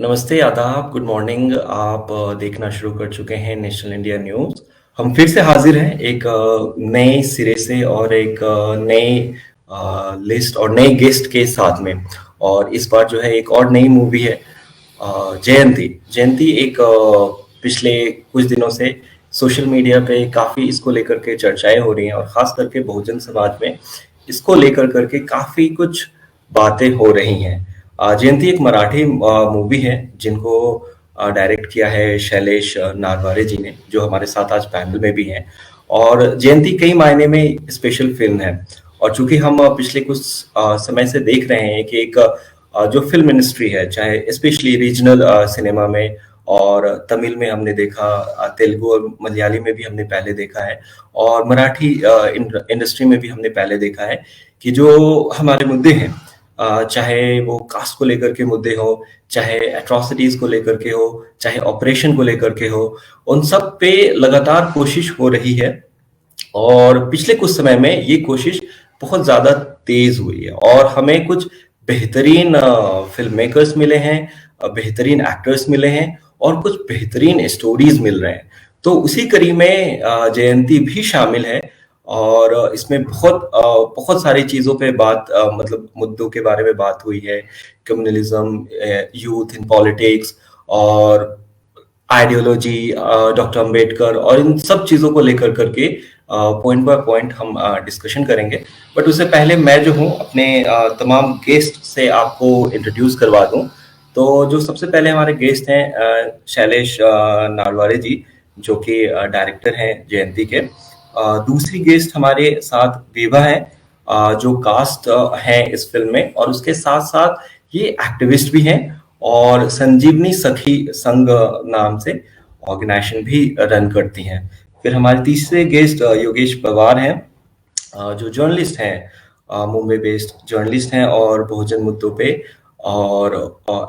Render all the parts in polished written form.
नमस्ते, आदाब, good morning. आप देखना शुरू कर चुके हैं नेशनल इंडिया न्यूज़। हम फिर से हाजिर हैं एक नए सिरे से और एक नए लिस्ट और नए गेस्ट के साथ में। और इस बार जो है एक और नई मूवी है, जयंती। जयंती एक पिछले कुछ दिनों से सोशल मीडिया पे काफ़ी इसको लेकर के चर्चाएं हो रही हैं और ख़ास करके बहुजन समाज में इसको लेकर करके काफ़ी कुछ बातें हो रही हैं। जयंती एक मराठी मूवी है जिनको डायरेक्ट किया है शैलेश नारवारे जी ने, जो हमारे साथ आज पैनल में भी हैं। और जयंती कई मायने में स्पेशल फिल्म है। और चूंकि हम पिछले कुछ समय से देख रहे हैं कि एक जो फिल्म इंडस्ट्री है, चाहे स्पेशली रीजनल सिनेमा में और तमिल में हमने देखा, तेलुगु और मलयाली में भी हमने पहले देखा है, और मराठी इंडस्ट्री में भी हमने पहले देखा है कि जो हमारे मुद्दे हैं, चाहे वो कास्ट को लेकर के मुद्दे हो, चाहे एट्रोसिटीज को लेकर के हो, चाहे ऑपरेशन को लेकर के हो, उन सब पे लगातार कोशिश हो रही है। और पिछले कुछ समय में ये कोशिश बहुत ज्यादा तेज हुई है और हमें कुछ बेहतरीन फिल्म मेकर्स मिले हैं, बेहतरीन एक्टर्स मिले हैं और कुछ बेहतरीन स्टोरीज मिल रहे हैं। तो उसी कड़ी में जयंती भी शामिल है। और इसमें बहुत सारी चीजों पे बात, मतलब मुद्दों के बारे में बात हुई है। कम्युनलिज्म, यूथ इन पॉलिटिक्स और आइडियोलॉजी, डॉक्टर अंबेडकर और इन सब चीजों को लेकर करके पॉइंट बाय पॉइंट हम डिस्कशन करेंगे। बट उससे पहले मैं जो हूँ अपने तमाम गेस्ट से आपको इंट्रोड्यूस करवा दूं। तो जो सबसे पहले हमारे गेस्ट हैं, शैलेश नारवारे जी, जो कि डायरेक्टर हैं जयंती के। दूसरी गेस्ट हमारे साथ विभा है, जो कास्ट है इस फिल्म में, और उसके साथ साथ ये एक्टिविस्ट भी हैं और संजीवनी सखी संघ नाम से ऑर्गेनाइजेशन भी रन करती हैं। फिर हमारे तीसरे गेस्ट योगेश पवार हैं, जो जर्नलिस्ट हैं, मुंबई बेस्ड जर्नलिस्ट हैं और बहुजन मुद्दों पे और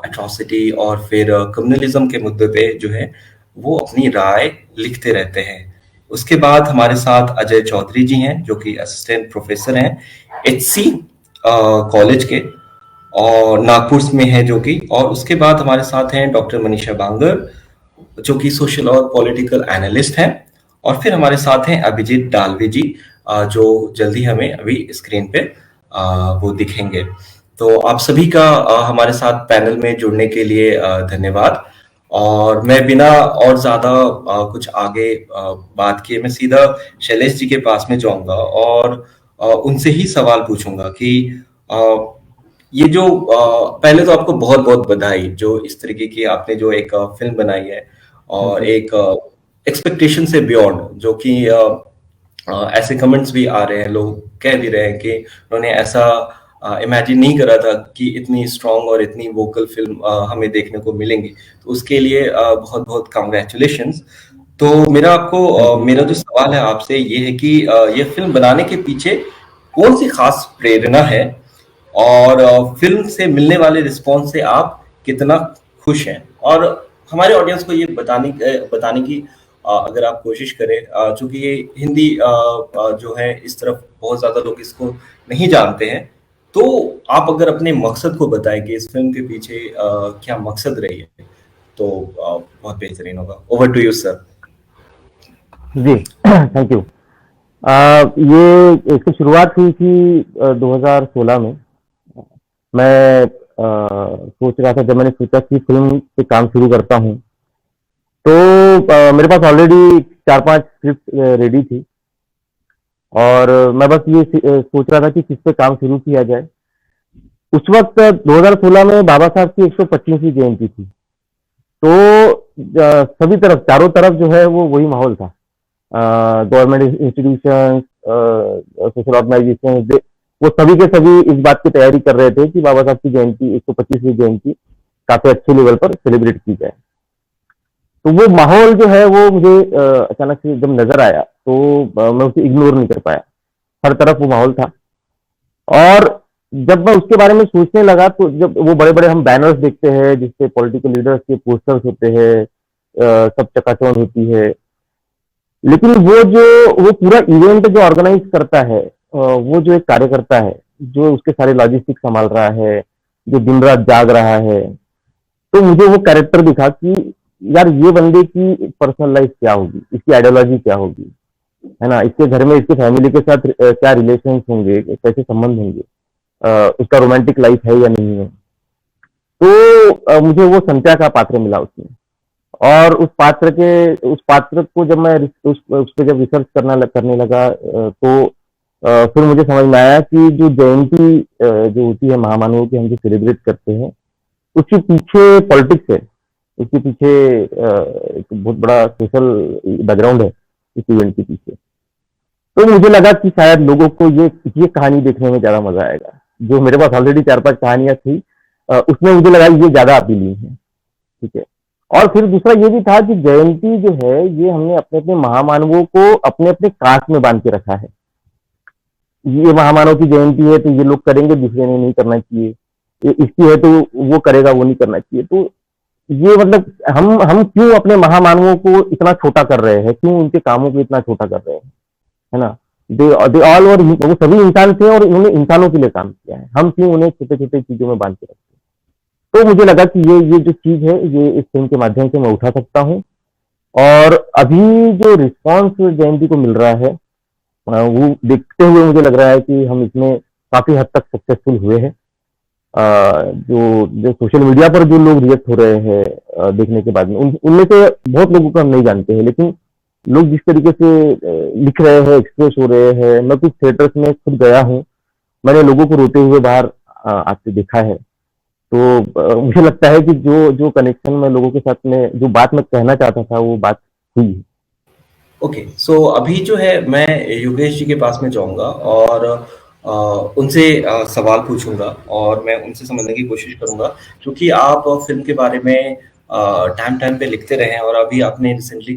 एट्रोसिटी और फिर कम्युनलिज्म के मुद्दे पे जो है वो अपनी राय लिखते रहते हैं। उसके बाद हमारे साथ अजय चौधरी जी हैं, जो कि असिस्टेंट प्रोफेसर हैं एचसी कॉलेज के और नागपुर में है जो कि। और उसके बाद हमारे साथ हैं डॉक्टर मनीषा बांगर, जो कि सोशल और पॉलिटिकल एनालिस्ट हैं। और फिर हमारे साथ हैं अभिजीत डालवी जी, जो जल्दी हमें अभी स्क्रीन पे वो दिखेंगे। तो आप सभी का हमारे साथ पैनल में जुड़ने के लिए धन्यवाद। और मैं बिना और ज्यादा कुछ आगे बात किए मैं सीधा शैलेश जी के पास में जाऊंगा और उनसे ही सवाल पूछूंगा कि ये जो पहले तो आपको बहुत बहुत बधाई, जो इस तरीके की आपने जो एक फिल्म बनाई है और एक एक्सपेक्टेशन से बियॉन्ड, जो कि ऐसे कमेंट्स भी आ रहे हैं, लोग कह भी रहे हैं कि उन्होंने ऐसा इमेजिन नहीं करा था कि इतनी स्ट्रॉन्ग और इतनी वोकल फिल्म हमें देखने को मिलेंगी। तो उसके लिए बहुत बहुत कांग्रेचुलेशंस। तो मेरा जो सवाल है आपसे ये है कि ये फिल्म बनाने के पीछे कौन सी खास प्रेरणा है और फिल्म से मिलने वाले रिस्पॉन्स से आप कितना खुश हैं? और हमारे ऑडियंस को ये बताने की अगर आप कोशिश करें, चूंकि ये हिंदी जो है इस तरफ बहुत ज्यादा लोग इसको नहीं जानते हैं, तो आप अगर अपने मकसद को बताएं कि इस फिल्म के पीछे क्या मकसद रही है, तो बहुत बेहतरीन होगा। Over to you sir. जी थैंक यू। ये इसकी शुरुआत हुई थी 2016 में। मैं सोच रहा था, जब मैंने सोचा कि फिल्म पे काम शुरू करता हूँ, तो मेरे पास ऑलरेडी 4-5 स्क्रिप्ट रेडी थी और मैं बस ये सोच रहा था कि किस पे काम शुरू किया जाए। उस वक्त 2016 में बाबा साहब की 125वीं जयंती थी, तो सभी तरफ, चारों तरफ जो है वो वही माहौल था। गवर्नमेंट इंस्टीट्यूशन, सोशल ऑर्गेनाइजेशन, वो सभी के सभी इस बात की तैयारी कर रहे थे कि बाबा साहब की जयंती, 125वीं जयंती काफी अच्छे लेवल पर सेलिब्रेट की जाए। तो वो माहौल जो है वो मुझे अचानक से जब नजर आया तो मैं उसे इग्नोर नहीं कर पाया। हर तरफ वो माहौल था और जब मैं उसके बारे में सोचने लगा तो जब वो बड़े बड़े हम बैनर्स देखते हैं जिसपे पॉलिटिकल लीडर्स के पोस्टर्स होते हैं, सब चकाचौंध होती है, लेकिन वो पूरा इवेंट जो ऑर्गेनाइज करता है, वो जो एक कार्यकर्ता है, जो उसके सारे लॉजिस्टिक्स संभाल रहा है, जो दिन रात जाग रहा है, तो मुझे वो कैरेक्टर दिखा कि यार ये बंदे की पर्सनल लाइफ क्या होगी, इसकी आइडियोलॉजी क्या होगी, है ना, इसके घर में इसके फैमिली के साथ क्या रिलेशन होंगे, कैसे संबंध होंगे, उसका रोमांटिक लाइफ है या नहीं है। तो मुझे वो संध्या का पात्र मिला उसमें। और उस पात्र को जब मैं उस पे जब रिसर्च करने लगा, तो फिर मुझे समझ में आया कि जो जयंती जो होती है महामानवों की, हम जो सेलिब्रेट करते हैं, उसके पीछे पॉलिटिक्स है, उसके पीछे एक बहुत बड़ा सोशल बैकग्राउंड है इस इवेंट के पीछे। तो मुझे लगा कि शायद लोगों को ये कहानी देखने में ज्यादा मजा आएगा। जो मेरे पास ऑलरेडी 4-5 कहानियां थी, उसमें मुझे लगा ये ज्यादा अपीलिंग है। ठीक है। और फिर दूसरा ये भी था कि जयंती जो है, ये हमने अपने अपने महामानवों को अपने अपने कास्ट में बांध के रखा है। ये महामानव की जयंती है तो ये लोग करेंगे, दूसरे ने नहीं करना चाहिए। इसकी है तो वो करेगा, वो नहीं करना चाहिए। तो ये मतलब हम क्यों अपने महामानवों को इतना छोटा कर रहे हैं, क्यों उनके कामों को इतना छोटा कर रहे हैं, है ना। दे ऑल और वो सभी इंसान थे और उन्होंने इंसानों के लिए काम किया है। हम क्यों उन्हें छोटे छोटे चीजों में बांध के रखते हैं। तो मुझे लगा कि ये जो चीज है, ये इस फिल्म के माध्यम से मैं उठा सकता हूँ। और अभी जो रिस्पॉन्स जयंती को मिल रहा है, वो देखते हुए मुझे लग रहा है कि हम इसमें काफी हद तक सक्सेसफुल हुए हैं। जो जो सोशल मीडिया पर जो लोग रिएक्ट हो रहे हैं देखने के बाद में, उनमें से बहुत लोगों को हम नहीं जानते हैं, लेकिन लोग जिस तरीके से लिख रहे हैं, एक्सप्रेस हो रहे हैं। मैं कुछ थिएटर्स में खुद गया हूँ, मैंने लोगों को रोते हुए बाहर आते देखा है। तो मुझे लगता है कि जो जो कनेक्शन मैं लोगों के साथ में, जो बात मैं कहना चाहता था, वो बात हुई है। ओके, सो अभी जो है मैं योगेश जी के पास में जाऊंगा और उनसे सवाल पूछूंगा और मैं उनसे समझने की कोशिश करूंगा, क्योंकि आप फिल्म के बारे में टाइम टाइम पे लिखते रहे हैं और अभी आपने रिसेंटली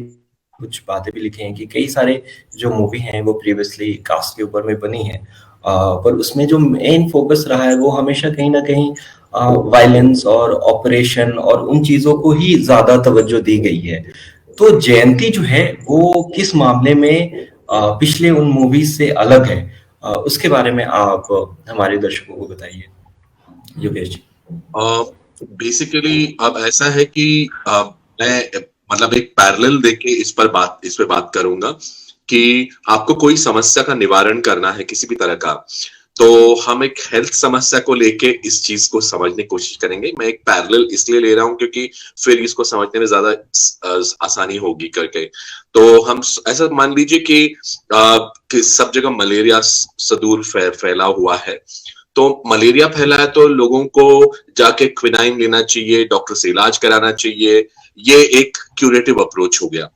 कुछ बातें भी लिखी हैं कि कई सारे जो मूवी हैं वो प्रीवियसली कास्ट के ऊपर में बनी है, पर उसमें जो मेन फोकस रहा है वो हमेशा कहीं ना कहीं वायलेंस और ऑपरेशन और उन चीजों को ही ज्यादा तवज्जो दी गई है। तो जयंती जो है वो किस मामले में पिछले उन मूवीज से अलग है, उसके बारे में आप हमारे दर्शकों को बताइए योगेश जी। बेसिकली अब ऐसा है कि मैं मतलब एक पैरेलल देके इस पे बात करूंगा कि आपको कोई समस्या का निवारण करना है किसी भी तरह का, तो हम एक हेल्थ समस्या को लेके इस चीज को समझने की कोशिश करेंगे। मैं एक पैरेलल इसलिए ले रहा हूं क्योंकि फिर इसको समझने में ज्यादा आसानी होगी करके। तो हम ऐसा मान लीजिए कि सब जगह मलेरिया सदूर फैला हुआ है। तो मलेरिया फैला है तो लोगों को जाके क्विनाइन लेना चाहिए, डॉक्टर से इलाज कराना चाहिए। ये एक क्यूरेटिव अप्रोच हो गया।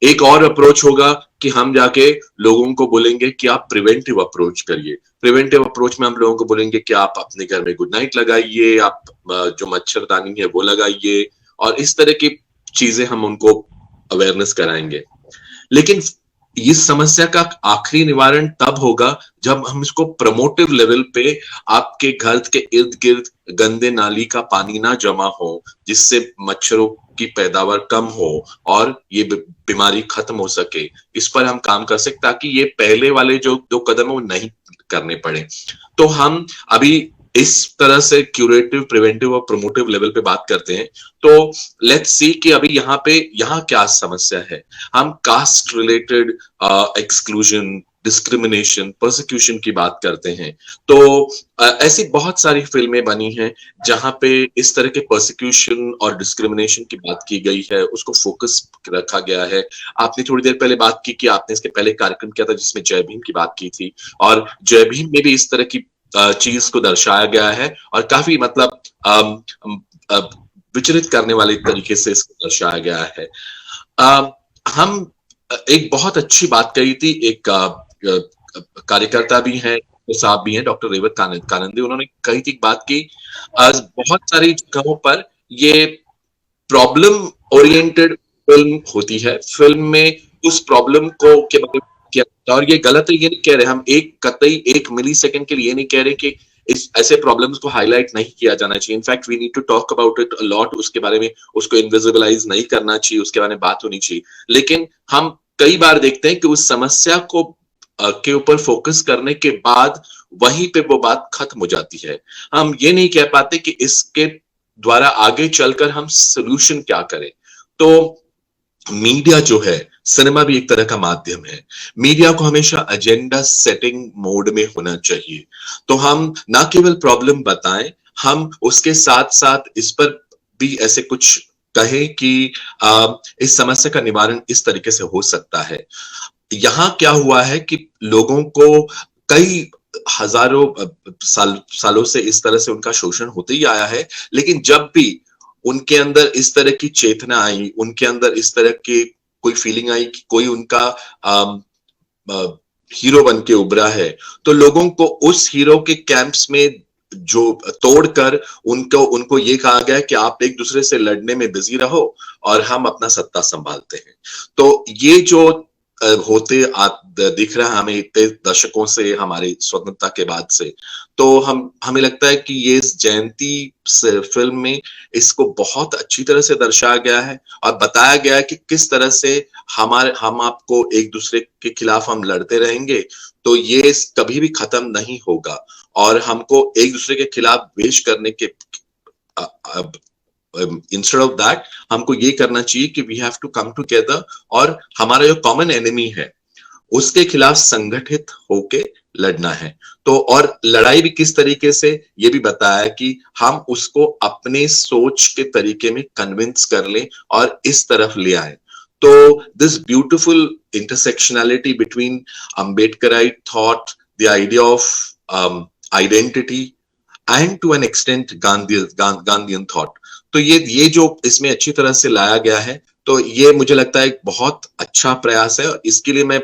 एक और अप्रोच होगा कि हम जाके लोगों को बोलेंगे कि आप प्रिवेंटिव अप्रोच करिए। प्रिवेंटिव अप्रोच में हम लोगों को बोलेंगे कि आप अपने घर में गुड नाइट लगाइए, आप जो मच्छरदानी है वो लगाइए, और इस तरह की चीजें हम उनको अवेयरनेस कराएंगे। लेकिन इस समस्या का आखिरी निवारण तब होगा जब हम इसको प्रमोटिव लेवल पे आपके घर के इर्द गिर्द गंदे नाली का पानी ना जमा हो, जिससे मच्छरों की पैदावार कम हो और ये बीमारी खत्म हो सके। इस पर हम काम कर सकते ताकि ये पहले वाले जो दो कदम वो नहीं करने पड़े। तो हम अभी इस तरह से क्यूरेटिव, प्रिवेंटिव और प्रोमोटिव लेवल पे बात करते हैं। तो लेट्स सी कि अभी यहाँ क्या समस्या है। हम caste related exclusion, discrimination, persecution की बात करते हैं। तो ऐसी बहुत सारी फिल्में बनी हैं जहां पे इस तरह के परसिक्यूशन और डिस्क्रिमिनेशन की बात की गई है, उसको फोकस रखा गया है। आपने थोड़ी देर पहले बात की कि आपने इसके पहले कार्यक्रम किया था जिसमें जय भीम की बात की थी, और जय भीम में भी इस तरह की चीज को दर्शाया गया है और काफी मतलब विचलित करने वाले तरीके से इसको दर्शाया गया है। हम एक बहुत अच्छी बात कही थी, एक कार्यकर्ता भी हैं, साहब भी हैं, डॉक्टर रेवत कानंदे, उन्होंने कही थी बात की बहुत सारी जगहों पर ये प्रॉब्लम ओरिएंटेड फिल्म होती है। फिल्म में उस प्रॉब्लम को के बारे में किया, और ये गलत है, ये नहीं कह रहे हम, एक मिली सेकेंड के लिए नहीं कह रहे कि इस ऐसे प्रॉब्लम्स को हाईलाइट नहीं किया जाना चाहिए। In fact we need to talk about it a lot, उसके बारे में, उसको इनविजिबलाइज नहीं करना चाहिए, उसके बारे में बात होनी चाहिए। लेकिन हम कई बार देखते हैं कि उस समस्या को के ऊपर फोकस करने के बाद वहीं पे वो बात खत्म हो जाती है। हम ये नहीं कह पाते कि इसके द्वारा आगे चलकर हम सोल्यूशन क्या करें। तो मीडिया जो है, सिनेमा भी एक तरह का माध्यम है। मीडिया को हमेशा एजेंडा सेटिंग मोड में होना चाहिए। तो हम ना केवल प्रॉब्लम बताएं, हम उसके साथ साथ इस पर भी ऐसे कुछ कहें कि इस समस्या का निवारण इस तरीके से हो सकता है। यहाँ क्या हुआ है कि लोगों को कई हजारों सालों से इस तरह से उनका शोषण होते ही आया है, लेकिन जब भी उनके अंदर इस तरह की चेतना आई, उनके अंदर इस तरह की कोई फीलिंग आई कि कोई उनका हीरो बन के उभरा है, तो लोगों को उस हीरो के कैंप्स में जो तोड़कर उनको उनको ये कहा गया कि आप एक दूसरे से लड़ने में बिजी रहो और हम अपना सत्ता संभालते हैं। तो ये जो होते दिख रहा है हमें इतने दशकों से, हमारी स्वतंत्रता के बाद से, तो हमें लगता है कि ये इस जयंती फिल्म में इसको बहुत अच्छी तरह से दर्शाया गया है और बताया गया है कि किस तरह से हम आपको एक दूसरे के खिलाफ हम लड़ते रहेंगे तो ये कभी भी खत्म नहीं होगा और हमको एक दूसरे के खिलाफ द्वेष करने के इंस्टेड ऑफ दैट हमको ये करना चाहिए कि we have to come together और हमारा जो कॉमन एनिमी है उसके खिलाफ संगठित होके लड़ना है। तो और लड़ाई भी किस तरीके से ये भी बताया कि हम उसको अपने सोच के तरीके में कन्विंस कर लें और इस तरफ ले आए। तो this beautiful intersectionality between Ambedkarite thought, the idea of identity and to an extent Gandhian thought, तो ये जो इसमें अच्छी तरह से लाया गया है, तो ये मुझे लगता है एक बहुत अच्छा प्रयास है और इसके लिए मैं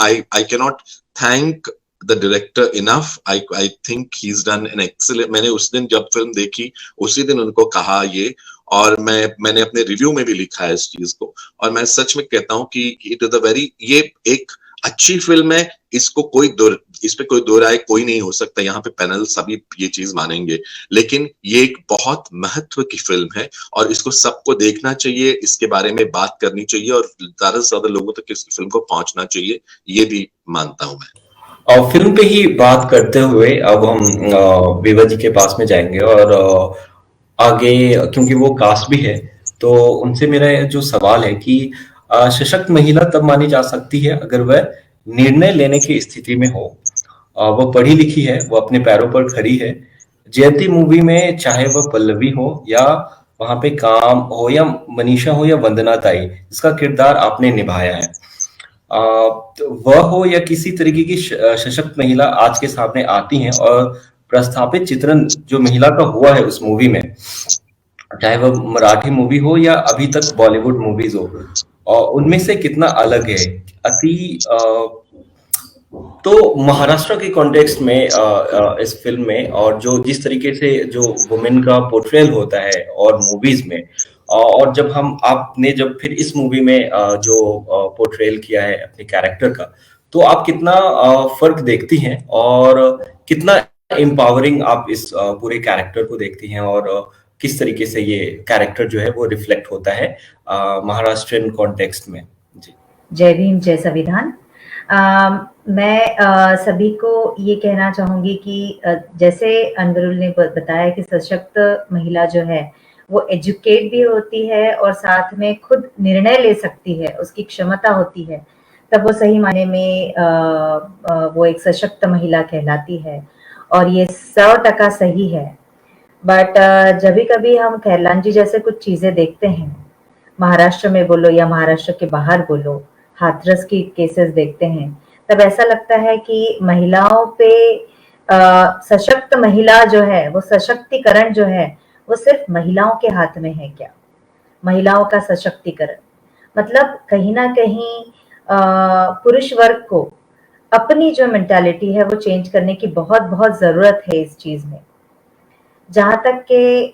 I can not thank the director enough. I think he is done an excellent. मैंने उस दिन जब फिल्म देखी उसी दिन उनको कहा ये, और मैंने अपने रिव्यू में भी लिखा है इस चीज को, और मैं सच में कहता हूं कि इट इज अ वेरी, ये एक अच्छी फिल्म है, इस पे कोई दो राय कोई नहीं हो सकता, यहाँ पे पैनल सभी ये चीज मानेंगे, लेकिन ये एक बहुत महत्व की फिल्म है और इसको सबको देखना चाहिए, इसके बारे में बात करनी चाहिए और ज्यादा से ज्यादा लोगों तक इस फिल्म को पहुंचना चाहिए, ये भी मानता हूं मैं। और फिल्म पे ही बात करते हुए अब हम विवा जी के पास में जाएंगे और आगे, क्योंकि वो कास्ट भी है, तो उनसे मेरा जो सवाल है कि सशक्त महिला तब मानी जा सकती है अगर वह निर्णय लेने की स्थिति में हो, वो पढ़ी लिखी है, वो अपने पैरों पर खड़ी है। जयंती मूवी में चाहे वह पल्लवी हो या वहां पे काम हो या मनीषा हो या वंदना ताई, इसका किरदार आपने निभाया है, तो वह हो या किसी तरीके की सशक्त महिला आज के सामने आती हैं और प्रस्थापित चित्रण जो महिला का हुआ है उस मूवी में, चाहे वह मराठी मूवी हो या अभी तक बॉलीवुड मूवीज हो, और उनमें से कितना अलग है। अति तो महाराष्ट्र के कॉन्टेक्स्ट में इस फिल्म में, और जो जिस तरीके से जो वुमेन का पोर्ट्रेयल होता है और मूवीज में, और जब आपने जब फिर इस मूवी में जो पोर्ट्रेयल किया है अपने कैरेक्टर का, तो आप कितना फर्क देखती हैं और कितना एम्पावरिंग आप इस पूरे कैरेक्टर को देखती हैं, और किस तरीके से ये कैरेक्टर जो है वो रिफ्लेक्ट होता है महाराष्ट्रियन कॉन्टेक्स्ट में। जी, जय भीम, जय संविधान। मैं सभी को ये कहना चाहूंगी कि जैसे अनवरुल ने बताया कि सशक्त महिला जो है वो एजुकेट भी होती है और साथ में खुद निर्णय ले सकती है, उसकी क्षमता होती है, तब वो सही मायने में वो एक सशक्त महिला कहलाती है, और ये 100% सही है। बट जब कभी हम खैरलान जी जैसे कुछ चीजें देखते हैं, महाराष्ट्र में बोलो या महाराष्ट्र के बाहर बोलो, हाथरस की केसेस देखते हैं, तब ऐसा लगता है कि महिलाओं पे सशक्त महिला जो है, वो सशक्तिकरण जो है वो सिर्फ महिलाओं के हाथ में है क्या? महिलाओं का सशक्तिकरण मतलब कहीं ना कहीं पुरुष वर्ग को अपनी जो मेंटालिटी है वो चेंज करने की बहुत बहुत जरूरत है इस चीज में। जहां तक के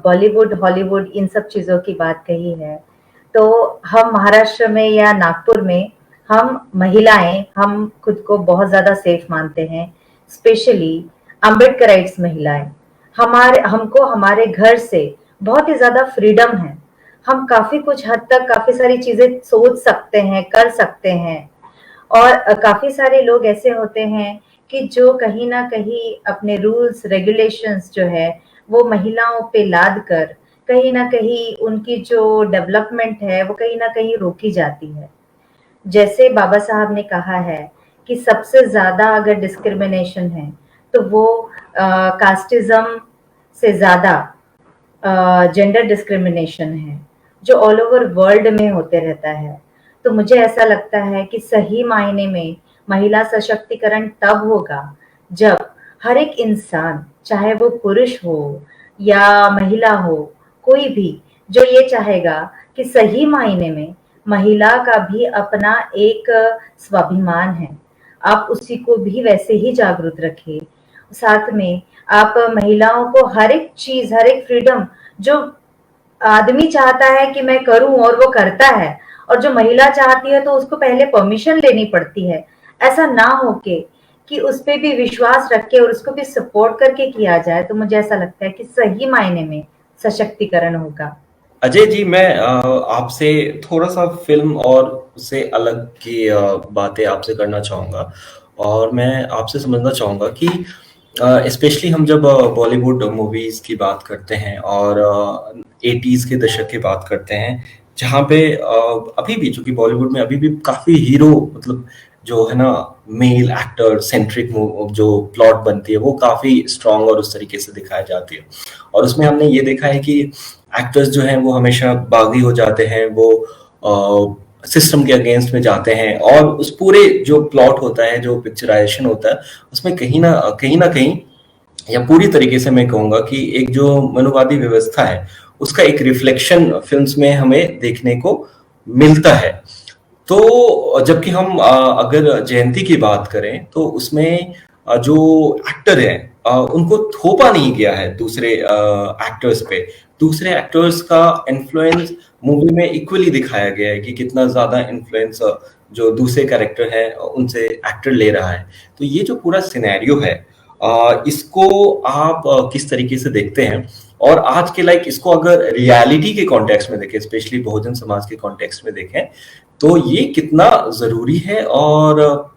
बॉलीवुड, हॉलीवुड, इन सब चीजों की बात कही है, तो हम महाराष्ट्र में या नागपुर में हम महिलाएं, हम खुद को बहुत ज्यादा सेफ मानते हैं, स्पेशली अम्बेडकराइट्स महिलाएं। हमको हमारे घर से बहुत ही ज्यादा फ्रीडम है, हम काफी कुछ हद तक काफी सारी चीजें सोच सकते हैं, कर सकते हैं, और काफी सारे लोग ऐसे होते हैं कि जो कहीं ना कहीं अपने रूल्स रेगुलेशंस जो है वो महिलाओं पे लाद कर कहीं ना कहीं उनकी जो डेवलपमेंट है वो कहीं ना कहीं रोकी जाती है। जैसे बाबा साहब ने कहा है कि सबसे ज्यादा अगर डिस्क्रिमिनेशन है तो वो कास्टिज्म से ज्यादा जेंडर डिस्क्रिमिनेशन है जो ऑल ओवर वर्ल्ड में होते रहता है। तो मुझे ऐसा लगता है कि सही मायने में महिला सशक्तिकरण तब होगा जब हर एक इंसान, चाहे वो पुरुष हो या महिला हो, कोई भी जो ये चाहेगा कि सही मायने में महिला का भी अपना एक स्वाभिमान है, आप उसी को भी वैसे ही जागरूक रखें। साथ में आप महिलाओं को हर एक चीज, हर एक फ्रीडम जो आदमी चाहता है कि मैं करूं और वो करता है, और जो महिला चाहती है तो उसको पहले परमिशन लेनी पड़ती है, ऐसा ना हो के कि उस पे भी विश्वास रख के और उसको भी सपोर्ट करके किया जाए, तो मुझे ऐसा लगता है कि सही मायने में सशक्तिकरण होगा। अजय जी, मैं आपसे थोड़ा सा फिल्म और उससे अलग की बातें आपसे करना चाहूँगा, और मैं आपसे समझना चाहूँगा कि स्पेशली हम जब बॉलीवुड मूवीज़ की बात करते हैं और 80s के दशक की बात करते हैं, जहाँ पे अभी भी, चूँकि बॉलीवुड में अभी भी काफ़ी हीरो, मतलब जो है ना, मेल एक्टर सेंट्रिक जो प्लॉट बनती है वो काफ़ी स्ट्रॉन्ग और उस तरीके से दिखाई जाती है। और उसमें हमने ये देखा है कि एक्टर्स जो हैं वो हमेशा बागी हो जाते हैं, वो सिस्टम के अगेंस्ट में जाते हैं, और उस पूरे जो प्लॉट होता है, जो पिक्चराइजेशन होता है, उसमें कहीं ना कहीं, या पूरी तरीके से मैं कहूँगा कि एक जो मनुवादी व्यवस्था है उसका एक रिफ्लेक्शन फिल्म्स में हमें देखने को मिलता है। तो जबकि हम अगर जयंती की बात करें तो उसमें जो एक्टर हैं उनको थोपा नहीं गया है दूसरे एक्टर्स पे। दूसरे एक्टर्स का इन्फ्लुएंस मूवी में इक्वली दिखाया गया है कि कितना ज्यादा इन्फ्लुएंस जो दूसरे कैरेक्टर है उनसे एक्टर ले रहा है। तो ये जो पूरा सिनेरियो है, इसको आप किस तरीके से देखते हैं? और आज के लाइक इसको अगर रियलिटी के कॉन्टेक्स्ट में देखें, स्पेशली बहुजन समाज के कॉन्टेक्स्ट में देखें, तो ये कितना जरूरी है और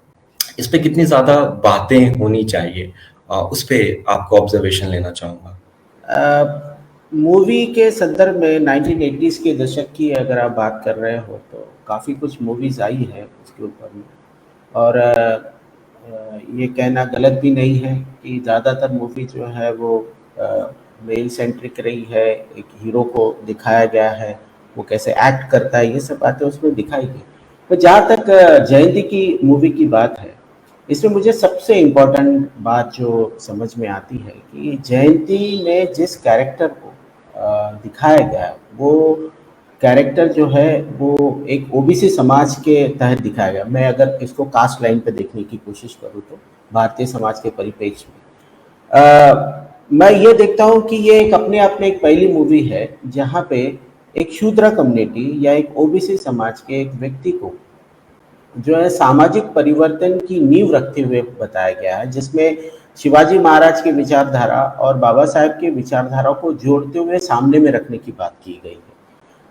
इस पे कितनी ज्यादा बातें होनी चाहिए, उस पे आपको ऑब्जर्वेशन लेना चाहूंगा। मूवी के संदर्भ में 1980s के दशक की अगर आप बात कर रहे हो तो काफ़ी कुछ मूवीज़ आई है उसके ऊपर में, और ये कहना गलत भी नहीं है कि ज़्यादातर मूवी जो है वो मेल सेंट्रिक रही है, एक हीरो को दिखाया गया है, वो कैसे एक्ट करता है, ये सब बातें उसमें दिखाई गई। तो जहाँ तक जयंती की मूवी की बात है, इसमें मुझे सबसे इम्पोर्टेंट बात जो समझ में आती है कि जयंती में जिस कैरेक्टर को दिखाया गया, वो कैरेक्टर जो है वो एक ओबीसी समाज के तहत दिखाया गया। मैं अगर इसको कास्ट लाइन पे देखने की कोशिश करूँ तो भारतीय समाज के परिप्रेक्ष्य में मैं ये देखता हूँ कि ये एक अपने आप में एक पहली मूवी है जहाँ पे एक शूद्र कम्युनिटी या एक ओबीसी समाज के एक व्यक्ति को जो है सामाजिक परिवर्तन की नींव रखते हुए बताया गया है, जिसमें शिवाजी महाराज की विचारधारा और बाबा साहेब की विचारधारा को जोड़ते हुए सामने में रखने की बात की गई है।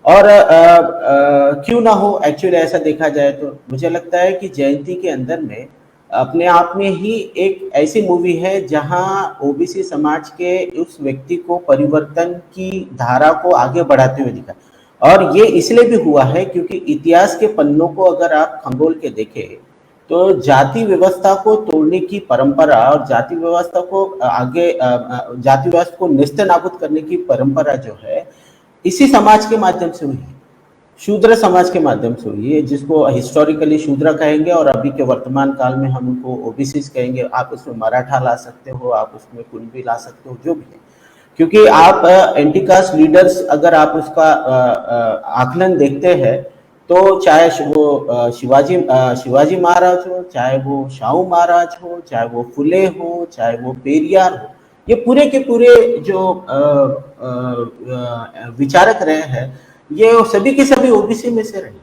और क्यों ना हो, एक्चुअली ऐसा देखा जाए तो मुझे लगता है कि जयंती के अंदर में अपने आप में ही एक ऐसी मूवी है जहां ओबीसी समाज के उस व्यक्ति को परिवर्तन की धारा को आगे बढ़ाते हुए दिखा। और ये इसलिए भी हुआ है क्योंकि इतिहास के पन्नों को अगर आप खंगोल के देखें तो जाति व्यवस्था को तोड़ने की परंपरा और जाति व्यवस्था को आगे जाति व्यवस्था को नेस्तनाबूद करने की परंपरा जो है इसी समाज के माध्यम से हुई है, शूद्र समाज के माध्यम से हुई है, जिसको हिस्टोरिकली शूद्र कहेंगे और अभी के वर्तमान काल में हम उनको ओबीसी कहेंगे। आप उसमें मराठा ला सकते हो, आप उसमें कुणबी ला सकते हो, जो भी है, क्योंकि आप एंटी कास्ट लीडर्स अगर आप उसका आकलन देखते हैं तो चाहे वो शिवाजी महाराज हो, चाहे वो शाहू महाराज हो, चाहे वो फुले हो, चाहे वो पेरियार हो, ये पूरे के पूरे जो विचारक रहे हैं ये सभी के सभी ओबीसी में से रहे।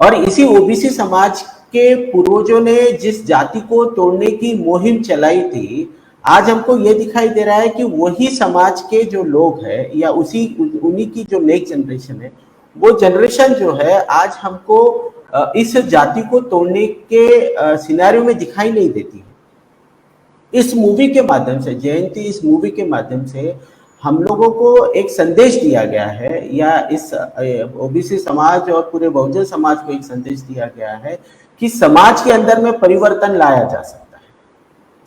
और इसी ओबीसी समाज के पूर्वजों ने जिस जाति को तोड़ने की मुहिम चलाई थी, आज हमको ये दिखाई दे रहा है कि वही समाज के जो लोग हैं या उन्हीं की जो नेक्स्ट जनरेशन है, वो जनरेशन जो है आज हमको इस जाति को तोड़ने के सिनेरियो में दिखाई नहीं देती है। इस मूवी के माध्यम से, जयंती इस मूवी के माध्यम से हम लोगों को एक संदेश दिया गया है, या इस ओबीसी समाज और पूरे बहुजन समाज को एक संदेश दिया गया है कि समाज के अंदर में परिवर्तन लाया जा सकता है।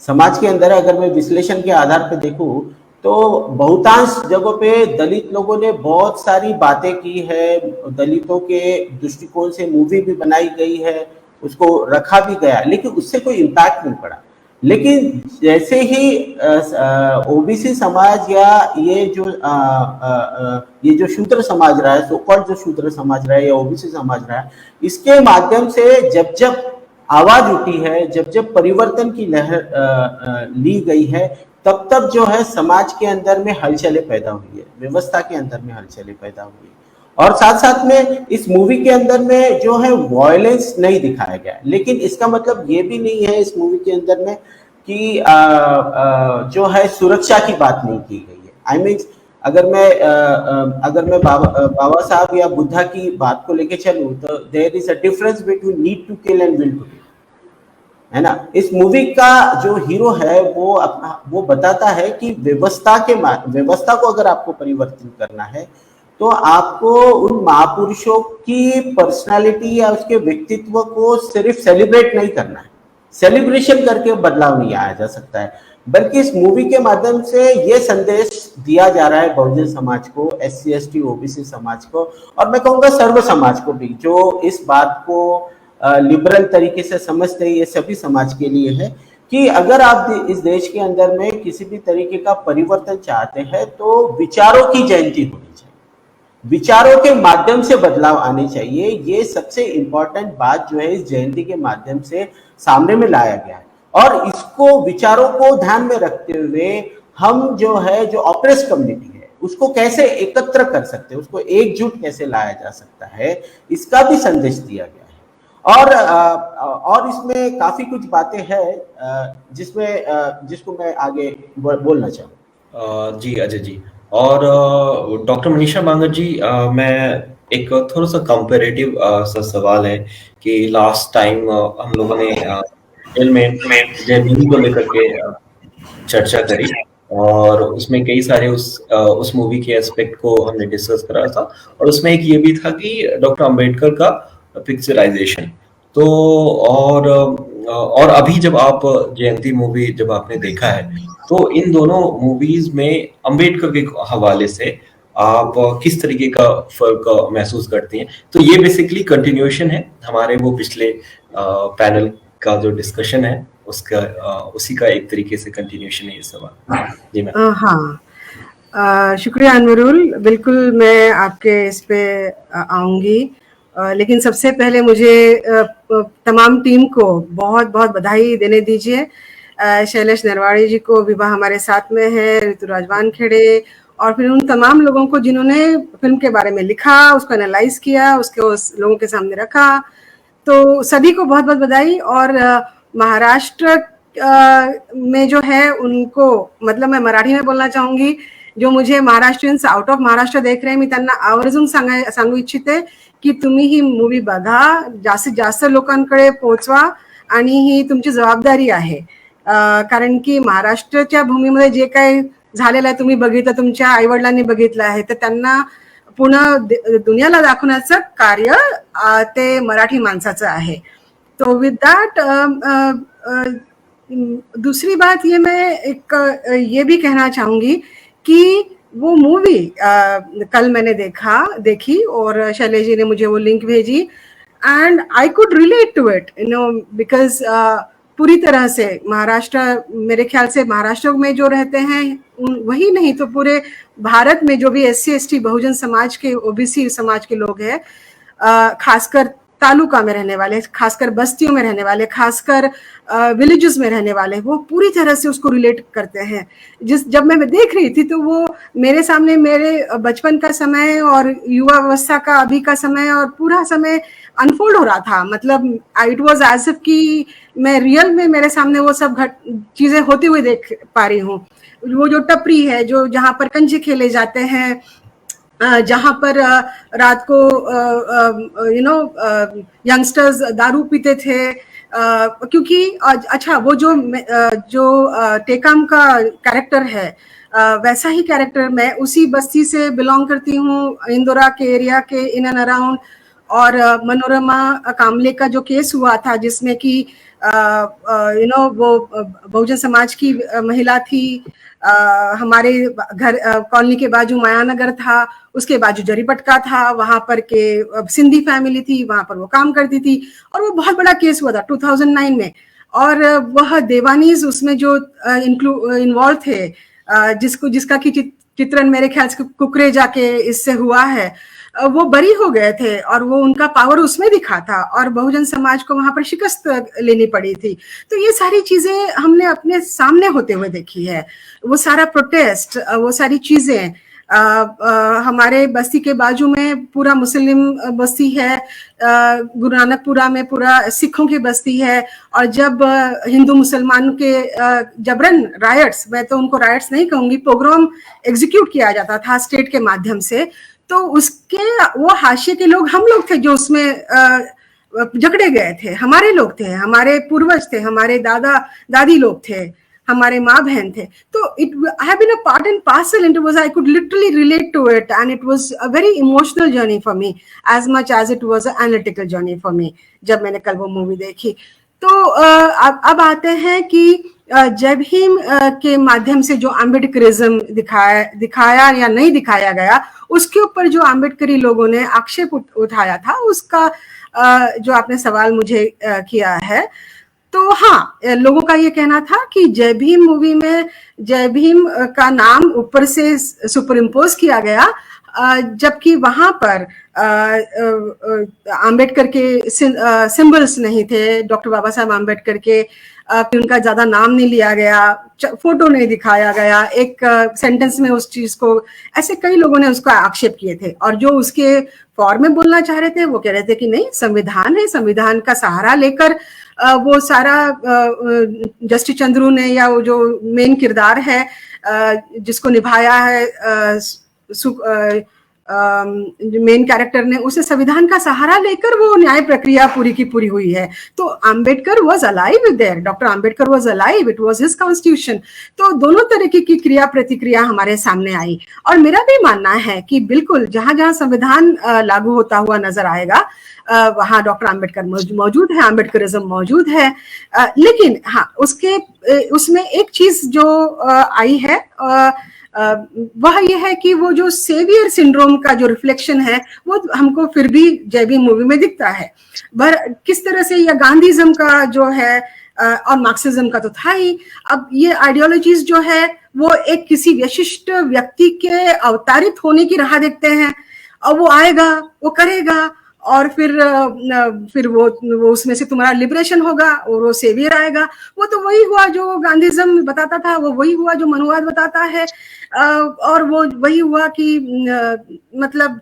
समाज के अंदर अगर मैं विश्लेषण के आधार पर देखूं तो बहुतांश जगहों पे दलित लोगों ने बहुत सारी बातें की है, दलितों के दृष्टिकोण से मूवी भी बनाई गई है, उसको रखा भी गया, लेकिन उससे कोई इम्पैक्ट नहीं पड़ा। लेकिन जैसे ही ओबीसी समाज या ये जो शूद्र समाज रहा है, सो कॉल्ड जो शूद्र समाज रहा है या ओबीसी समाज रहा है, इसके माध्यम से जब जब आवाज उठी है, जब जब परिवर्तन की लहर ली गई है, तब तब जो है समाज के अंदर में हलचलें पैदा हुई है, व्यवस्था के अंदर में हलचलें पैदा हुई है। और साथ साथ में इस मूवी के अंदर में जो है वॉयलेंस नहीं दिखाया गया, लेकिन इसका मतलब ये भी नहीं है इस मूवी के अंदर में कि जो है सुरक्षा की बात नहीं की गई है। आई मीन अगर मैं बाबा साहब या बुद्धा की बात को लेके चलूं तो there is a difference between need to kill and will to kill, है ना। इस मूवी का जो हीरो है वो बताता है कि व्यवस्था को अगर आपको परिवर्तन करना है तो आपको उन महापुरुषों की पर्सनालिटी या उसके व्यक्तित्व को सिर्फ सेलिब्रेट नहीं करना है, सेलिब्रेशन करके बदलाव नहीं आया जा सकता है, बल्कि इस मूवी के माध्यम से ये संदेश दिया जा रहा है बहुजन समाज को, SC ST OBC समाज को, और मैं कहूँगा सर्व समाज को भी, जो इस बात को लिबरल तरीके से समझते हैं। ये सभी समाज के लिए है कि अगर आप इस देश के अंदर में किसी भी तरीके का परिवर्तन चाहते हैं तो विचारों की जयंती होनी चाहिए, विचारों के माध्यम से बदलाव आने चाहिए। ये सबसे इंपॉर्टेंट बात जो है इस जयंती के माध्यम से सामने में लाया गया है, और इसको विचारों को ध्यान में रखते हुए हम जो है जो ऑप्रेस कम्युनिटी है उसको कैसे एकत्र कर सकते हैं, उसको एकजुट कैसे लाया जा सकता है, इसका भी संदेश दिया गया है। और इसमें काफी कुछ बातें हैं जिसको मैं आगे बोलना चाहूँ। जी अजय जी, और डॉक्टर मनीषा बांगर जी, मैं एक थोड़ा सा कंपैरेटिव सा सवाल है कि लास्ट टाइम हम लोगों ने फिल्म में जय भीम को लेकर के चर्चा करी, और उसमें कई सारे उस मूवी के एस्पेक्ट को हमने डिस्कस करा था, और उसमें एक ये भी था कि डॉक्टर अंबेडकर का पिक्चराइजेशन। तो और अभी जब आप जयंती मूवी जब आपने देखा है तो इन दोनों मूवीज में अंबेडकर के हवाले से आप किस तरीके का फर्क महसूस करती हैं? तो ये बेसिकली कंटिन्यूएशन है हमारे वो पिछले पैनल का जो डिस्कशन है उसका, उसी का एक तरीके से कंटिन्यूएशन है ये सवाल। जी मैम। हाँ, शुक्रिया अनवरुल, बिल्कुल मैं आपके इस पे आऊंगी, लेकिन सबसे पहले मुझे तमाम टीम को बहुत बहुत बधाई देने दीजिए। शैलेश नरवाड़ी जी को विवाह हमारे साथ में है, ऋतु राजवान खेड़े, और फिर उन तमाम लोगों को जिन्होंने फिल्म के बारे में लिखा, उसको एनालाइज किया, उसको उस लोगों के सामने रखा, तो सभी को बहुत बहुत बधाई। और महाराष्ट्र में जो है उनको, मतलब मैं मराठी में बोलना चाहूंगी, जो मुझे महाराष्ट्रीयन्स आउट ऑफ महाराष्ट्र देख रहे हैं, मी त्यांना आवर्जून सांगू इच्छिते की तुम्ही ही मूवी बघा, जास्तीत जास्त लोकांकडे पोहोचवा, आणि ही तुमची जबाबदारी आहे, कारण की महाराष्ट्राच्या भूमीमध्ये जे काही झालेलं आहे तुम्ही बघितलं, तुमच्या आईवडिलांनी बघितलं आहे, तर त्यांना पुन्हा दुनियाला दाखवण्याचं कार्य ते मराठी माणसाचं आहे। तो विद दॅट दूसरी बात ये मैं एक ये भी कहना चाहूंगी कि वो मूवी कल मैंने देखी और शैलेश जी ने मुझे वो लिंक भेजी, and I could relate to it, you know, because पूरी तरह से महाराष्ट्र, मेरे ख्याल से महाराष्ट्र में जो रहते हैं वही नहीं तो पूरे भारत में जो भी SC ST बहुजन समाज के, OBC समाज के लोग हैं, खासकर तालुका में रहने वाले, खासकर बस्तियों में रहने वाले, खासकर विलेजेस में रहने वाले, वो पूरी तरह से उसको रिलेट करते हैं। जब मैं देख रही थी तो वो मेरे सामने मेरे बचपन का समय और युवा अवस्था का अभी का समय और पूरा समय अनफोल्ड हो रहा था। मतलब इट वाज एज इफ कि मैं रियल में मेरे सामने वो सब चीजें होती हुई देख पा रही हूँ। वो जो टपरी है, जो जहाँ पर कंचे खेले जाते हैं, जहाँ पर रात को यंगस्टर्स दारू पीते थे, क्योंकि अच्छा वो जो टेकम का कैरेक्टर है, वैसा ही कैरेक्टर मैं उसी बस्ती से बिलोंग करती हूँ, इंदौरा के एरिया के इन एंड अराउंड। और मनोरमा कामले का जो केस हुआ था जिसमें कि वो बहुजन समाज की महिला थी, हमारे घर कॉलोनी के बाजू मायानगर था, उसके बाजू जरीपटका था, वहां पर के सिंधी फैमिली थी, वहां पर वो काम करती थी और वो बहुत बड़ा केस हुआ था 2009 में। और वह देवानीज उसमें जो इन्वॉल्व थे, जिसका की चित्रण मेरे ख्याल से कुकरेजा के इससे हुआ है, वो बरी हो गए थे और वो उनका पावर उसमें दिखा था और बहुजन समाज को वहां पर शिकस्त लेनी पड़ी थी। तो ये सारी चीजें हमने अपने सामने होते हुए देखी है, वो सारा प्रोटेस्ट, वो सारी चीजें। हमारे बस्ती के बाजू में पूरा मुस्लिम बस्ती है, गुरु नानकपुरा में पूरा सिखों की बस्ती है, और जब हिंदू मुसलमान के जबरन रायट्स, मैं तो उनको रायट्स नहीं कहूंगी, पोग्राम एग्जीक्यूट किया जाता था स्टेट के माध्यम से, तो उसके वो हाशिए के लोग हम लोग थे जो उसमें जकड़े गए थे, हमारे लोग थे, हमारे पूर्वज थे, हमारे दादा दादी लोग थे, हमारे माँ बहन थे। तो I have been a part and parcel, and I could literally relate to it, and it was a very emotional journey for me as much as it was an analytical journey for me जब मैंने कल वो movie देखी। तो अब आते हैं कि जय भीम के माध्यम से जो अम्बेडकरिज्म दिखाया या नहीं दिखाया गया, उसके ऊपर जो अम्बेडकरी लोगों ने आक्षेप उठाया था, उसका जो आपने सवाल मुझे किया है, तो हाँ, लोगों का ये कहना था कि जय भीम मूवी में जय भीम का नाम ऊपर से सुपर इम्पोज किया गया, जबकि वहां पर आम्बेडकर के सिंबल्स नहीं थे, डॉक्टर बाबा साहब आम्बेडकर के, उनका ज्यादा नाम नहीं लिया गया, फोटो नहीं दिखाया गया, एक सेंटेंस में उस चीज को, ऐसे कई लोगों ने उसका आक्षेप किए थे। और जो उसके फॉर में बोलना चाह रहे थे वो कह रहे थे कि नहीं, संविधान है, संविधान का सहारा लेकर वो सारा जस्टिस चंद्रू ने, या वो जो मेन किरदार है जिसको निभाया है मेन कैरेक्टर ने, उसे संविधान का सहारा लेकर वो न्याय प्रक्रिया पूरी की पूरी हुई है। तो Ambedkar was alive there, doctor Ambedkar was alive, it was his constitution. तो दोनों तरीके की क्रिया प्रतिक्रिया हमारे सामने आई, और मेरा भी मानना है कि बिल्कुल जहां जहां संविधान लागू होता हुआ नजर आएगा वहां डॉक्टर आम्बेडकर मौजूद है, आम्बेडकरिज्म मौजूद है। लेकिन हाँ, उसमें एक चीज जो आई है वह यह है कि वो जो सेवियर सिंड्रोम का जो रिफ्लेक्शन है वो हमको फिर भी जय भीम मूवी में दिखता है। किस तरह से, या गांधीज्म का जो है और मार्क्सिज्म का तो था ही, अब ये आइडियोलॉजीज जो है वो एक किसी विशिष्ट व्यक्ति के अवतारित होने की राह देखते हैं, और वो आएगा, वो करेगा, और फिर वो उसमें से तुम्हारा लिबरेशन होगा और वो सेवियर आएगा। वो तो वही हुआ जो गांधीज्म बताता था, वो वही हुआ जो मनुवाद बताता है, और वो वही हुआ कि मतलब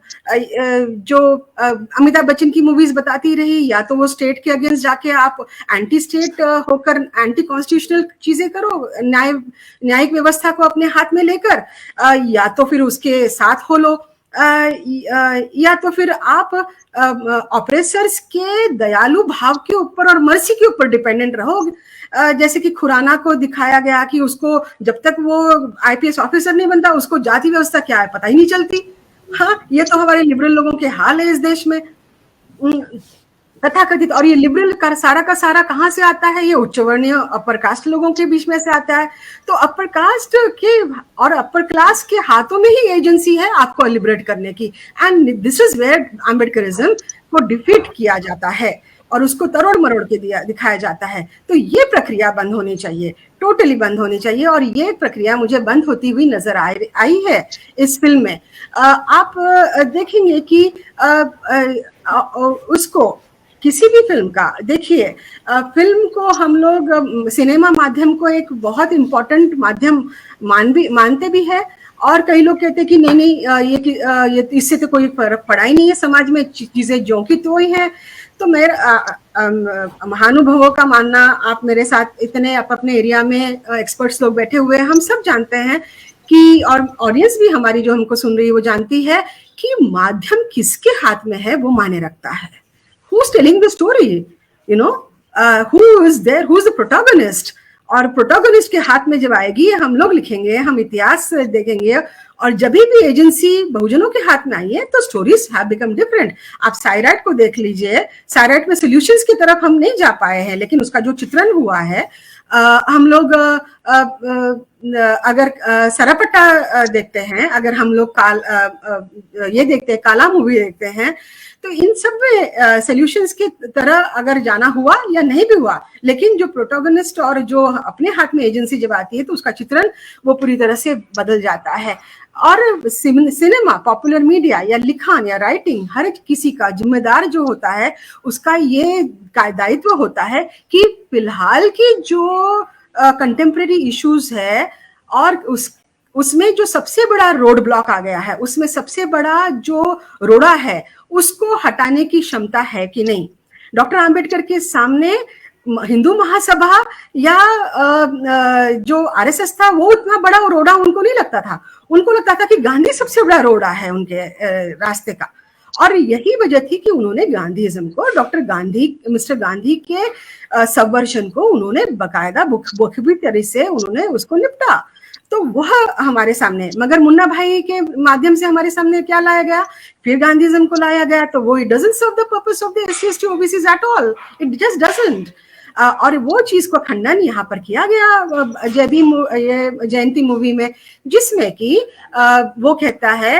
जो अमिताभ बच्चन की मूवीज बताती रही, या तो वो स्टेट के अगेंस्ट जाके आप एंटी स्टेट होकर एंटी कॉन्स्टिट्यूशनल चीजें करो, न्यायिक व्यवस्था को अपने हाथ में लेकर, या तो फिर उसके साथ हो लो, या तो फिर आप ऑपरेसर्स के दयालु भाव के ऊपर और मर्सी के ऊपर डिपेंडेंट रहो। जैसे कि खुराना को दिखाया गया कि उसको जब तक वो आईपीएस ऑफिसर नहीं बनता उसको जाति व्यवस्था क्या है पता ही नहीं चलती। हाँ, ये तो हमारे लिबरल लोगों के हाल है इस देश में, तथाकथित। और ये लिबरल का सारा कहाँ से आता है? ये उच्च वर्णीय अपर कास्ट लोगों के बीच में से आता है। तो अपर कास्ट के और अपर क्लास के हाथों में ही एजेंसी है आपको लिबरेट करने की, and this is where Ambedkarism को डिफीट किया जाता है और उसको तरोड़ मरोड़ के दिखाया जाता है। तो ये प्रक्रिया बंद होनी चाहिए, टोटली बंद होनी चाहिए, और ये प्रक्रिया मुझे बंद होती हुई नजर आई है इस फिल्म में। आप देखेंगे कि उसको किसी भी फिल्म का देखिए, फिल्म को हम लोग सिनेमा माध्यम को एक बहुत इम्पोर्टेंट माध्यम मानते भी है, और कई लोग कहते हैं कि नहीं ये इससे तो कोई फर्क पड़ा ही नहीं है, समाज में चीजें जो की तो ही है। तो मेरा महानुभवों का मानना, आप मेरे साथ इतने अपने एरिया में एक्सपर्ट्स लोग बैठे हुए हैं, हम सब जानते हैं कि, और ऑडियंस भी हमारी जो हमको सुन रही है वो जानती है कि माध्यम किसके हाथ में है वो मायने रखता है। Who's telling the story? You know, who is there, who is the protagonist, और प्रोटोगनिस्ट के हाथ में जब आएगी, हम लोग लिखेंगे, हम इतिहास देखेंगे, और जब भी एजेंसी बहुजनों के हाथ में आई है तो स्टोरीज हैव बिकम डिफरेंट। आप साइराइट को देख लीजिए, साइराइट में सॉल्यूशंस की तरफ हम नहीं जा पाए हैं, लेकिन उसका जो चित्रण हुआ है, हम लोग अगर सरापट्टा देखते हैं, अगर हम लोग ये देखते हैं, काला मूवी देखते हैं, तो इन सब में सॉल्यूशंस की तरह अगर जाना हुआ या नहीं भी हुआ, लेकिन जो प्रोटोगनिस्ट और जो अपने हाथ में एजेंसी जब आती है तो उसका चित्रण वो पूरी तरह से बदल जाता है। और सिनेमा, पॉपुलर मीडिया या लिखान या राइटिंग, हर किसी का जिम्मेदार जो होता है उसका ये दायित्व होता है कि फिलहाल की जो कंटेम्प्रेरी इश्यूज है और उसमें जो सबसे बड़ा रोड ब्लॉक आ गया है, उसमें सबसे बड़ा जो रोड़ा है उसको हटाने की क्षमता है कि नहीं। डॉक्टर आंबेडकर के सामने हिंदू महासभा या जो आरएसएस था, वो उतना बड़ा रोड़ा उनको नहीं लगता था। उनको लगता था कि गांधी सबसे बड़ा रोड़ा है उनके रास्ते का, और यही वजह थी कि उन्होंने गांधीइज्म को, मिस्टर गांधी के सबवर्जन को उन्होंने बकायदा बखूबी तरह से उन्होंने उसको निपटा। तो वह हमारे सामने, मगर मुन्ना भाई के माध्यम से हमारे सामने क्या लाया गया, फिर गांधीइज्म को लाया गया, तो वो it doesn't serve the purpose of the SC/ST OBCs at all, it just doesn't. और वो चीज को खंडन यहाँ पर किया गया जयंती मूवी में, जिसमें कि वो कहता है,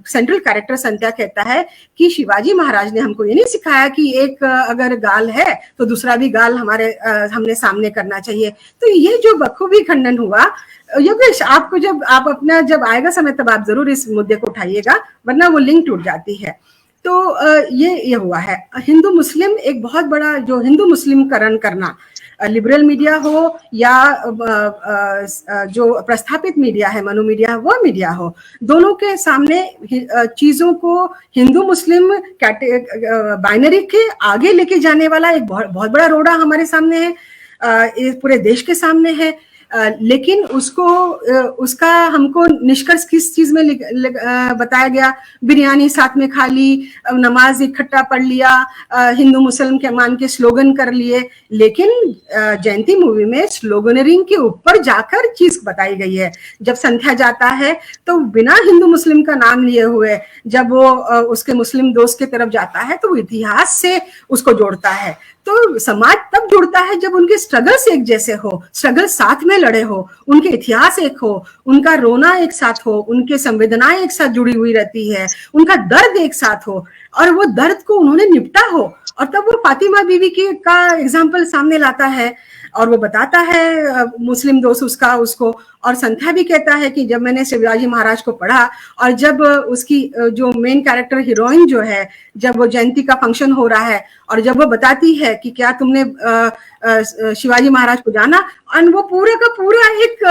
सेंट्रल कैरेक्टर संध्या कहता है कि शिवाजी महाराज ने हमको ये नहीं सिखाया कि एक अगर गाल है तो दूसरा भी गाल हमने सामने करना चाहिए। तो ये जो बखूबी खंडन हुआ, योगेश, आपको जब आएगा समय तब आप जरूर इस मुद्दे को उठाइएगा, वरना वो लिंक टूट जाती है। तो ये हुआ है। हिंदू मुस्लिम एक बहुत बड़ा, जो हिंदू मुस्लिमकरण करना, लिबरल मीडिया हो या जो प्रस्थापित मीडिया है, मनु मीडिया, वो मीडिया हो, दोनों के सामने चीजों को हिंदू मुस्लिम बाइनरी के आगे लेके जाने वाला एक बहुत बड़ा रोड़ा हमारे सामने है, पूरे देश के सामने है। लेकिन उसका हमको निष्कर्ष किस चीज में बताया गया, बिरयानी साथ में खा ली, नमाज इकट्ठा पढ़ लिया, हिंदू मुस्लिम के मान के स्लोगन कर लिए। लेकिन जयंती मूवी में स्लोगनरिंग के ऊपर जाकर चीज बताई गई है। जब संध्या जाता है तो बिना हिंदू मुस्लिम का नाम लिए हुए जब वो उसके मुस्लिम दोस्त की तरफ जाता है तो वो इतिहास से उसको जोड़ता है। तो समाज तब जुड़ता है जब उनके स्ट्रगल्स एक जैसे हो, स्ट्रगल साथ में लड़े हो, उनके इतिहास एक हो, उनका रोना एक साथ हो, उनके संवेदनाएं एक साथ जुड़ी हुई रहती है, उनका दर्द एक साथ हो, और वो दर्द को उन्होंने निपटा हो। और तब वो फातिमा बीवी का एग्जाम्पल सामने लाता है और वो बताता है मुस्लिम दोस्त उसको, और संध्या भी कहता है कि जब मैंने शिवाजी महाराज को पढ़ा, और जब उसकी जो मेन कैरेक्टर हीरोइन जो है, जब वो जयंती का फंक्शन हो रहा है और जब वो बताती है कि क्या तुमने शिवाजी महाराज को जाना, और वो पूरा का पूरा एक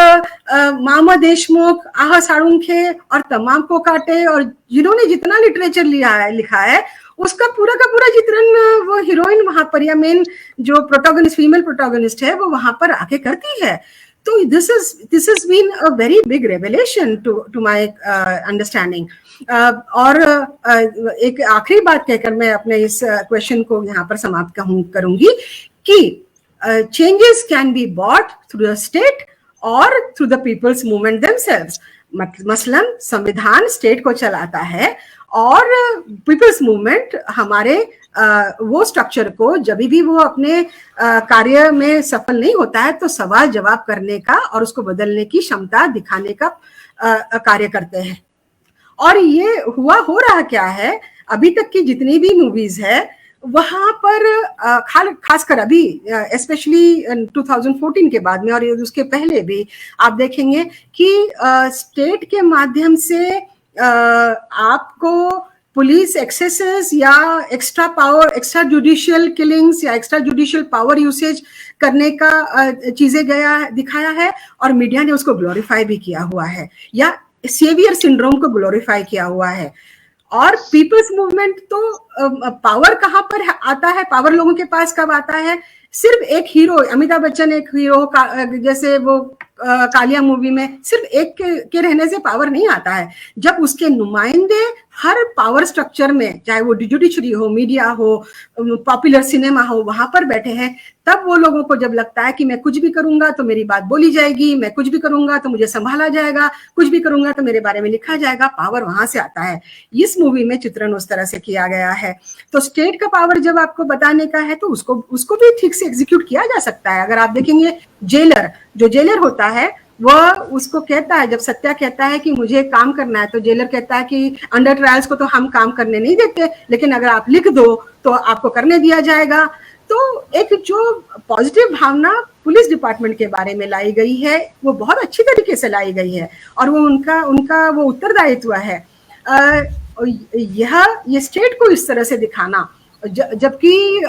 मामा देशमुख, आहा साळुंखे और तमाम को काटे और जिन्होंने जितना लिटरेचर लिखा है उसका पूरा का पूरा चित्रण वो हीरोइन वहां पर, या मेन जो प्रोटोगनिस्ट, फीमेल प्रोटोगनिस्ट है, वो वहां पर आके करती है। तो this is been a very big revelation to my understanding. और एक आखिरी बात कहकर मैं अपने इस क्वेश्चन को यहाँ पर समाप्त करूंगी कि changes can be brought through the state और through the people's movement themselves. मसलन संविधान स्टेट को चलाता है और पीपल्स मूवमेंट हमारे वो स्ट्रक्चर को जब भी वो अपने कार्य में सफल नहीं होता है तो सवाल जवाब करने का और उसको बदलने की क्षमता दिखाने का कार्य करते हैं। और ये हो रहा क्या है, अभी तक की जितनी भी मूवीज है वहां पर खासकर अभी स्पेशली 2014 के बाद में और उसके पहले भी आप देखेंगे कि स्टेट के माध्यम से आपको पुलिस एक्सेसेस या extra power, extra judicial killings या एक्स्ट्रा जुडिशियल पावर यूसेज करने का चीजें दिखाया है, और मीडिया ने उसको ग्लोरीफाई भी किया हुआ है, या सेवियर सिंड्रोम को ग्लोरीफाई किया हुआ है। और पीपल्स मूवमेंट तो पावर कहाँ पर आता है, पावर लोगों के पास कब आता है, सिर्फ एक हीरो, अमिताभ बच्चन एक हीरो का, जैसे वो कालिया मूवी में सिर्फ एक के रहने से पावर नहीं आता है। जब उसके नुमाइंदे हर पावर स्ट्रक्चर में, चाहे वो जुडिशरी हो, मीडिया हो, पॉपुलर सिनेमा हो, वहां पर बैठे हैं, तब वो लोगों को जब लगता है कि मैं कुछ भी करूंगा तो मेरी बात बोली जाएगी, मैं कुछ भी करूंगा तो मुझे संभाला जाएगा, कुछ भी करूंगा तो मेरे बारे में लिखा जाएगा, पावर वहां से आता है। इस मूवी में चित्रण उस तरह से किया गया है। तो स्टेट का पावर जब आपको बताने का है तो उसको भी ठीक से एग्जीक्यूट किया जा सकता है। अगर आप देखेंगे जेलर, जो जेलर होता है वह उसको कहता है, जब सत्या कहता है कि मुझे काम करना है, तो जेलर कहता है कि अंडर ट्रायल्स को तो हम काम करने नहीं देते, लेकिन अगर आप लिख दो तो आपको करने दिया जाएगा। तो एक जो पॉजिटिव भावना पुलिस डिपार्टमेंट के बारे में लाई गई है वो बहुत अच्छी तरीके से लाई गई है, और वो उनका वो उत्तरदायित्व है। ये स्टेट को इस तरह से दिखाना, जबकि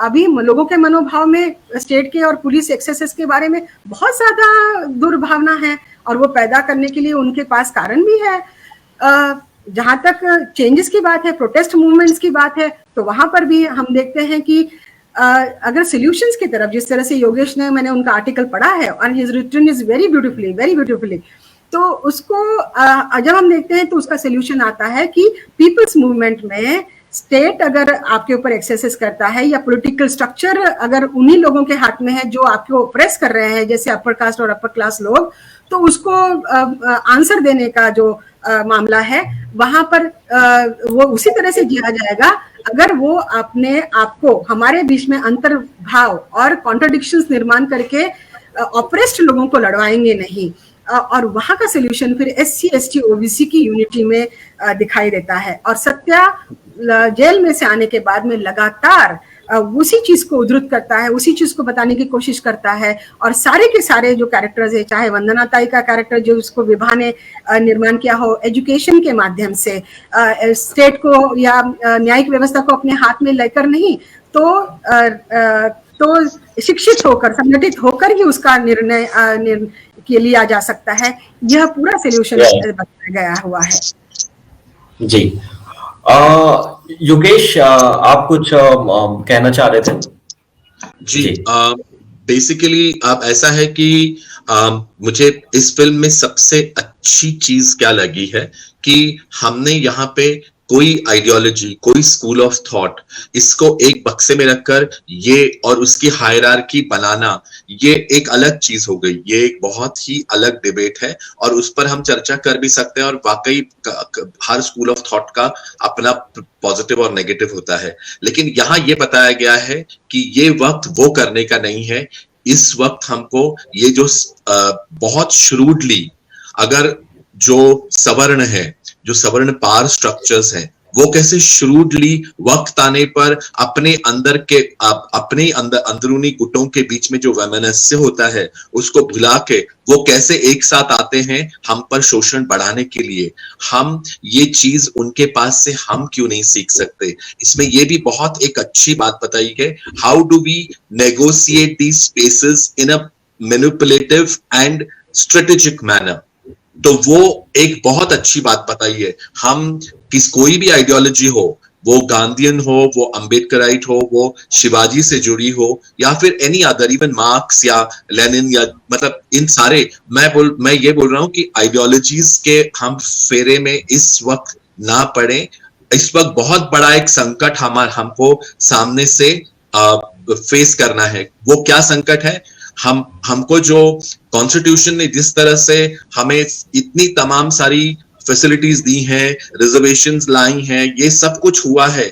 अभी लोगों के मनोभाव में स्टेट के और पुलिस एक्सेसेस के बारे में बहुत ज्यादा दुर्भावना है, और वो पैदा करने के लिए उनके पास कारण भी है। जहां तक चेंजेस की बात है, प्रोटेस्ट मूवमेंट्स की बात है, तो वहां पर भी हम देखते हैं कि अगर सॉल्यूशंस की तरफ, जिस तरह से योगेश ने, मैंने उनका आर्टिकल पढ़ा है और his written is very beautifully, तो उसको जब हम देखते हैं तो उसका सॉल्यूशन आता है कि पीपल्स मूवमेंट में स्टेट अगर आपके ऊपर एक्सेसेस करता है, या पॉलिटिकल स्ट्रक्चर अगर उन्हीं लोगों के हाथ में है जो आपको ऑप्रेस कर रहे हैं, जैसे अपर कास्ट और अपर क्लास लोग, तो उसको आंसर देने का जो मामला है वहां पर वो उसी तरह से जिया जाएगा अगर वो अपने आप को हमारे बीच में अंतर्भाव और कॉन्ट्रडिक्शंस निर्माण करके ऑप्रेस्ड लोगों को लड़वाएंगे नहीं। और वहां का सोल्यूशन फिर SC ST OBC की यूनिटी में दिखाई देता है। और सत्या जेल में से आने के बाद में लगातार उसी चीज को उद्धृत करता है, उसी चीज को बताने की कोशिश करता है, और सारे के सारे जो कैरेक्टर्स है, चाहे वंदना ताई का कैरेक्टर जो उसको विभा ने निर्माण किया हो एजुकेशन के माध्यम से, स्टेट को या न्यायिक व्यवस्था को अपने हाथ में लेकर नहीं, तो शिक्षित होकर, संगठित होकर ही उसका निर्णय के लिया जा सकता है। यह पूरा सोल्यूशन बताया गया हुआ है। जी, योगेश आप कुछ कहना चाह रहे थे? जी, बेसिकली अब ऐसा है कि मुझे इस फिल्म में सबसे अच्छी चीज क्या लगी है कि हमने यहाँ पे कोई आइडियोलॉजी, कोई स्कूल ऑफ थॉट, इसको एक बक्से में रखकर ये और उसकी हायरार्की बनाना, ये एक अलग चीज हो गई। ये एक बहुत ही अलग डिबेट है और उस पर हम चर्चा कर भी सकते हैं, और वाकई हर स्कूल ऑफ थॉट का अपना पॉजिटिव और नेगेटिव होता है। लेकिन यहाँ ये बताया गया है कि ये वक्त वो करने का नहीं है। इस वक्त हमको ये जो बहुत श्रूडली, अगर जो सवर्ण है, जो सवर्ण पावर स्ट्रक्चर्स हैं, वो कैसे श्रूडली वक्त आने पर अपने अंदर के अपने अंदरूनी गुटों के बीच में जो वैमनस्य होता है उसको भुला के वो कैसे एक साथ आते हैं हम पर शोषण बढ़ाने के लिए। हम ये चीज उनके पास से हम क्यों नहीं सीख सकते? इसमें ये भी बहुत एक अच्छी बात बताई है, how do we negotiate these spaces in a manipulative and strategic manner. तो वो एक बहुत अच्छी बात बताई है। हम कोई भी आइडियोलॉजी हो, वो गांधीयन हो, वो अंबेडकराइट हो, वो शिवाजी से जुड़ी हो, या फिर एनी अदर, इवन मार्क्स या लेनिन, या मतलब इन सारे, मैं ये बोल रहा हूं कि आइडियोलॉजीज के हम फेरे में इस वक्त ना पड़े। इस वक्त बहुत बड़ा एक संकट हमको सामने से फेस करना है। वो क्या संकट है? हमको जो कॉन्स्टिट्यूशन ने जिस तरह से हमें इतनी तमाम सारी फैसिलिटीज दी हैं, रिजर्वेशंस लाई हैं, ये सब कुछ हुआ है।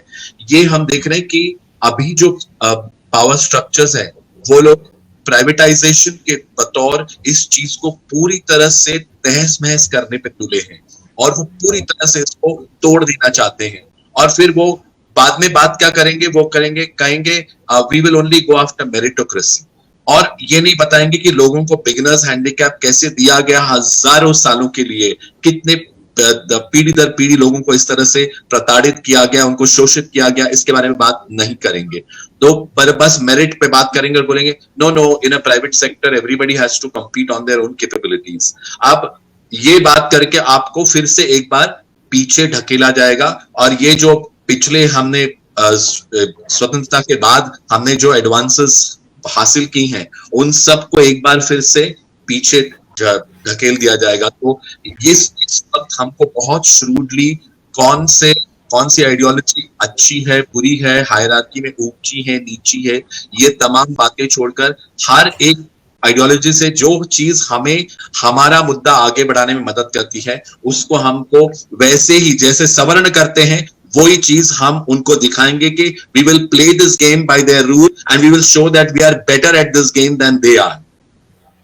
ये हम देख रहे हैं कि अभी जो पावर स्ट्रक्चर्स हैं वो लोग प्राइवेटाइजेशन के बतौर इस चीज को पूरी तरह से तहस महस करने पे तुले हैं, और वो पूरी तरह से इसको तोड़ देना चाहते हैं। और फिर वो बाद में बात क्या करेंगे? वो कहेंगे we will only go after meritocracy, और ये नहीं बताएंगे कि लोगों को बिगिनर्स हैंडीकैप कैसे दिया गया हजारों सालों के लिए, कितने पीढ़ी दर पीढ़ी लोगों को इस तरह से प्रताड़ित किया गया, उनको शोषित किया गया, इसके बारे में बात नहीं करेंगे। तो पर बस मेरिट पे बात करेंगे और बोलेंगे no, in a private sector everybody has to compete on their own capabilities. अब ये बात करके आपको फिर से एक बार पीछे ढकेला जाएगा, और ये जो पिछले हमने स्वतंत्रता के बाद हमने जो एडवांसेस हासिल की हैं, उन सब को एक बार फिर से पीछे ढकेल दिया जाएगा। तो इस वक्त हमको बहुत श्रूडली कौन सी आइडियोलॉजी अच्छी है, बुरी है, हायरार्की में ऊंची है, नीची है, ये तमाम बातें छोड़कर हर एक आइडियोलॉजी से जो चीज हमें हमारा मुद्दा आगे बढ़ाने में मदद करती है, उसको हमको वैसे ही जैसे सवर्ण करते हैं वही चीज हम उनको दिखाएंगे कि we will play this game by their rule and we will show that we are better at this game than they are.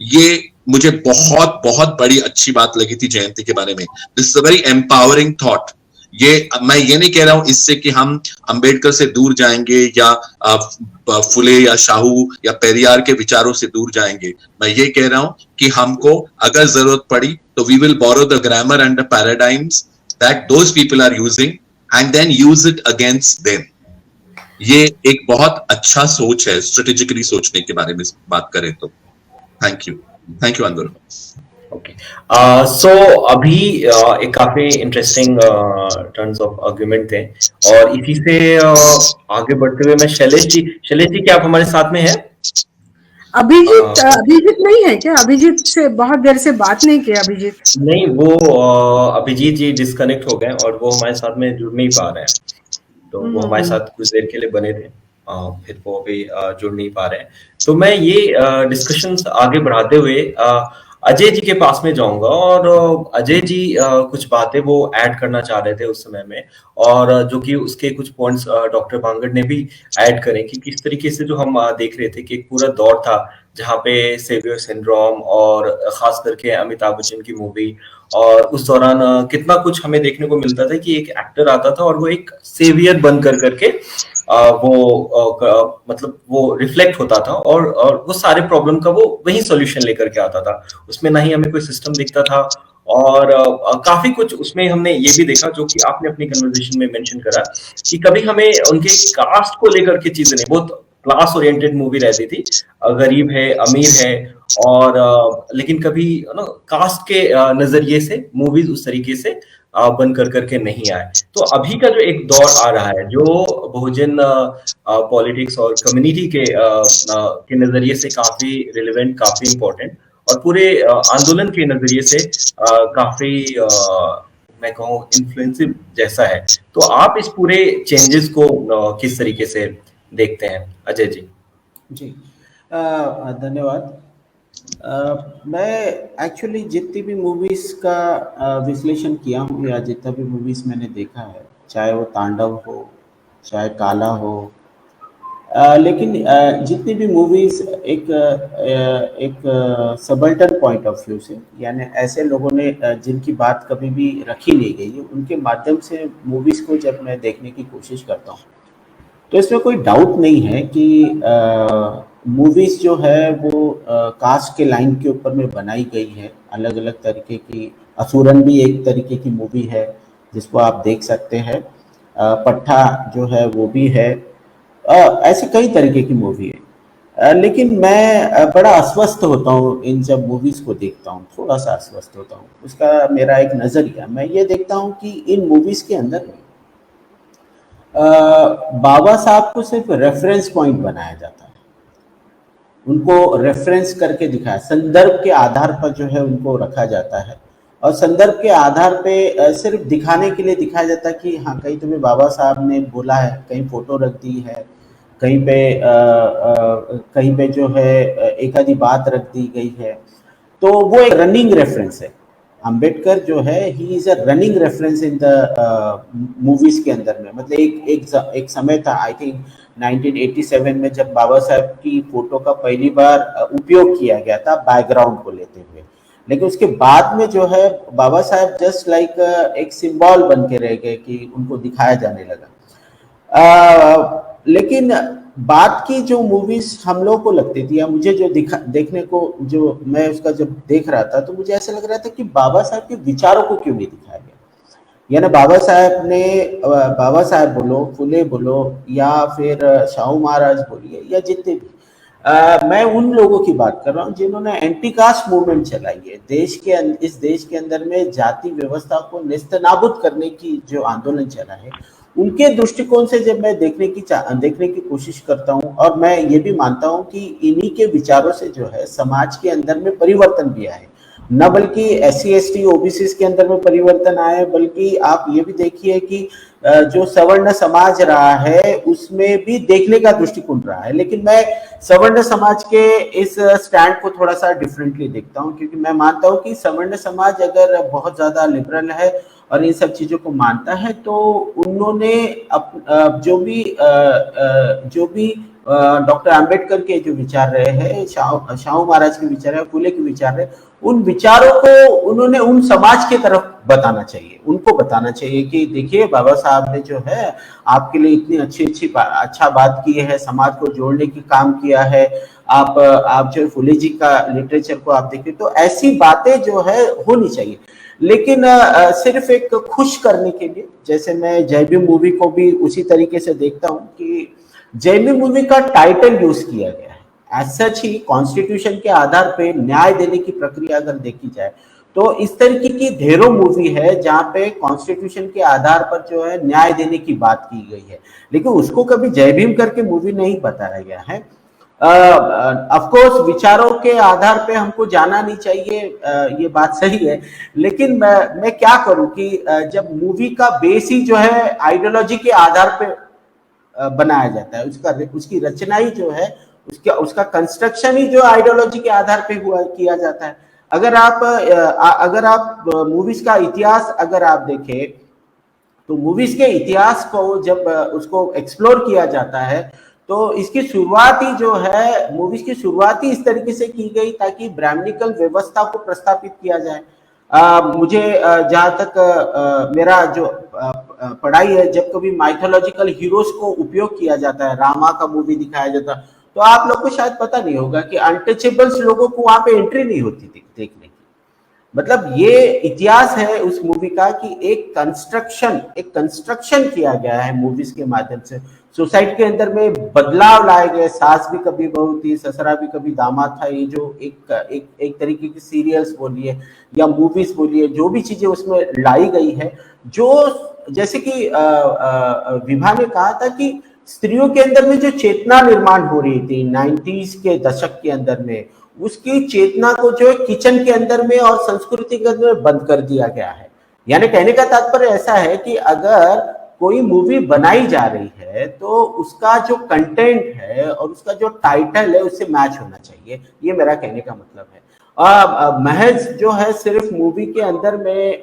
ये मुझे बहुत बहुत बड़ी अच्छी बात लगी थी जयंती के बारे में। This is a very empowering thought. मैं ये नहीं कह रहा हूं इससे कि हम अंबेडकर से दूर जाएंगे या फुले या शाहू या पेरियार के विचारों से दूर जाएंगे। मैं ये कह रहा हूं कि हमको अगर जरूरत पड़ी तो we will borrow the grammar and the paradigms that those people are using and then use it against them. ये एक बहुत अच्छा सोच है, स्ट्रेटेजिकली सोचने के बारे में बात करें तो। थैंक यू अंदर। ओके, सो अभी एक काफी इंटरेस्टिंग टर्न्स ऑफ आर्गुमेंट थे और इसी से आगे बढ़ते हुए मैं शैलेश जी क्या आप हमारे साथ में हैं? अभिजीत नहीं है क्या? अभिजीत से बहुत देर से बात नहीं किया। अभिजीत नहीं, वो अभिजीत जी डिस्कनेक्ट हो गए और वो हमारे साथ में जुड़ नहीं पा रहे हैं। तो वो हमारे साथ कुछ देर के लिए बने थे, फिर वो अभी जुड़ नहीं पा रहे हैं। तो मैं ये डिस्कशन आगे बढ़ाते हुए अजय जी के पास में जाऊंगा और अजय जी कुछ बातें वो ऐड करना चाह रहे थे उस समय में, और जो कि उसके कुछ पॉइंट्स डॉक्टर बांगड़ ने भी ऐड करें कि किस तरीके से जो हम देख रहे थे कि एक पूरा दौर था जहाँ पे सेवियर सिंड्रोम और खास करके अमिताभ बच्चन की मूवी, और उस दौरान कितना कुछ हमें देखने को मिलता था कि एक एक्टर आता था और वो एक सेवियर बन करके मतलब वो रिफ्लेक्ट होता था और वो सारे प्रॉब्लम का वो वही सॉल्यूशन लेकर के आता था। उसमें ना ही हमें कोई सिस्टम दिखता था और काफी कुछ उसमें हमने ये भी देखा जो कि आपने अपनी कन्वर्सेशन में मेंशन करा कि कभी हमें उनके कास्ट को लेकर के चीजें नहीं, बहुत क्लास ओरिएंटेड मूवी रहती थी, गरीब है अमीर है, और लेकिन कभी ना कास्ट के नजरिए से मूवीज उस तरीके से बन करके नहीं आए। तो अभी का जो एक दौर आ रहा है जो बहुजन पॉलिटिक्स और कम्युनिटी के नजरिए से काफी रिलेवेंट, काफी इंपॉर्टेंट और पूरे आंदोलन के नजरिए से काफी मैं कहूँ इन्फ्लुएंसिव जैसा है। तो आप इस पूरे चेंजेस को किस तरीके से देखते हैं अजय जी? जी धन्यवाद। मैं एक्चुअली जितनी भी मूवीज़ का विश्लेषण किया हूँ या जितना भी मूवीज़ मैंने देखा है, चाहे वो तांडव हो चाहे काला हो, लेकिन जितनी भी मूवीज़ एक सबल्टन पॉइंट ऑफ व्यू से, यानी ऐसे लोगों ने जिनकी बात कभी भी रखी नहीं गई है, उनके माध्यम से मूवीज़ को जब मैं देखने की कोशिश करता हूँ तो इसमें कोई डाउट नहीं है कि मूवीज़ जो है वो कास्ट के लाइन के ऊपर में बनाई गई है। अलग अलग तरीके की, असुरन भी एक तरीके की मूवी है जिसको आप देख सकते हैं, पट्ठा जो है वो भी है, ऐसे कई तरीके की मूवी है। लेकिन मैं बड़ा अस्वस्थ होता हूँ इन जब मूवीज़ को देखता हूँ, थोड़ा सा अस्वस्थ होता हूँ। उसका मेरा एक नज़रिया, मैं ये देखता हूँ कि इन मूवीज़ के अंदर बाबा साहब को सिर्फ रेफरेंस पॉइंट बनाया जाता है, उनको रेफरेंस करके दिखाया, संदर्भ के आधार पर जो है उनको रखा जाता है और संदर्भ के आधार पे सिर्फ दिखाने के लिए दिखाया जाता है कि हाँ कहीं तुम्हें बाबा साहब ने बोला है, कहीं फोटो रख दी है, कहीं पे जो है एक आधी बात रख दी गई है, तो वो एक रनिंग रेफरेंस है। अंबेडकर जो है he is a running reference in the movies के अंदर में। मतलब एक समय था, आई थिंक 1987 में, जब बाबा साहब की फोटो का पहली बार उपयोग किया गया था बैकग्राउंड को लेते हुए, लेकिन उसके बाद में जो है बाबा साहब जस्ट लाइक एक सिंबल बन के रह गए कि उनको दिखाया जाने लगा। लेकिन बात की जो मूवीज हम लोग को लगती थी या मुझे जो देखने को, जो मैं उसका जब देख रहा था तो मुझे ऐसा लग रहा था कि बाबा साहब के विचारों को क्यों नहीं दिखाया गया। यानी बाबा साहब बोलो, फुले बोलो या फिर शाहू महाराज बोलिए या जितने भी, मैं उन लोगों की बात कर रहा हूँ जिन्होंने एंटी कास्ट मूवमेंट चलाई है। इस देश के अंदर में जाति व्यवस्था को नेस्तनाबूद करने की जो आंदोलन चला है, उनके दृष्टिकोण से जब मैं देखने की कोशिश करता हूं, और मैं ये भी मानता हूं कि इन्हीं के विचारों से जो है समाज के अंदर में परिवर्तन भी आए न बल्कि SC ST OBC के अंदर में परिवर्तन आए, बल्कि आप ये भी देखिए कि जो सवर्ण समाज रहा है उसमें भी देखने का दृष्टिकोण रहा है। लेकिन मैं सवर्ण समाज के इस स्टैंड को थोड़ा सा डिफरेंटली देखता हूँ, क्योंकि मैं मानता हूँ कि सवर्ण समाज अगर बहुत ज्यादा लिबरल है और इन सब चीजों को मानता है, तो उन्होंने जो भी डॉक्टर आम्बेडकर के जो विचार रहे हैं, शाहू महाराज के विचार है, फुले के विचार रहे, उन विचारों को उन्होंने उन समाज की तरफ बताना चाहिए। उनको बताना चाहिए कि देखिए बाबा साहब ने जो है आपके लिए इतनी अच्छा बात की है, समाज को जोड़ने की काम किया है। आप जो फुले जी का लिटरेचर को आप देखिए, तो ऐसी बातें जो है होनी चाहिए। लेकिन सिर्फ एक खुश करने के लिए, जैसे मैं जय भीम मूवी को भी उसी तरीके से देखता हूँ कि जय भीम मूवी का टाइटल यूज किया गया है, एज सच ही कॉन्स्टिट्यूशन के आधार पे न्याय देने की प्रक्रिया अगर देखी जाए तो इस तरीके की ढेरों मूवी है जहां पे कॉन्स्टिट्यूशन के आधार पर जो है न्याय देने की बात की गई है, लेकिन उसको कभी जय भीम करके मूवी नहीं बताया गया है। ऑफ कोर्स विचारों के आधार पे हमको जाना नहीं चाहिए, ये बात सही है, लेकिन मैं क्या करूं कि जब मूवी का बेस ही जो है आइडियोलॉजी के आधार पे बनाया जाता है, उसकी रचना ही जो है, उसका कंस्ट्रक्शन ही जो आइडियोलॉजी के आधार पे किया जाता है। अगर आप मूवीज का इतिहास अगर आप देखें, तो मूवीज के इतिहास को जब उसको एक्सप्लोर किया जाता है, तो इसकी शुरुआत ही जो है, मूवीज की शुरुआत ही इस तरीके से की गई ताकि ब्राह्मणिकल व्यवस्था को प्रस्थापित किया जाए। मुझे जहां तक मेरा जो पढ़ाई है, जब कभी माइथोलॉजिकल हीरोज को उपयोग किया जाता है, रामा का मूवी दिखाया जाता है, तो आप लोग को शायद पता नहीं होगा कि अनटचेबल्स लोगों को वहां पे एंट्री नहीं होती थी देखने की। मतलब ये इतिहास है उस मूवी का कि एक कंस्ट्रक्शन किया गया है मूवीज के माध्यम से। सोसाइटी के अंदर में बदलाव लाए गए, सास भी कभी बहू थी, ससुरा भी कभी दामाद था, ये जो एक तरीके की सीरियल्स बोलिए या मूवीज बोलिए, जो भी चीजें उसमें लाई गई है, जो जैसे कि विभा ने कहा था कि स्त्रियों के अंदर में जो चेतना निर्माण हो रही थी 90s के दशक के अंदर में, उसकी चेतना को जो है किचन के अंदर में और संस्कृति के अंदर बंद कर दिया गया है। यानी कहने का तात्पर्य ऐसा है कि अगर कोई मूवी बनाई जा रही है तो उसका जो कंटेंट है और उसका जो टाइटल है उससे मैच होना चाहिए, ये मेरा कहने का मतलब है। महज जो है सिर्फ मूवी के अंदर में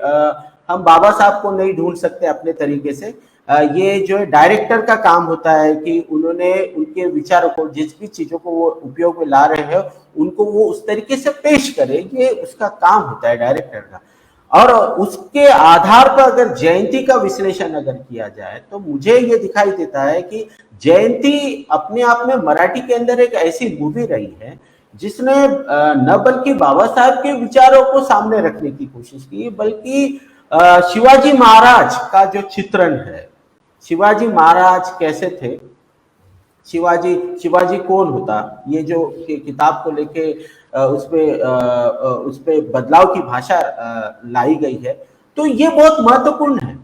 हम बाबा साहब को नहीं ढूंढ सकते अपने तरीके से। ये जो है डायरेक्टर का काम होता है कि उन्होंने उनके विचारों को, जिस भी चीजों को वो उपयोग में ला रहे हैं, उनको वो उस तरीके से पेश करे, ये उसका काम होता है डायरेक्टर का। और उसके आधार पर अगर जयंती का विश्लेषण अगर किया जाए तो मुझे ये दिखाई देता है कि जयंती अपने आप में मराठी के अंदर एक ऐसी मूवी रही है जिसने न बल्कि बाबा साहब के विचारों को सामने रखने की कोशिश की, बल्कि शिवाजी महाराज का जो चित्रण है, शिवाजी महाराज कैसे थे, शिवाजी कौन होता, ये जो किताब को लेके उस पे बदलाव की भाषा लाई गई है, तो ये बहुत महत्वपूर्ण है।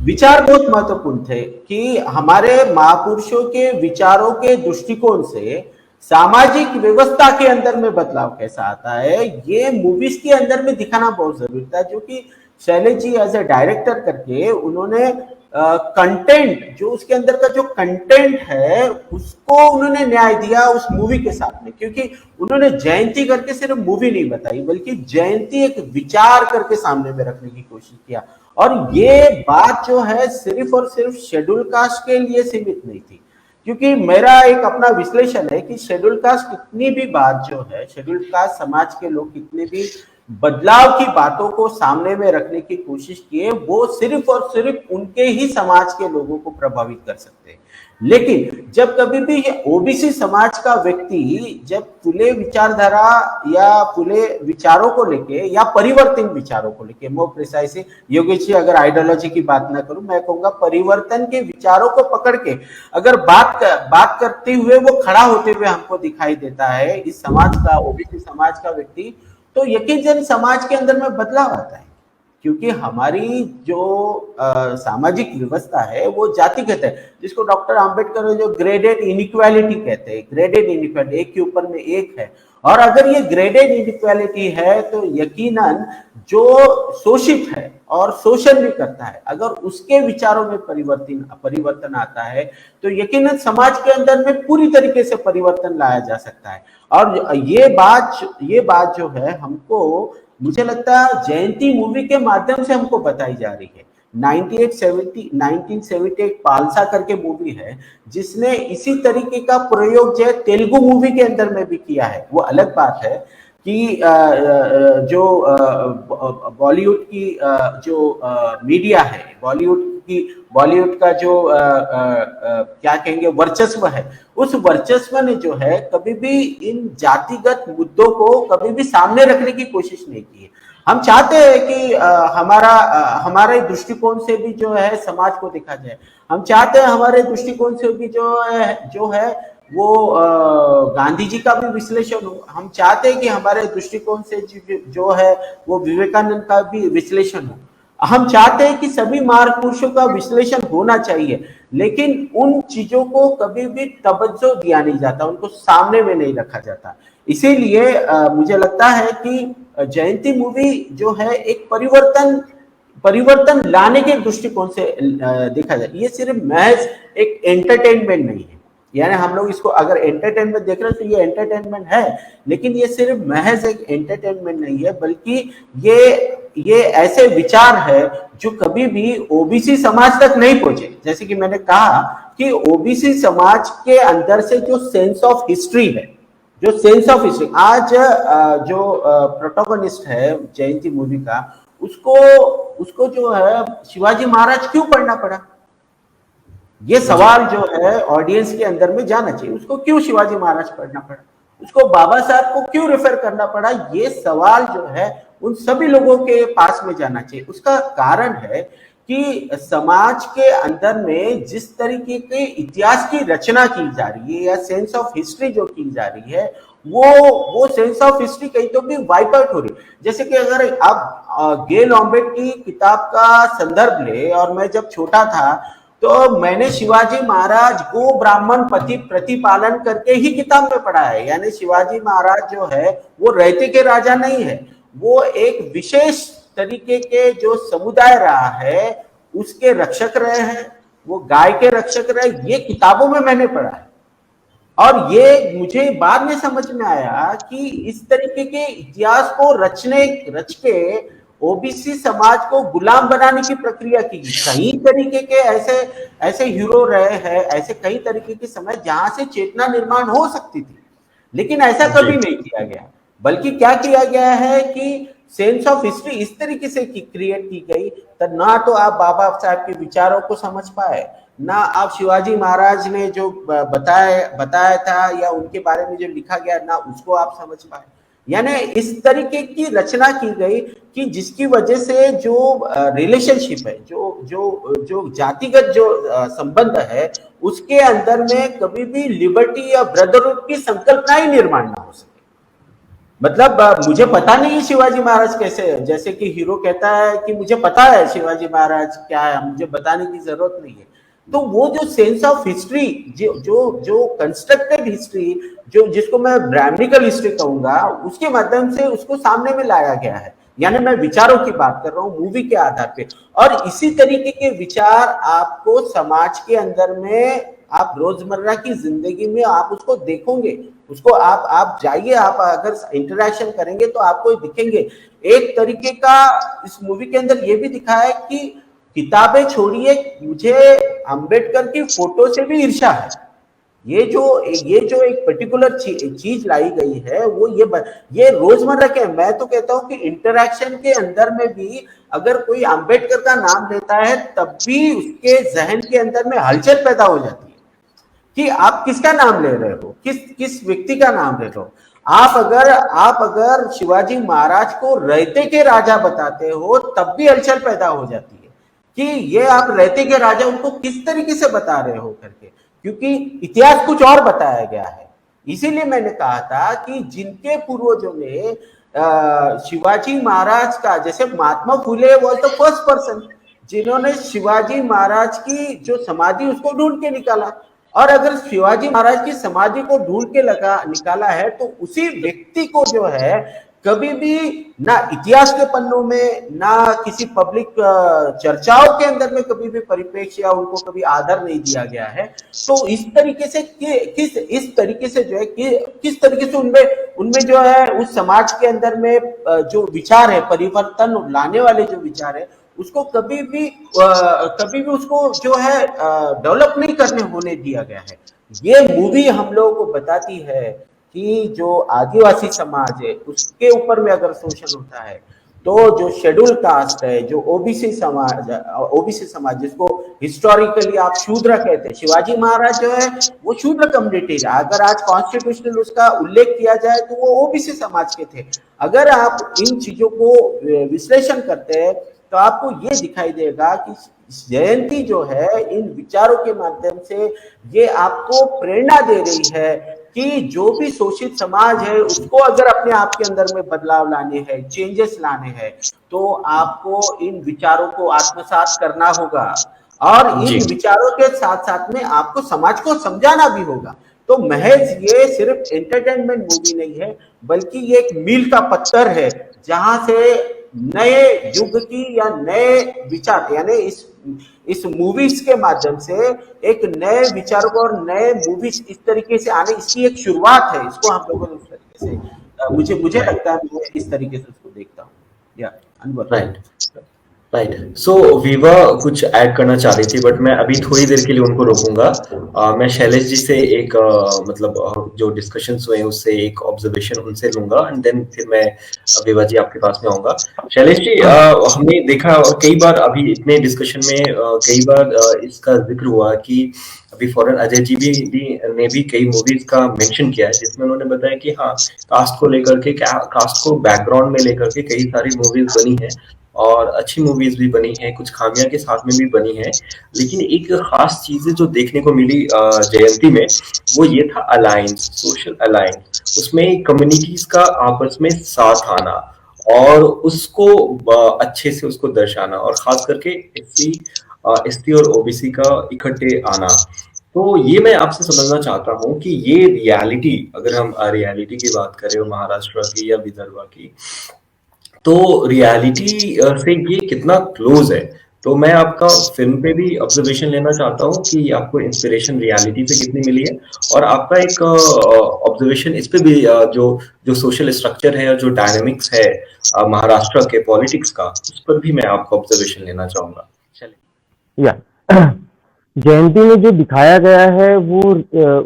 विचार बहुत महत्वपूर्ण थे कि हमारे महापुरुषों के विचारों के दृष्टिकोण से सामाजिक व्यवस्था के अंदर में बदलाव कैसा आता है, ये मूवीज के अंदर में दिखाना बहुत जरूरी था, जो कि Shailesh ji as a director करके उन्होंने कंटेंट, जो उसके अंदर का जो कंटेंट है उसको उन्होंने न्याय दिया उस मूवी के साथ में, क्योंकि उन्होंने जयंती करके सिर्फ मूवी नहीं बताई, बल्कि जयंती एक विचार करके सामने में रखने की कोशिश किया। और ये बात जो है सिर्फ और सिर्फ शेड्यूल कास्ट के लिए सीमित नहीं थी, क्योंकि मेरा एक अपना विश्लेषण है कि शेड्यूल कास्ट कितनी भी बात जो है, शेड्यूल कास्ट समाज के लोग कितने भी बदलाव की बातों को सामने में रखने की कोशिश किए, वो सिर्फ और सिर्फ उनके ही समाज के लोगों को प्रभावित कर सकते हैं। लेकिन जब कभी भी ओबीसी समाज का व्यक्ति जब फुले विचारधारा या फुले विचारों को लेके या परिवर्तन विचारों को लेके, मोर प्रिसाइसली योगेश जी अगर आइडियोलॉजी की बात ना करूं, मैं कहूंगा परिवर्तन के विचारों को पकड़ के अगर बात करते हुए वो खड़ा होते हुए हमको दिखाई देता है इस समाज का, ओबीसी समाज का व्यक्ति, तो यकीनन समाज के अंदर में बदलाव आता है, क्योंकि हमारी जो सामाजिक व्यवस्था है वो जातिगत है, जिसको डॉक्टर आम्बेडकर जो ग्रेडेड इनइक्वालिटी कहते हैं, ग्रेडेड इनइक्वालिटी, एक के ऊपर में एक है, और अगर ये ग्रेडेड इनइक्वालिटी है तो यकीनन जो शोषित है और शोषण भी करता है, अगर उसके विचारों में परिवर्तन आता है तो यकीनन समाज के अंदर में पूरी तरीके से परिवर्तन लाया जा सकता है। और ये बात जो है हमको, मुझे लगता है जयंती मूवी के माध्यम से हमको बताई जा रही है। 1970 एक पालसा करके मूवी है जिसने इसी तरीके का प्रयोग जो है तेलुगु मूवी के अंदर में भी किया है। वो अलग बात है कि जो बॉलीवुड की जो मीडिया है, बॉलीवुड का जो क्या कहेंगे वर्चस्व है, उस वर्चस्व ने जो है कभी भी इन जातिगत मुद्दों को कभी भी सामने रखने की कोशिश नहीं की है। हम चाहते हैं कि हमारे दृष्टिकोण से भी जो है समाज को देखा जाए। हम चाहते हैं हमारे दृष्टिकोण से भी जो है वो गांधी जी का भी विश्लेषण हो। हम चाहते हैं कि हमारे दृष्टिकोण से जो है वो विवेकानंद का भी विश्लेषण हो। हम चाहते हैं कि सभी महापुरुषों का विश्लेषण होना चाहिए, लेकिन उन चीजों को कभी भी तवज्जो दिया नहीं जाता, उनको सामने में नहीं रखा जाता। इसीलिए मुझे लगता है कि जयंती मूवी जो है एक परिवर्तन लाने के दृष्टिकोण से देखा जाए। ये सिर्फ महज एक एंटरटेनमेंट नहीं है, यानी हम लोग इसको अगर एंटरटेनमेंट देख रहे हैं तो ये एंटरटेनमेंट है, लेकिन ये सिर्फ महज एक एंटरटेनमेंट नहीं है, बल्कि ये ऐसे विचार है जो कभी भी ओबीसी समाज तक नहीं पहुंचे। जैसे कि मैंने कहा कि ओबीसी समाज के अंदर से जो सेंस ऑफ हिस्ट्री है, आज जो प्रोटोगनिस्ट है जयंती मूवी का, उसको जो है शिवाजी महाराज क्यों पढ़ना पड़ा, ये सवाल जो है ऑडियंस के अंदर में जाना चाहिए। उसको क्यों शिवाजी महाराज पढ़ना पड़ा, उसको बाबा साहब को क्यों रेफर करना पड़ा, ये सवाल जो है उन सभी लोगों के पास में जाना चाहिए। उसका कारण है कि समाज के अंदर में जिस तरीके के इतिहास की रचना की जा रही है या सेंस ऑफ हिस्ट्री जो की जा रही है, वो सेंस ऑफ हिस्ट्री कहीं तो भी वाइप आउट हो रही है। जैसे कि अगर आप गेल ऑम्बेट की किताब का संदर्भ ले, और मैं जब छोटा था तो मैंने शिवाजी महाराज को ब्राह्मण पति प्रतिपालन करके ही किताब में पढ़ा है। यानी शिवाजी महाराज जो है वो रहते के राजा नहीं है, वो एक विशेष तरीके के जो समुदाय रहा है उसके रक्षक रहे हैं, वो गाय के रक्षक रहे, ये किताबों में मैंने पढ़ा है। और ये मुझे बाद में समझ में आया कि इस तरीके के इतिहास को रच के ओबीसी समाज को गुलाम बनाने की प्रक्रिया की। कई तरीके के ऐसे हीरो रहे हैं, ऐसे कई तरीके के समय जहां से चेतना निर्माण हो सकती थी, लेकिन ऐसा कभी नहीं किया गया। बल्कि क्या किया गया है कि सेंस ऑफ हिस्ट्री इस तरीके से क्रिएट की गई, तो ना तो आप बाबा साहब के विचारों को समझ पाए, ना आप शिवाजी महाराज ने जो बताया था या उनके बारे में जो लिखा गया, ना उसको आप समझ पाए। यानी इस तरीके की रचना की गई कि जिसकी वजह से जो रिलेशनशिप है, जो जातिगत जो संबंध है, उसके अंदर में कभी भी लिबर्टी या ब्रदरहुड की संकल्पना ही निर्माण ना हो सके। मतलब मुझे पता नहीं शिवाजी महाराज कैसे है, जैसे कि हीरो कहता है कि मुझे पता है शिवाजी महाराज क्या है, मुझे बताने की जरूरत नहीं है। तो वो जो सेंस ऑफ हिस्ट्री, जो कंस्ट्रक्टेड हिस्ट्री, जिसको मैं ब्राह्मणिकल हिस्ट्री कहूंगा, उसके माध्यम से उसको सामने में लाया गया है। यानी मैं विचारों की बात कर रहा हूँ मूवी के आधार पे। और इसी तरीके के विचार आपको समाज के अंदर में, आप रोजमर्रा की जिंदगी में आप उसको देखोगे, उसको आप जाइए, आप अगर इंटरेक्शन करेंगे तो आपको दिखेंगे। एक तरीके का इस मूवी के अंदर ये भी दिखाया है कि किताबें छोड़िए, मुझे अंबेडकर की फोटो से भी ईर्ष्या है। ये जो एक पर्टिकुलर चीज लाई गई है, वो ये रोजमर्रा के, मैं तो कहता हूं कि इंटरेक्शन के अंदर में भी अगर कोई अंबेडकर का नाम लेता है तब भी उसके जहन के अंदर में हलचल पैदा हो जाती है कि आप किसका नाम ले रहे हो, किस व्यक्ति का नाम ले रहे हो। आप अगर शिवाजी महाराज को रहते के राजा बताते हो तब भी हलचल पैदा हो जाती है कि ये आप रहते के राजा उनको किस तरीके से बता रहे हो करके, क्योंकि इतिहास कुछ और बताया गया है। इसीलिए मैंने कहा था कि जिनके पूर्वजों ने शिवाजी महाराज का, जैसे Mahatma Phule was the first person जिन्होंने शिवाजी महाराज की जो समाधि उसको ढूंढ के निकाला, और अगर शिवाजी महाराज की समाधि को ढूंढ के निकाला है तो उसी व्यक्ति को जो है कभी भी ना इतिहास के पन्नों में ना किसी पब्लिक चर्चाओं के अंदर में कभी भी परिप्रेक्ष्य या उनको कभी आदर नहीं दिया गया है। तो इस तरीके से इस तरीके से जो है किस तरीके से उनमें जो है उस समाज के अंदर में जो विचार है, परिवर्तन लाने वाले जो विचार है, उसको कभी भी उसको जो है डेवलप नहीं करने होने दिया गया है। ये मूवी हम लोगों को बताती है कि जो आदिवासी समाज है उसके ऊपर में अगर शोषण होता है तो जो शेड्यूल कास्ट है, जो ओबीसी समाज जिसको हिस्टोरिकली आप शूद्र कहते हैं, शिवाजी महाराज जो है वो शूद्र कम्युनिटी है। अगर आज कॉन्स्टिट्यूशनल उसका उल्लेख किया जाए तो वो ओबीसी समाज के थे। अगर आप इन चीजों को विश्लेषण करते हैं तो आपको ये दिखाई देगा कि जयंती जो है इन विचारों के माध्यम से ये आपको प्रेरणा दे रही है कि जो भी शोषित समाज है उसको अगर अपने आप के अंदर में बदलाव लाने हैं, चेंजेस लाने हैं, तो आपको इन विचारों को आत्मसात करना होगा और इन विचारों के साथ साथ में आपको समाज को समझाना भी होगा। तो महज ये सिर्फ एंटरटेनमेंट मूवी नहीं है, बल्कि ये एक मील का पत्थर है जहां से नए युग की या नए विचार, यानी इस मूवीज के माध्यम से एक नए विचारों को और नए मूवीज इस तरीके से आने, इसकी एक शुरुआत है। इसको हम लोगों ने उस तरीके से मुझे लगता है, मैं इस तरीके से उसको देखता हूँ। या अनवर राइट। सो विवा कुछ ऐड करना चाह रही थी, बट मैं अभी थोड़ी देर के लिए उनको रोकूंगा। मैं शैलेश जी से एक जो डिस्कशंस हुए उससे एक ऑब्जर्वेशन उनसे लूंगा एंड देन फिर मैं विवा जी आपके पास में आऊंगा। शैलेश जी, हमने देखा और कई बार अभी इतने डिस्कशन में कई बार इसका जिक्र हुआ कि अभी फॉरन अजय जी ने भी कई मूवीज का मेंशन किया है जिसमें उन्होंने बताया कि हाँ, कास्ट को लेकर के, कास्ट को बैकग्राउंड में लेकर के कई सारी मूवीज बनी है और अच्छी मूवीज भी बनी है, कुछ खामियां के साथ में भी बनी है। लेकिन एक खास चीज जो देखने को मिली जयंती में वो ये था अलायंस, सोशल अलायंस। उसमें कम्युनिटीज का आपस में साथ आना और उसको अच्छे से उसको दर्शाना और खास करके एसटी और ओबीसी का इकट्ठे आना। तो ये मैं आपसे समझना चाहता हूँ कि ये रियलिटी, अगर हम रियलिटी की बात करें महाराष्ट्र की या विदर्भ की, तो रियलिटी से ये कितना क्लोज है। तो मैं आपका फिल्म पे भी ऑब्जर्वेशन लेना चाहता हूँ कि आपको इंस्पिरेशन रियलिटी से कितनी मिली है और आपका एक ऑब्जर्वेशन इस पे भी जो सोशल स्ट्रक्चर है और जो डायनामिक्स है महाराष्ट्र के पॉलिटिक्स का, उस पर भी मैं आपका ऑब्जर्वेशन लेना चाहूंगा। या जयंती में जो दिखाया गया है वो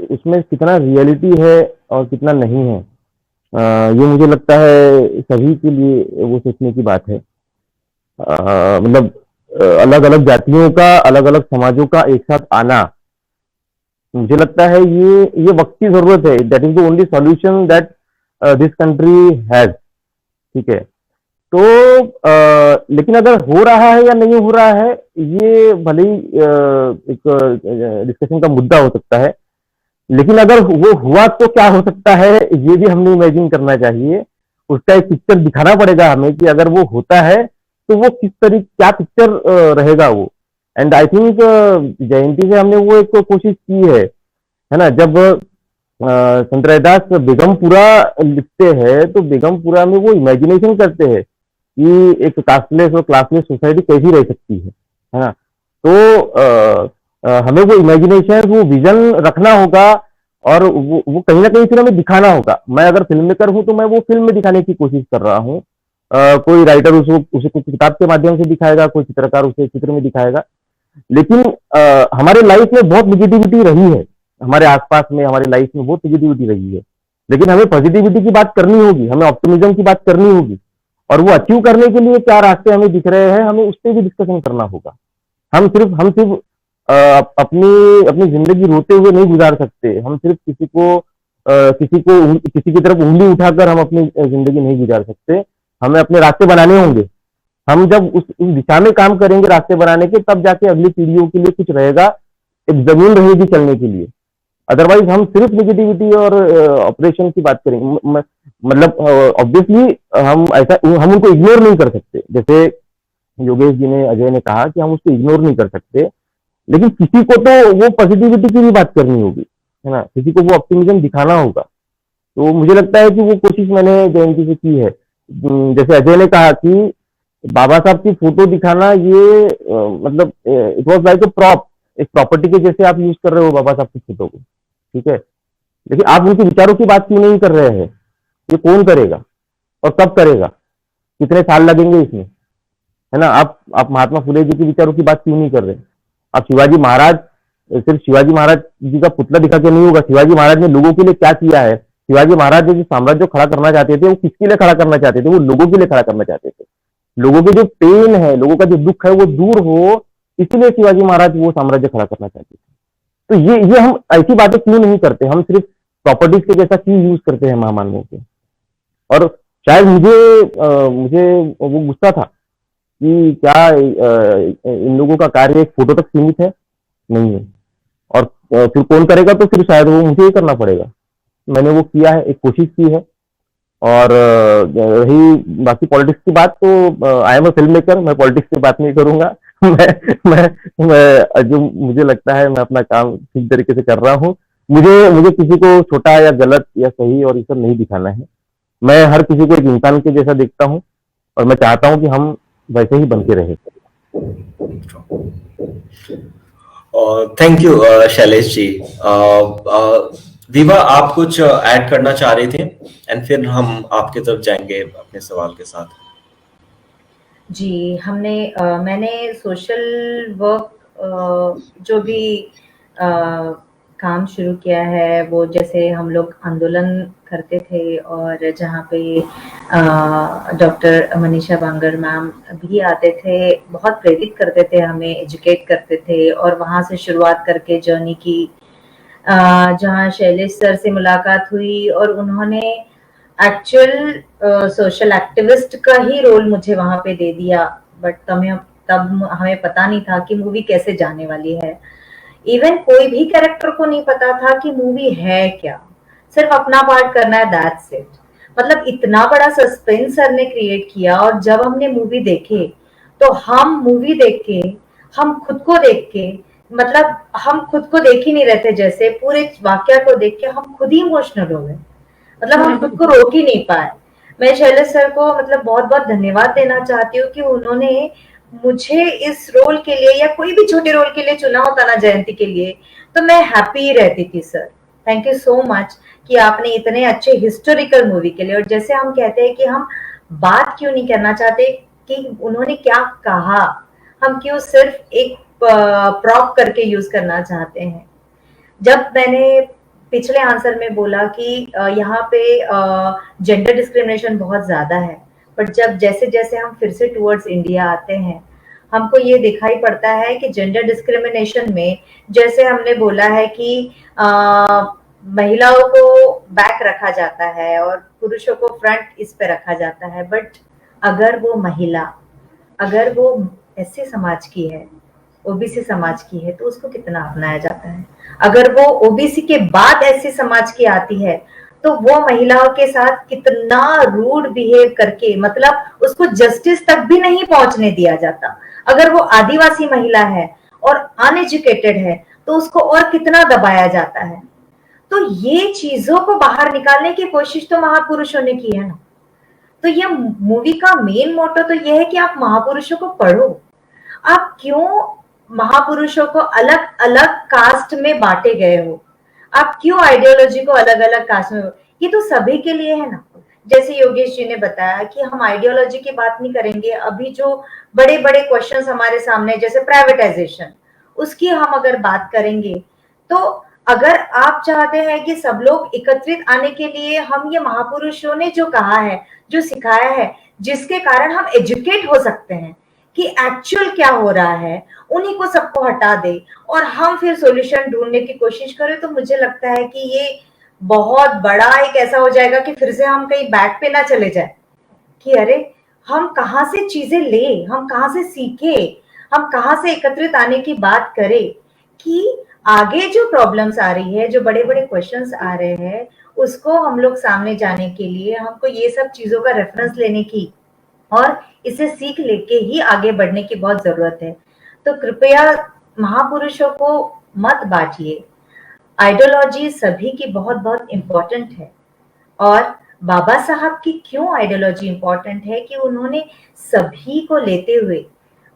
उसमें कितना रियलिटी है और कितना नहीं है, ये मुझे लगता है सभी के लिए वो सोचने की बात है। मतलब अलग अलग जातियों का, अलग अलग समाजों का एक साथ आना, मुझे लगता है ये वक्त की जरूरत है। That is the only solution that this country has. ठीक है, तो लेकिन अगर हो रहा है या नहीं हो रहा है, ये भले ही एक डिस्कशन का मुद्दा हो सकता है, लेकिन अगर वो हुआ तो क्या हो सकता है ये भी हमने इमेजिन करना चाहिए। उसका एक पिक्चर दिखाना पड़ेगा हमें कि अगर वो होता है तो वो क्या पिक्चर रहेगा वो। एंड आई थिंक जयंती से हमने वो एक कोशिश की है ना। जब संत रैदास बेगमपुरा लिखते हैं तो बेगमपुरा में वो इमेजिनेशन करते हैं कि एक कास्टलेस और क्लासलेस सोसाइटी कैसी रह सकती है ना। तो हमें वो इमेजिनेशन, वो विजन रखना होगा और वो कहीं ना कहीं फिर हमें दिखाना होगा। मैं अगर फिल्म मेकर हूं तो मैं वो फिल्म में दिखाने की कोशिश कर रहा हूँ। कोई राइटर उसे कुछ किताब के माध्यम से दिखाएगा, कोई चित्रकार उसे चित्र में दिखाएगा। लेकिन हमारे लाइफ में बहुत निगेटिविटी रही है, हमारे आसपास में, हमारी लाइफ में बहुत निगेटिविटी रही है। लेकिन हमें पॉजिटिविटी की बात करनी होगी, हमें ऑप्टिमिज्म की बात करनी होगी और वो अचीव करने के लिए क्या रास्ते हमें दिख रहे हैं, हमें उस पर भी डिस्कशन करना होगा। हम सिर्फ अपनी जिंदगी रोते हुए नहीं गुजार सकते। हम सिर्फ किसी की तरफ उंगली उठाकर हम अपनी जिंदगी नहीं गुजार सकते। हमें अपने रास्ते बनाने होंगे। हम जब उस दिशा में काम करेंगे रास्ते बनाने के, तब जाके अगली पीढ़ियों के लिए कुछ रहेगा, एक जमीन रहेगी चलने के लिए। अदरवाइज हम सिर्फ निगेटिविटी और ऑपरेशन की बात करेंगे, मतलब ऑब्वियसली हम उनको इग्नोर नहीं कर सकते। जैसे योगेश जी ने, अजय ने कहा कि हम उसको इग्नोर नहीं कर सकते। लेकिन किसी को तो वो पॉजिटिविटी की भी बात करनी होगी, है ना, किसी को वो ऑप्टिमिज्म दिखाना होगा। तो मुझे लगता है कि वो कोशिश मैंने जयंती से की है। जैसे अजय ने कहा कि बाबा साहब की फोटो दिखाना, ये मतलब it was like a prop, एक प्रॉपर्टी के जैसे आप यूज कर रहे हो बाबा साहब की फोटो को, ठीक है, लेकिन आप उनके विचारों की बात क्यों नहीं कर रहे हैं? ये कौन करेगा और कब करेगा, कितने साल लगेंगे इसमें, है ना? आप महात्मा फुले जी के विचारों की बात क्यों नहीं कर रहे? आप शिवाजी महाराज, सिर्फ शिवाजी महाराज जी का पुतला दिखा के नहीं होगा, शिवाजी महाराज ने लोगों के लिए क्या किया है? शिवाजी महाराज ने जो साम्राज्य खड़ा करना चाहते थे, वो किसके लिए खड़ा करना चाहते थे? वो लोगों के लिए खड़ा करना चाहते थे। लोगों के जो पेन है, लोगों का जो दुख है, वो दूर हो, इसलिए शिवाजी महाराज वो साम्राज्य खड़ा करना चाहते थे। तो ये हम ऐसी बातें क्यों नहीं करते? हम सिर्फ प्रॉपर्टीज के जैसा क्यों यूज करते हैं महामानवों के? और शायद मुझे वो गुस्सा था कि क्या इन लोगों का कार्य एक फोटो तक सीमित है? नहीं है। और फिर कौन करेगा? तो फिर शायद वो मुझे ही करना पड़ेगा। मैंने वो किया है, एक कोशिश की है। और रही बाकी पॉलिटिक्स की बात, तो I am a film maker, मैं पॉलिटिक्स की बात नहीं करूंगा। मैं जो मुझे लगता है मैं अपना काम ठीक तरीके से कर रहा हूँ। मुझे किसी को छोटा या गलत या सही और ये सब नहीं दिखाना है। मैं हर किसी को एक इंसान के जैसा देखता हूँ और मैं चाहता हूँ कि हम वैसे ही बन के रहे। Thank you Shailesh ji. विवा, आप कुछ ऐड करना चाह रहे थे एंड फिर हम आपके तरफ जाएंगे अपने सवाल के साथ। जी, मैंने सोशल वर्क जो भी काम शुरू किया है, वो जैसे हम लोग आंदोलन करते थे और जहाँ पे डॉक्टर मनीषा बांगर मैम भी आते थे, बहुत प्रेरित करते थे, हमें एजुकेट करते थे, और वहाँ से शुरुआत करके जर्नी की, जहाँ शैलेश सर से मुलाकात हुई और उन्होंने एक्चुअल सोशल एक्टिविस्ट का ही रोल मुझे वहां पे दे दिया। बट तब हमें पता नहीं था कि मूवी कैसे जाने वाली है। इवन कोई भी कैरेक्टर को नहीं पता था कि मूवी है क्या, सिर्फ अपना पार्ट करना है, दैट्स इट। मतलब इतना बड़ा सस्पेंस सर ने क्रिएट किया, और जब हमने मूवी देखे तो हम मूवी देख के, हम खुद को देख के, मतलब हम खुद को देख ही नहीं रहे थे, जैसे पूरे वाक्य को देख के हम खुद ही इमोशनल हो गए। मतलब हम खुद को रोक ही नहीं पाए। मैं शैलेश सर को मतलब बहुत बहुत धन्यवाद देना चाहती हूँ कि उन्होंने मुझे इस रोल के लिए, या कोई भी छोटे रोल के लिए चुना होता ना जयंती के लिए, तो मैं हैप्पी रहती थी। Sir thank you so much कि आपने इतने अच्छे हिस्टोरिकल मूवी के लिए, और जैसे हम कहते हैं कि हम बात क्यों नहीं करना चाहते कि उन्होंने क्या कहा, हम क्यों सिर्फ एक प्रॉप करके यूज करना चाहते हैं। जब मैंने पिछले आंसर में बोला कि यहाँ पे जेंडर डिस्क्रिमिनेशन बहुत ज्यादा है, बट जैसे जैसे हम फिर से टुवर्ड्स इंडिया आते हैं, हमको ये दिखाई पड़ता है कि जेंडर डिस्क्रिमिनेशन में, जैसे हमने बोला है कि महिलाओं को बैक रखा जाता है और पुरुषों को फ्रंट इस पे रखा जाता है, बट अगर वो महिला, अगर वो एससी समाज की है, ओबीसी समाज की है, तो उसको कितना अपनाया जाता है। अगर वो ओबीसी के बाद एससी समाज की आती है, तो वो महिलाओं के साथ कितना रूड बिहेव करके, मतलब उसको जस्टिस तक भी नहीं पहुंचने दिया जाता। अगर वो आदिवासी महिला है और अनएजुकेटेड है, तो उसको और कितना दबाया जाता है। तो ये चीजों को बाहर निकालने की कोशिश तो महापुरुषों ने की है ना। तो ये मूवी का मेन मोटो तो ये है कि आप महापुरुषों को पढ़ो। आप क्यों महापुरुषों को अलग अलग कास्ट में बांटे गए हो, आप क्यों आइडियोलॉजी को अलग अलग कास्ट में, ये तो सभी के लिए है ना। जैसे योगेश जी ने बताया कि हम आइडियोलॉजी की बात नहीं करेंगे, अभी जो बड़े बड़े क्वेश्चंस हमारे सामने, जैसे प्राइवेटाइजेशन, उसकी हम अगर बात करेंगे, तो अगर आप चाहते हैं कि सब लोग एकत्रित आने के लिए, हम ये महापुरुषों ने जो कहा है, जो सिखाया है, जिसके कारण हम एजुकेट हो सकते हैं कि एक्चुअल क्या हो रहा है, उन्हीं को सबको हटा दे और हम फिर सॉल्यूशन ढूंढने की कोशिश करें, तो मुझे लगता है कि ये बहुत बड़ा एक ऐसा हो जाएगा कि फिर से हम कहीं बैक पे ना चले जाए कि अरे हम कहाँ से चीजें ले, हम कहाँ से सीखे, हम कहाँ से एकत्रित आने की बात करें, कि आगे जो प्रॉब्लम्स आ रही है, जो बड़े बड़े क्वेश्चंस आ रहे हैं, उसको हम लोग सामने जाने के लिए हमको ये सब चीजों का रेफरेंस लेने की और इसे सीख लेके ही आगे बढ़ने की बहुत जरूरत है। तो कृपया महापुरुषों को मत बांटिए। आइडियोलॉजी सभी की बहुत बहुत इम्पोर्टेंट है। और बाबा साहब की क्यों आइडियोलॉजी इम्पोर्टेंट है कि उन्होंने सभी को लेते हुए,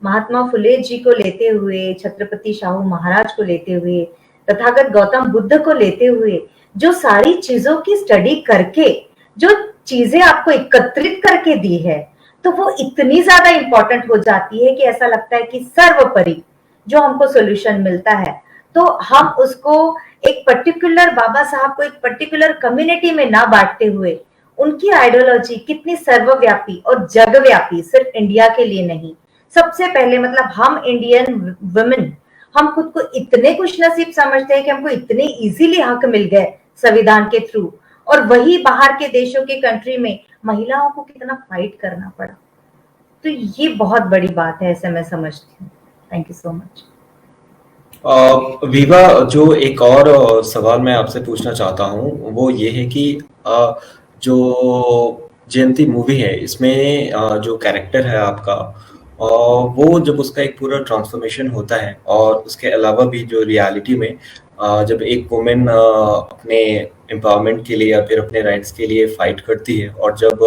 महात्मा फुले जी को लेते हुए, छत्रपति शाहू महाराज को लेते हुए, तथागत गौतम बुद्ध को लेते हुए, जो सारी चीजों की स्टडी करके जो चीजें आपको एकत्रित करके दी है, तो वो इतनी ज्यादा इंपॉर्टेंट हो जाती है कि ऐसा लगता है कि सर्वोपरि जो हमको सॉल्यूशन मिलता है, तो हम उसको एक पर्टिकुलर बाबा साहब को एक पर्टिकुलर कम्युनिटी में ना बांटते हुए उनकी आइडियोलॉजी कितनी सर्वव्यापी और जगव्यापी, सिर्फ इंडिया के लिए नहीं, सबसे पहले मतलब हम इंडियन वुमेन, हम खुद को इतने खुशनसीब समझते हैं कि हमको इतने इजीली हक मिल गए संविधान के थ्रू, और वही बाहर के देशों के कंट्री में महिलाओं को कितना फाइट करना पड़ा। तो ये बहुत बड़ी बात है, ऐसे मैं समझती हूँ। Thank you so much. विवा, जो एक और सवाल मैं आपसे पूछना चाहता हूँ वो ये है कि जो जयंती मूवी है इसमें जो कैरेक्टर है आपका, वो जब उसका एक पूरा ट्रांसफॉर्मेशन होता है और उसके अलावा भी जो रियलिटी में जब एक वुमेन अपने एम्पावरमेंट के लिए या फिर अपने राइट्स के लिए फाइट करती है और जब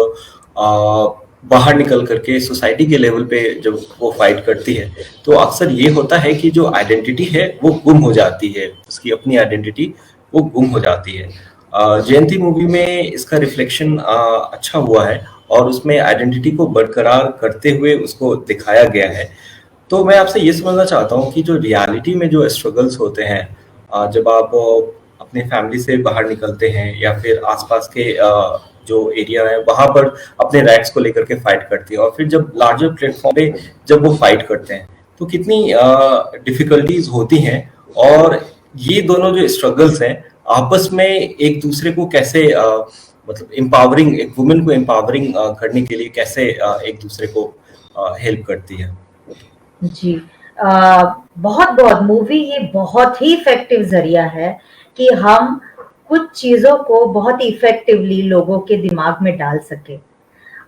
बाहर निकल करके सोसाइटी के लेवल पे जब वो फाइट करती है, तो अक्सर ये होता है कि जो आइडेंटिटी है वो गुम हो जाती है, उसकी अपनी आइडेंटिटी वो गुम हो जाती है। जयंती मूवी में इसका रिफ्लेक्शन अच्छा हुआ है और उसमें आइडेंटिटी को बरकरार करते हुए उसको दिखाया गया है। तो मैं आपसे ये समझना चाहता हूँ कि जो रियलिटी में जो स्ट्रगल्स होते हैं, जब आप अपने फैमिली से बाहर निकलते हैं या फिर आसपास के जो एरिया है वहां पर अपने राइट्स को लेकर के फाइट करती है, और फिर जब लार्जर प्लेटफॉर्म पे जब वो फाइट करते हैं तो कितनी डिफिकल्टीज होती हैं, और ये दोनों जो स्ट्रगल्स हैं आपस में एक दूसरे को कैसे मतलब एम्पावरिंग, एक वुमेन को एम्पावरिंग करने के लिए कैसे एक दूसरे को हेल्प करती है। जी, बहुत बहुत मूवी ये बहुत ही इफेक्टिव जरिया है कि हम कुछ चीजों को बहुत इफेक्टिवली लोगों के दिमाग में डाल सके।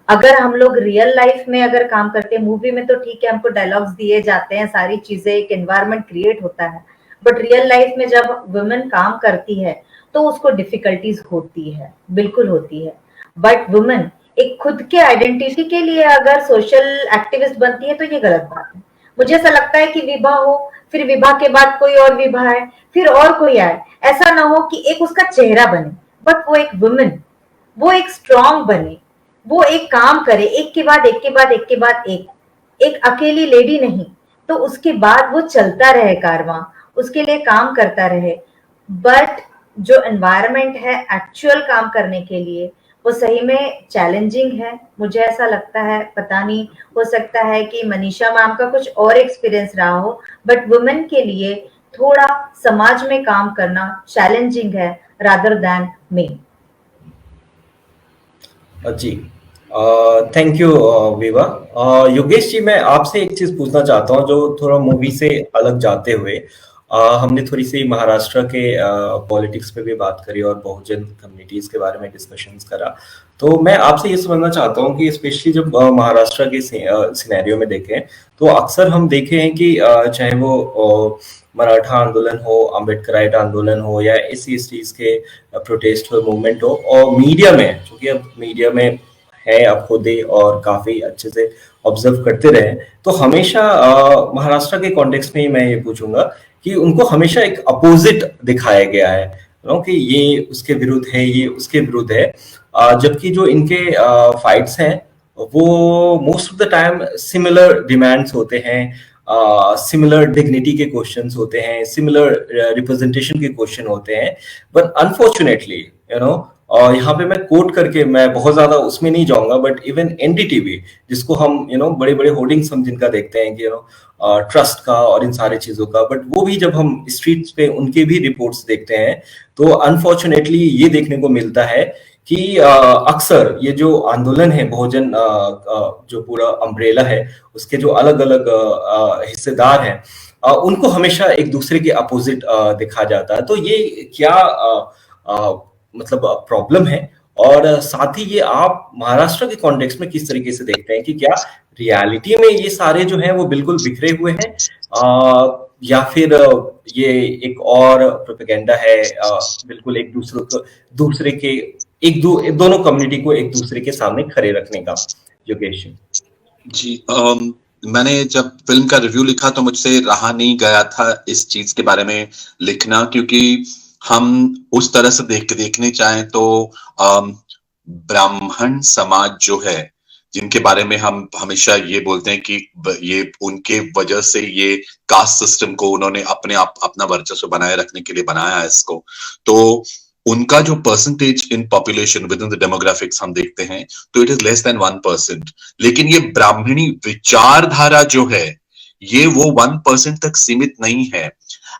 अगर हम लोग रियल लाइफ में अगर काम करते हैं, मूवी में तो ठीक है हमको डायलॉग्स दिए जाते हैं, सारी चीजें, एक एनवायरनमेंट क्रिएट होता है, बट रियल लाइफ में जब वुमेन काम करती है तो उसको डिफिकल्टीज होती है, बिल्कुल होती है। बट वुमेन एक खुद के आइडेंटिटी के लिए अगर सोशल एक्टिविस्ट बनती है तो ये गलत बात है। मुझे ऐसा लगता है कि विवाह हो, फिर विवाह के बाद कोई और विवाह है, फिर और कोई आए, ऐसा ना हो कि एक उसका चेहरा बने, बट वो एक वुमेन, वो एक स्ट्रांग बने, वो एक काम करे, एक के बाद एक के बाद एक के बाद एक अकेली लेडी नहीं, तो उसके बाद वो चलता रहे कारवां, उसके लिए काम करता रहे। बट जो एनवायरनमेंट है एक्चुअल काम करने के लिए वो सही में चैलेंजिंग है। मुझे ऐसा लगता है, पता नहीं, हो सकता है कि मनीषा मैम का कुछ और एक्सपीरियंस रहा हो, बट वुमेन के लिए थोड़ा समाज में काम करना चैलेंजिंग है रादर दैन मेन। जी, थैंक यू विवा। योगेश जी, मैं आपसे एक चीज पूछना चाहता हूँ जो थोड़ा मूवी से अलग जाते हुए, हमने थोड़ी सी महाराष्ट्र के पॉलिटिक्स पे भी बात करी और बहुजन कम्युनिटीज के बारे में डिस्कशंस करा। तो मैं आपसे ये समझना चाहता हूँ कि स्पेशली जब महाराष्ट्र के सिनेरियो में देखें तो अक्सर हम देखे हैं कि चाहे वो मराठा आंदोलन हो, अम्बेडकराइट आंदोलन हो, या SC/ST के प्रोटेस्ट हो, मूवमेंट हो, और मीडिया में, क्योंकि अब मीडिया में है आप खुद ही और काफी अच्छे से ऑब्जर्व करते रहे, तो हमेशा महाराष्ट्र के कॉन्टेक्स्ट में ही मैं ये पूछूंगा कि उनको हमेशा एक अपोजिट दिखाया गया है, कि ये उसके विरुद्ध है, ये उसके विरुद्ध है, जबकि जो इनके फाइट्स हैं वो most of the time similar demands होते हैं, सिमिलर डिग्निटी के क्वेश्चंस होते हैं, सिमिलर रिप्रेजेंटेशन के क्वेश्चन होते हैं। बट अनफॉर्चुनेटली और यहाँ पे मैं कोट करके, मैं बहुत ज्यादा उसमें नहीं जाऊंगा, बट इवन NDTV जिसको हम बड़े बड़े होर्डिंग्स हम जिनका देखते हैं कि ट्रस्ट का और इन सारी चीजों का, बट वो भी जब हम स्ट्रीट्स पे उनके भी रिपोर्ट्स देखते हैं तो अनफॉर्चुनेटली ये देखने को मिलता है कि अक्सर ये जो आंदोलन है, बहुजन जो पूरा अम्ब्रेला है, उसके जो अलग अलग हिस्सेदार हैं, उनको हमेशा एक दूसरे के अपोजिट देखा जाता है। तो ये क्या मतलब प्रॉब्लम है, और साथ ही ये आप महाराष्ट्र के कॉन्टेक्स्ट में किस तरीके से देखते हैं कि क्या रियलिटी में ये सारे जो हैं वो बिल्कुल बिखरे हुए हैं, या फिर ये एक और प्रोपेगेंडा है, बिल्कुल एक दूसरे के दोनों कम्युनिटी को एक दूसरे के सामने खड़े रखने का? योगेश जी, मैंने जब फिल्म का रिव्यू लिखा तो मुझसे रहा नहीं गया था इस चीज के बारे में लिखना, क्योंकि हम उस तरह से देखने चाहें तो ब्राह्मण समाज जो है, जिनके बारे में हम हमेशा ये बोलते हैं कि ये उनके वजह से ये कास्ट सिस्टम को उन्होंने अपना वर्चस्व बनाए रखने के लिए बनाया है इसको, तो उनका जो percentage in population with in the demographics हम देखते हैं तो इट इज लेस देन 1%। लेकिन ये ब्राह्मणी विचारधारा जो है ये वो 1% तक सीमित नहीं है।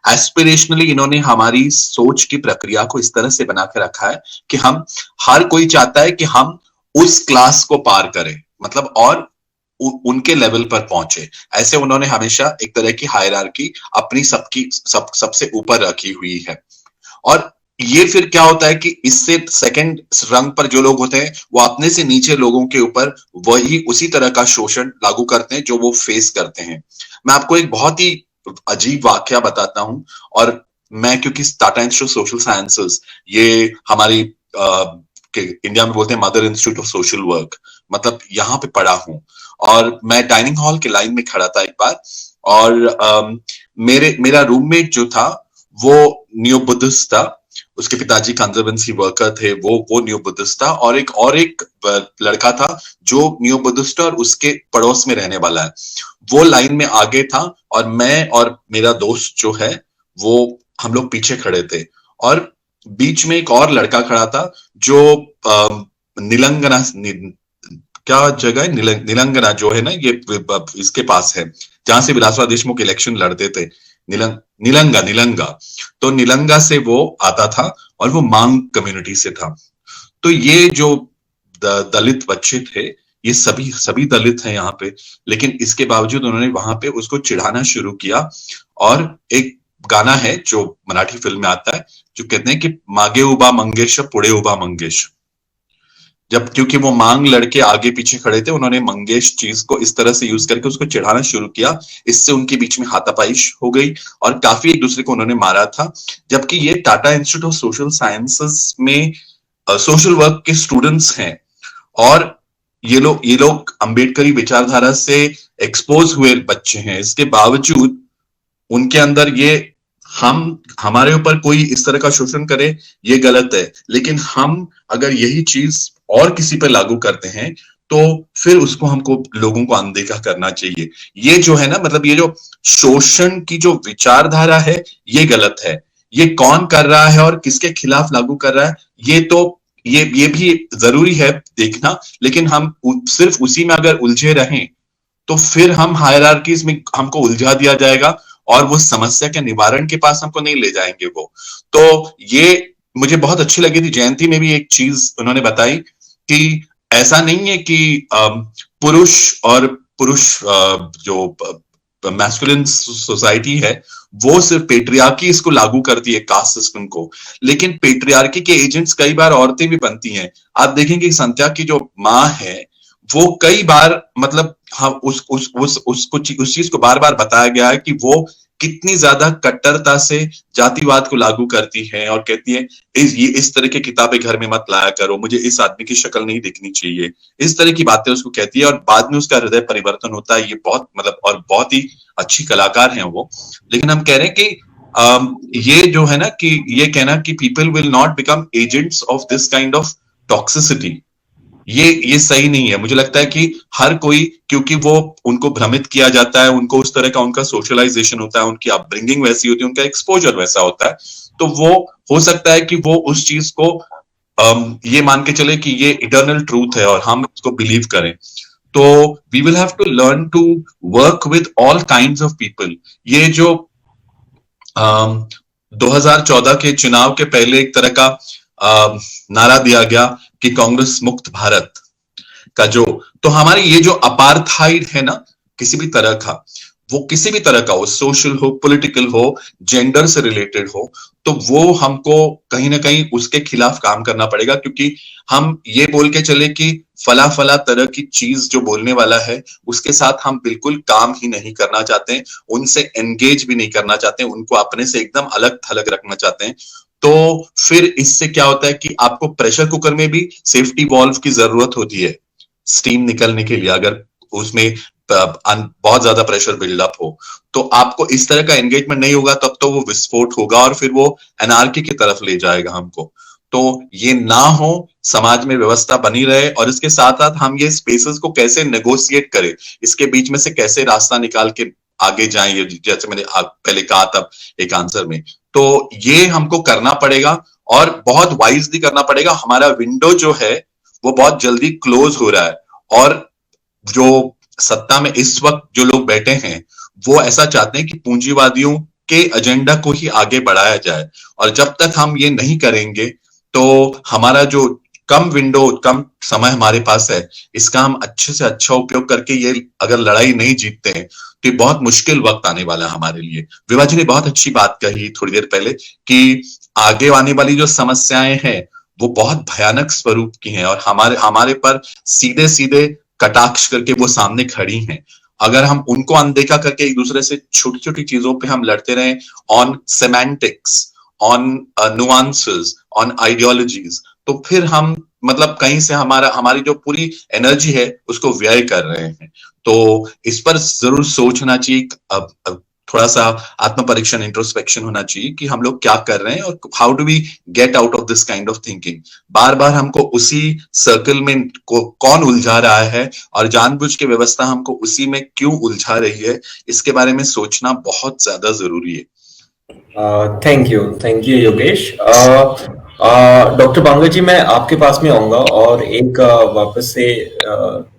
एस्पिरेशनली इन्होंने हमारी सोच की प्रक्रिया को इस तरह से बना के रखा है कि हम हर कोई चाहता है कि हम उस क्लास को पार करें, मतलब और उनके लेवल पर पहुंचे। ऐसे उन्होंने हमेशा एक तरह की हायरार्की अपनी सबसे ऊपर रखी हुई है। और ये फिर क्या होता है कि इससे सेकंड रंग पर जो लोग होते हैं वो अपने से नीचे लोगों के ऊपर वही उसी तरह का शोषण लागू करते हैं जो वो फेस करते हैं। मैं आपको एक बहुत ही अजीब वाकया बताता हूं, और मैं क्योंकि Tata institute of social sciences, ये हमारी इंडिया में बोलते हैं mother institute of social work, मतलब यहाँ पे पढ़ा हूं। और मैं डाइनिंग हॉल के लाइन में खड़ा था एक बार, और मेरा रूममेट जो था वो न्यू बुद्धिस्ट था, उसके पिताजी कंजर्वेंसी वर्कर थे, वो न्यू बुद्धिस्ट था, और एक लड़का था जो न्यू बुद्धिस्ट और उसके पड़ोस में रहने वाला है। वो लाइन में आगे था और मैं और मेरा दोस्त जो है वो हम लोग पीछे खड़े थे, और बीच में एक और लड़का खड़ा था जो निलंगना, क्या जगह है निलंगना जो है ना, ये इसके पास है जहां से विलासराव देशमुख इलेक्शन लड़ते थे, निलंगा। तो निलंगा से वो आता था और वो मांग कम्युनिटी से था। तो ये जो दलित बच्चे थे ये सभी दलित हैं यहाँ पे, लेकिन इसके बावजूद उन्होंने वहां पे उसको चिढ़ाना शुरू किया। और एक गाना है जो मराठी फिल्म में आता है जो कहते हैं कि मागे उबा मंगेश पुढे उबा मंगेश। जब क्योंकि वो मांग लड़के आगे पीछे खड़े थे, उन्होंने मंगेश चीज को इस तरह से यूज करके उसको चिढ़ाना शुरू किया। इससे उनके बीच में हाथापाई हो गई और काफी एक दूसरे को उन्होंने मारा था। जबकि ये Tata institute of social sciences में सोशल वर्क के स्टूडेंट्स हैं, और ये लोग अंबेडकरी विचारधारा से एक्सपोज हुए बच्चे हैं। इसके बावजूद उनके अंदर ये हमारे ऊपर कोई इस तरह का शोषण करे ये गलत है, लेकिन हम अगर यही चीज और किसी पर लागू करते हैं तो फिर उसको हमको लोगों को अनदेखा करना चाहिए। ये जो है ना, मतलब ये जो शोषण की जो विचारधारा है ये गलत है। ये कौन कर रहा है और किसके खिलाफ लागू कर रहा है ये भी जरूरी है देखना, लेकिन हम सिर्फ उसी में अगर उलझे रहें तो फिर हम हायरार्कीज में हमको उलझा दिया जाएगा और वो समस्या के निवारण के पास हमको नहीं ले जाएंगे वो। तो ये मुझे बहुत अच्छी लगी थी। जयंती में भी एक चीज उन्होंने बताई कि ऐसा नहीं है कि पुरुष जो मैस्कुलिन सोसाइटी है वो सिर्फ पेट्रियार्की इसको लागू करती है कास्ट सिस्टम को, लेकिन पेट्रियार्की के एजेंट्स कई बार औरतें भी बनती हैं। आप देखेंगे संध्या की जो माँ है वो कई बार, मतलब हाँ, उस चीज को बार बार बताया गया है कि वो कितनी ज्यादा कट्टरता से जातिवाद को लागू करती है और कहती है इस तरह की किताबें घर में मत लाया करो, मुझे इस आदमी की शक्ल नहीं दिखनी चाहिए, इस तरह की बातें उसको कहती है। और बाद में उसका हृदय परिवर्तन होता है। ये बहुत और बहुत ही अच्छी कलाकार हैं वो। लेकिन हम कह रहे हैं कि ये जो है ना कि ये कहना कि people will not become agents of this kind of toxicity, ये सही नहीं है। मुझे लगता है कि हर कोई, क्योंकि वो उनको भ्रमित किया जाता है, उनको उस तरह का उनका सोशलाइजेशन होता है, उनकी अपब्रिंगिंग वैसी होती है, उनका एक्सपोजर वैसा होता है, तो वो हो सकता है कि वो उस चीज को ये मान के चले कि ये इटर्नल ट्रूथ है और हम इसको बिलीव करें। तो we will have to learn to work with all kinds of people. ये जो 2014 के चुनाव के पहले एक तरह का नारा दिया गया कि कांग्रेस मुक्त भारत का तो हमारी ये जो अपार्थाइड है ना किसी भी तरह का, वो किसी भी तरह का हो, सोशल हो, पॉलिटिकल हो, जेंडर से रिलेटेड हो, तो वो हमको कहीं ना कहीं उसके खिलाफ काम करना पड़ेगा, क्योंकि हम ये बोल के चले कि फला फला तरह की चीज जो बोलने वाला है उसके साथ हम बिल्कुल काम ही नहीं करना चाहते हैं, उनसे एंगेज भी नहीं करना चाहते हैं, उनको अपने से एकदम अलग थलग रखना चाहते हैं। तो फिर इससे क्या होता है कि आपको प्रेशर कुकर में भी सेफ्टी वॉल्व की जरूरत होती है स्टीम निकलने के लिए, अगर उसमें बहुत ज्यादा प्रेशर बिल्डअप हो, तो आपको इस तरह का एंगेजमेंट नहीं होगा, तब तो वो विस्फोट होगा और फिर वो एनार्की की तरफ ले जाएगा हमको। तो ये ना हो, समाज में व्यवस्था बनी रहे, और इसके साथ साथ हम ये स्पेसेस को कैसे नेगोशिएट करें, इसके बीच में से कैसे रास्ता निकाल के आगे जाएं, ये जैसे मैंने पहले कहा था एक आंसर में, तो ये हमको करना पड़ेगा और बहुत वाइजली करना पड़ेगा। हमारा विंडो जो है वो बहुत जल्दी क्लोज हो रहा है, और जो सत्ता में इस वक्त जो लोग बैठे हैं वो ऐसा चाहते हैं कि पूंजीवादियों के एजेंडा को ही आगे बढ़ाया जाए, और जब तक हम ये नहीं करेंगे तो हमारा जो कम विंडो, कम समय हमारे पास है, इसका हम अच्छे से अच्छा उपयोग करके ये अगर लड़ाई नहीं जीतते हैं तो ये बहुत मुश्किल वक्त आने वाला है हमारे लिए। विभा जी ने बहुत अच्छी बात कही थोड़ी देर पहले कि आगे आने वाली जो समस्याएं हैं वो बहुत भयानक स्वरूप की हैं, और हमारे पर सीधे सीधे कटाक्ष करके वो सामने खड़ी हैं। अगर हम उनको अनदेखा करके एक दूसरे से छोटी छोटी चीजों पे हम लड़ते रहे, on semantics, on nuances, on ideologies, तो फिर हम मतलब कहीं से हमारी जो पूरी एनर्जी है उसको व्यय कर रहे हैं। तो इस पर जरूर सोचना चाहिए, अब थोड़ा सा आत्म परीक्षण, इंट्रोस्पेक्शन होना चाहिए कि हम लोग क्या कर रहे हैं और how do we get out of this kind of thinking. बार बार हमको उसी सर्कल में कौन उलझा रहा है और जानबूझ के व्यवस्था हमको उसी में क्यों उलझा रही है, इसके बारे में सोचना बहुत ज्यादा जरूरी है। Thank you Yogesh. डॉक्टर बांगर जी, मैं आपके पास में आऊंगा और एक वापस से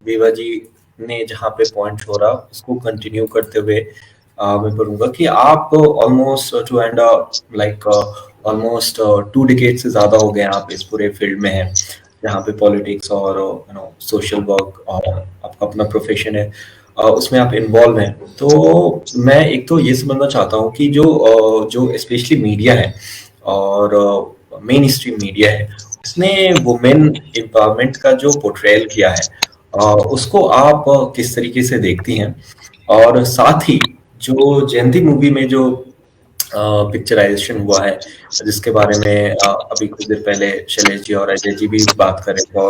विभा जी ने जहाँ पे पॉइंट छोड़ा उसको कंटिन्यू करते हुए मैं बोलूंगा कि आप almost two and like almost 2 decade से ज्यादा हो गए आप इस पूरे फील्ड में हैं, जहाँ पे पॉलिटिक्स और सोशल वर्क और आपका अपना प्रोफेशन है, उसमें आप इन्वॉल्व हैं। तो मैं एक तो ये समझना चाहता हूँ कि जो स्पेशली मीडिया है और मेन स्ट्रीम मीडिया है, उसने वुमेन एम्पावरमेंट का जो पोर्ट्रेयल किया है उसको आप किस तरीके से देखती हैं, और साथ ही जो जयंती मूवी में जो पिक्चराइजेशन हुआ है जिसके बारे में अभी कुछ देर पहले शैलेश जी और अजय जी भी बात कर रहे थे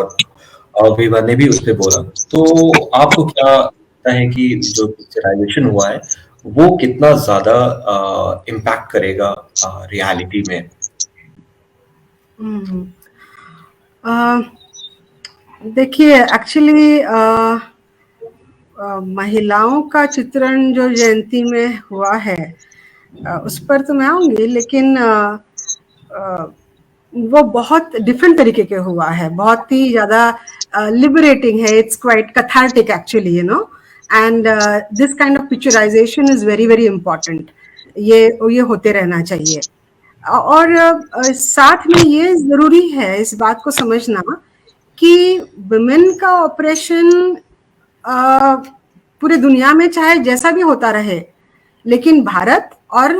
और विभा ने भी उस पर बोला, तो आपको क्या लगता है कि जो पिक्चराइजेशन हुआ है वो कितना ज्यादा इम्पैक्ट करेगा रियलिटी में? देखिए, एक्चुअली महिलाओं का चित्रण जो जयंती में हुआ है उस पर तो मैं आऊंगी, लेकिन वो बहुत डिफरेंट तरीके के हुआ है, बहुत ही ज्यादा लिबरेटिंग है, it's quite cathartic actually, you know, and this kind of picturisation is very very important. ये होते रहना चाहिए। और साथ में ये जरूरी है इस बात को समझना कि वुमेन का ऑपरेशन पूरी दुनिया में चाहे जैसा भी होता रहे, लेकिन भारत और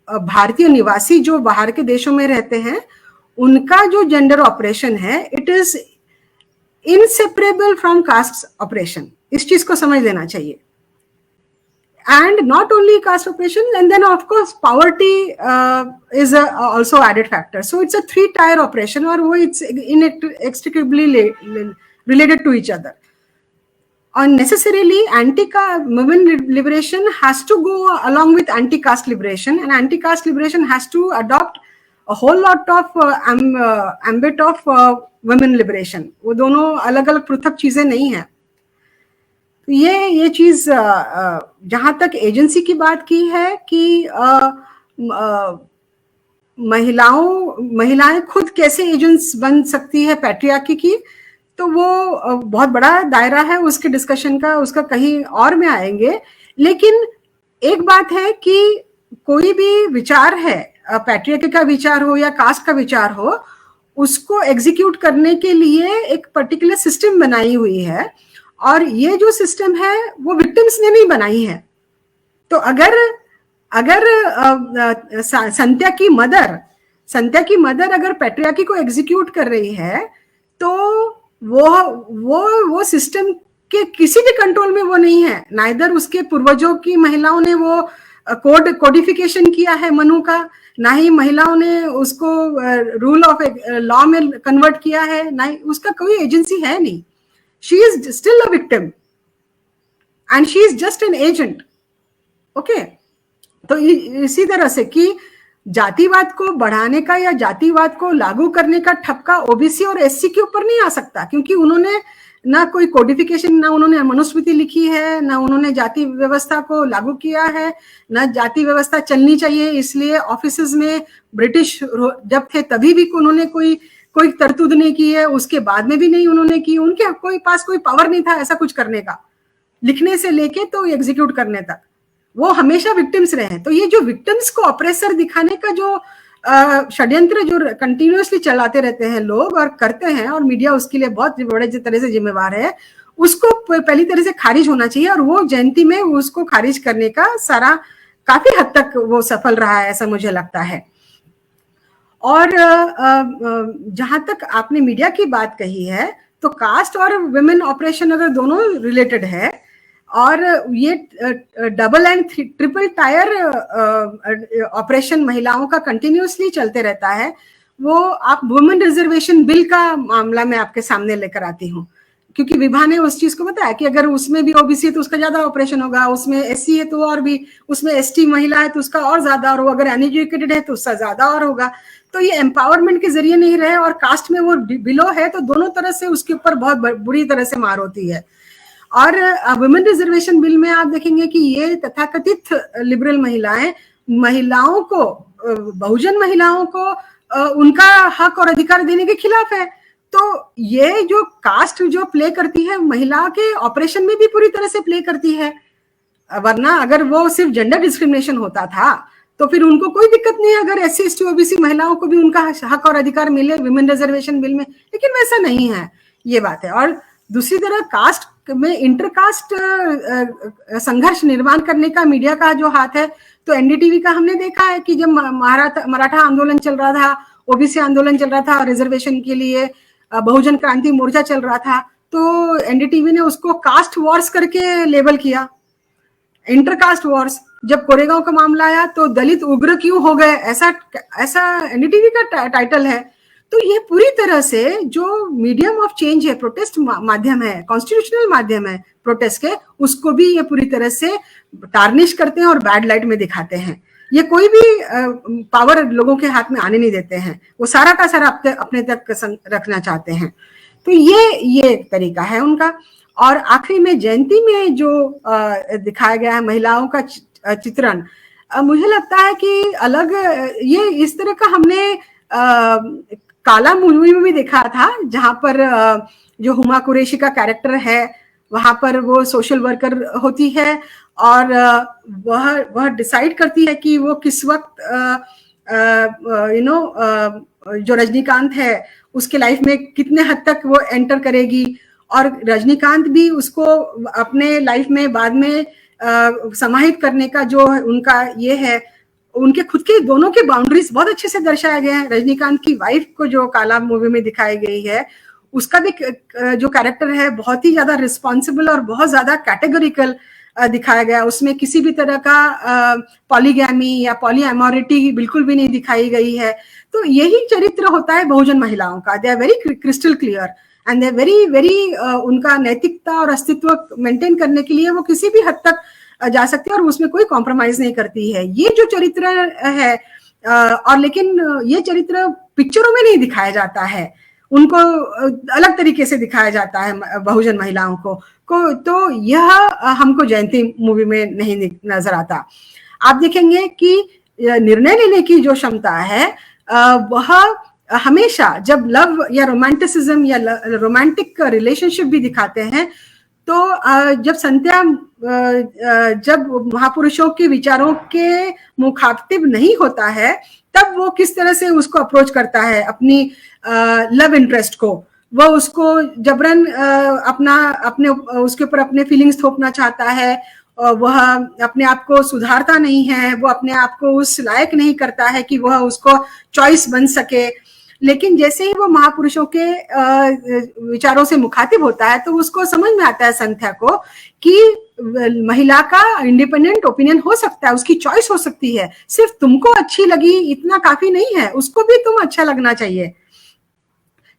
भारतीय निवासी जो बाहर के देशों में रहते हैं उनका जो जेंडर ऑपरेशन है, it is inseparable from cast operation. इस चीज को समझ लेना चाहिए। And not only caste operation, and then of course poverty is also added factor. So it's a 3-tier operation, or it's inextricably related to each other. Unnecessarily, women liberation has to go along with anti-caste liberation, and anti-caste liberation has to adopt a whole lot of ambit of women liberation. वो दोनों अलग-अलग पृथक चीजें नहीं हैं। ये चीज जहां तक एजेंसी की बात की है कि महिलाएं खुद कैसे एजेंट्स बन सकती है पैट्रियार्की की, तो वो बहुत बड़ा दायरा है उसके डिस्कशन का, उसका कहीं और में आएंगे। लेकिन एक बात है कि कोई भी विचार है, पैट्रियार्की का विचार हो या कास्ट का विचार हो, उसको एग्जीक्यूट करने के लिए एक पर्टिकुलर सिस्टम बनाई हुई है, और ये जो सिस्टम है वो विक्टिम्स ने नहीं बनाई है, तो अगर अगर संध्या की मदर अगर पैट्रियार्की को एग्जीक्यूट कर रही है, तो वो सिस्टम के किसी भी कंट्रोल में वो नहीं है। नाइदर उसके पूर्वजों की महिलाओं ने वो कोडिफिकेशन किया है मनु का, ना ही महिलाओं ने उसको रूल ऑफ लॉ में कन्वर्ट किया है, ना ही उसका कोई एजेंसी है नहीं। She is still a victim and she is just an agent. Okay, तो इसी तरह से कि जातिवाद को बढ़ाने का या जातिवाद को लागू करने का ठपका ओबीसी और एससी के ऊपर नहीं आ सकता, क्योंकि उन्होंने ना कोई कोडिफिकेशन, ना उन्होंने मनुस्मृति लिखी है, ना उन्होंने जाति व्यवस्था को लागू किया है, ना जाति व्यवस्था चलनी चाहिए इसलिए ऑफिसेज में ब्रिटिश जब थे तभी भी उन्होंने कोई तरतूद नहीं की है, उसके बाद में भी नहीं उन्होंने की। उनके कोई पास कोई पावर नहीं था ऐसा कुछ करने का, लिखने से लेके तो एग्जीक्यूट करने तक। वो हमेशा विक्टिम्स रहे हैं। तो ये जो विक्टिम्स को ऑपरेसर दिखाने का जो षड्यंत्र जो कंटिन्यूअसली चलाते रहते हैं लोग और करते हैं, और मीडिया उसके लिए बहुत बड़े तरह से जिम्मेवार है, उसको पहली तरह से खारिज होना चाहिए। और वो जयंती में उसको खारिज करने का सारा काफी हद तक वो सफल रहा है, ऐसा मुझे लगता है। और जहां तक आपने मीडिया की बात कही है, तो कास्ट और वुमेन ऑपरेशन अगर दोनों रिलेटेड है, और ये double and triple tyre operation महिलाओं का कंटिन्यूअसली चलते रहता है, वो आप वुमेन रिजर्वेशन बिल का मामला मैं आपके सामने लेकर आती हूँ, क्योंकि विभा ने उस चीज को बताया कि अगर उसमें भी ओबीसी है तो उसका ज्यादा ऑपरेशन होगा, उसमें एससी है तो और भी, उसमें एसटी महिला है तो उसका और ज्यादा, और वो अगर अनएजुकेटेड है तो उसका ज्यादा और होगा। तो ये एम्पावरमेंट के जरिए नहीं रहे, और कास्ट में वो बिलो है तो दोनों तरह से उसके ऊपर बहुत बुरी तरह से मार होती है। और वुमेन रिजर्वेशन बिल में आप देखेंगे कि ये तथाकथित लिबरल महिलाओं को, बहुजन महिलाओं को उनका हक और अधिकार देने के खिलाफ है। तो ये जो कास्ट जो प्ले करती है महिला के ऑपरेशन में भी पूरी तरह से प्ले करती है, वरना अगर वो सिर्फ जेंडर डिस्क्रिमिनेशन होता था तो फिर उनको कोई दिक्कत नहीं है अगर एससी एसटी ओबीसी महिलाओं को भी उनका हक और अधिकार मिले वुमेन रिजर्वेशन बिल में, लेकिन वैसा नहीं है, ये बात है। और दूसरी तरफ कास्ट में इंटरकास्ट संघर्ष निर्माण करने का मीडिया का जो हाथ है, तो एनडीटीवी का हमने देखा है कि जब मराठा आंदोलन चल रहा था, ओबीसी आंदोलन चल रहा था, रिजर्वेशन के लिए बहुजन क्रांति मोर्चा चल रहा था, तो एनडीटीवी ने उसको कास्ट वॉर्स करके लेबल किया, इंटरकास्ट वॉर्स। जब कोरेगांव का मामला आया तो दलित उग्र क्यों हो गए, ऐसा एनडीटीवी का टाइटल है। तो ये पूरी तरह से जो मीडियम ऑफ चेंज है, प्रोटेस्ट माध्यम है, कॉन्स्टिट्यूशनल माध्यम है प्रोटेस्ट के, उसको भी ये पूरी तरह से टार्निश करते हैं और बैड लाइट में दिखाते हैं। ये कोई भी पावर लोगों के हाथ में आने नहीं देते हैं, वो सारा का सारा अपने तक रखना चाहते हैं। तो ये एक तरीका है उनका। और आखिरी में जयंती में जो दिखाया गया है महिलाओं का चित्रण, मुझे लगता है कि अलग ये इस तरह का हमने काला मूवी में भी देखा था, जहां पर जो हुमा कुरैशी का कैरेक्टर है वहां पर वो सोशल वर्कर होती है और वह डिसाइड करती है कि वो किस वक्त जो रजनीकांत है उसके लाइफ में कितने हद तक वो एंटर करेगी, और रजनीकांत भी उसको अपने लाइफ में बाद में समाहित करने का जो उनका ये है, उनके खुद के दोनों के बाउंड्रीज बहुत अच्छे से दर्शाया गया है। रजनीकांत की वाइफ को जो काला मूवी में दिखाई गई है, उसका भी जो कैरेक्टर है बहुत ही ज्यादा रिस्पॉन्सिबल और बहुत ज्यादा कैटेगोरिकल दिखाया गया। उसमें किसी भी तरह का पॉलीगैमी या पॉलीएमोरिटी बिल्कुल भी नहीं दिखाई गई है। तो यही चरित्र होता है बहुजन महिलाओं का। They are very crystal clear and they very very उनका नैतिकता और अस्तित्व मेंटेन करने के लिए वो किसी भी हद तक जा सकती है और उसमें कोई कॉम्प्रोमाइज नहीं करती है। ये जो चरित्र है, और लेकिन ये चरित्र पिक्चरों में नहीं दिखाया जाता है, उनको अलग तरीके से दिखाया जाता है बहुजन महिलाओं को। तो यह हमको जयंती मूवी में नहीं नजर आता। आप देखेंगे कि निर्णय लेने की जो क्षमता है वह हमेशा जब लव या रोमांटिसिज्म या रोमांटिक रिलेशनशिप भी दिखाते हैं, तो जब संध्या जब महापुरुषों के विचारों के मुखातिब नहीं होता है, तब वो किस तरह से उसको अप्रोच करता है अपनी लव इंटरेस्ट को। वो उसको जबरन अपने उसके ऊपर अपने फीलिंग्स थोपना चाहता है वह अपने आप को सुधारता नहीं है, वो अपने आप को उस लायक नहीं करता है कि वह उसको चॉइस बन सके। लेकिन जैसे ही वो महापुरुषों के विचारों से मुखातिब होता है तो उसको समझ में आता है संध्या को कि महिला का इंडिपेंडेंट ओपिनियन हो सकता है, उसकी चॉइस हो सकती है। सिर्फ तुमको अच्छी लगी इतना काफी नहीं है, उसको भी तुम अच्छा लगना चाहिए।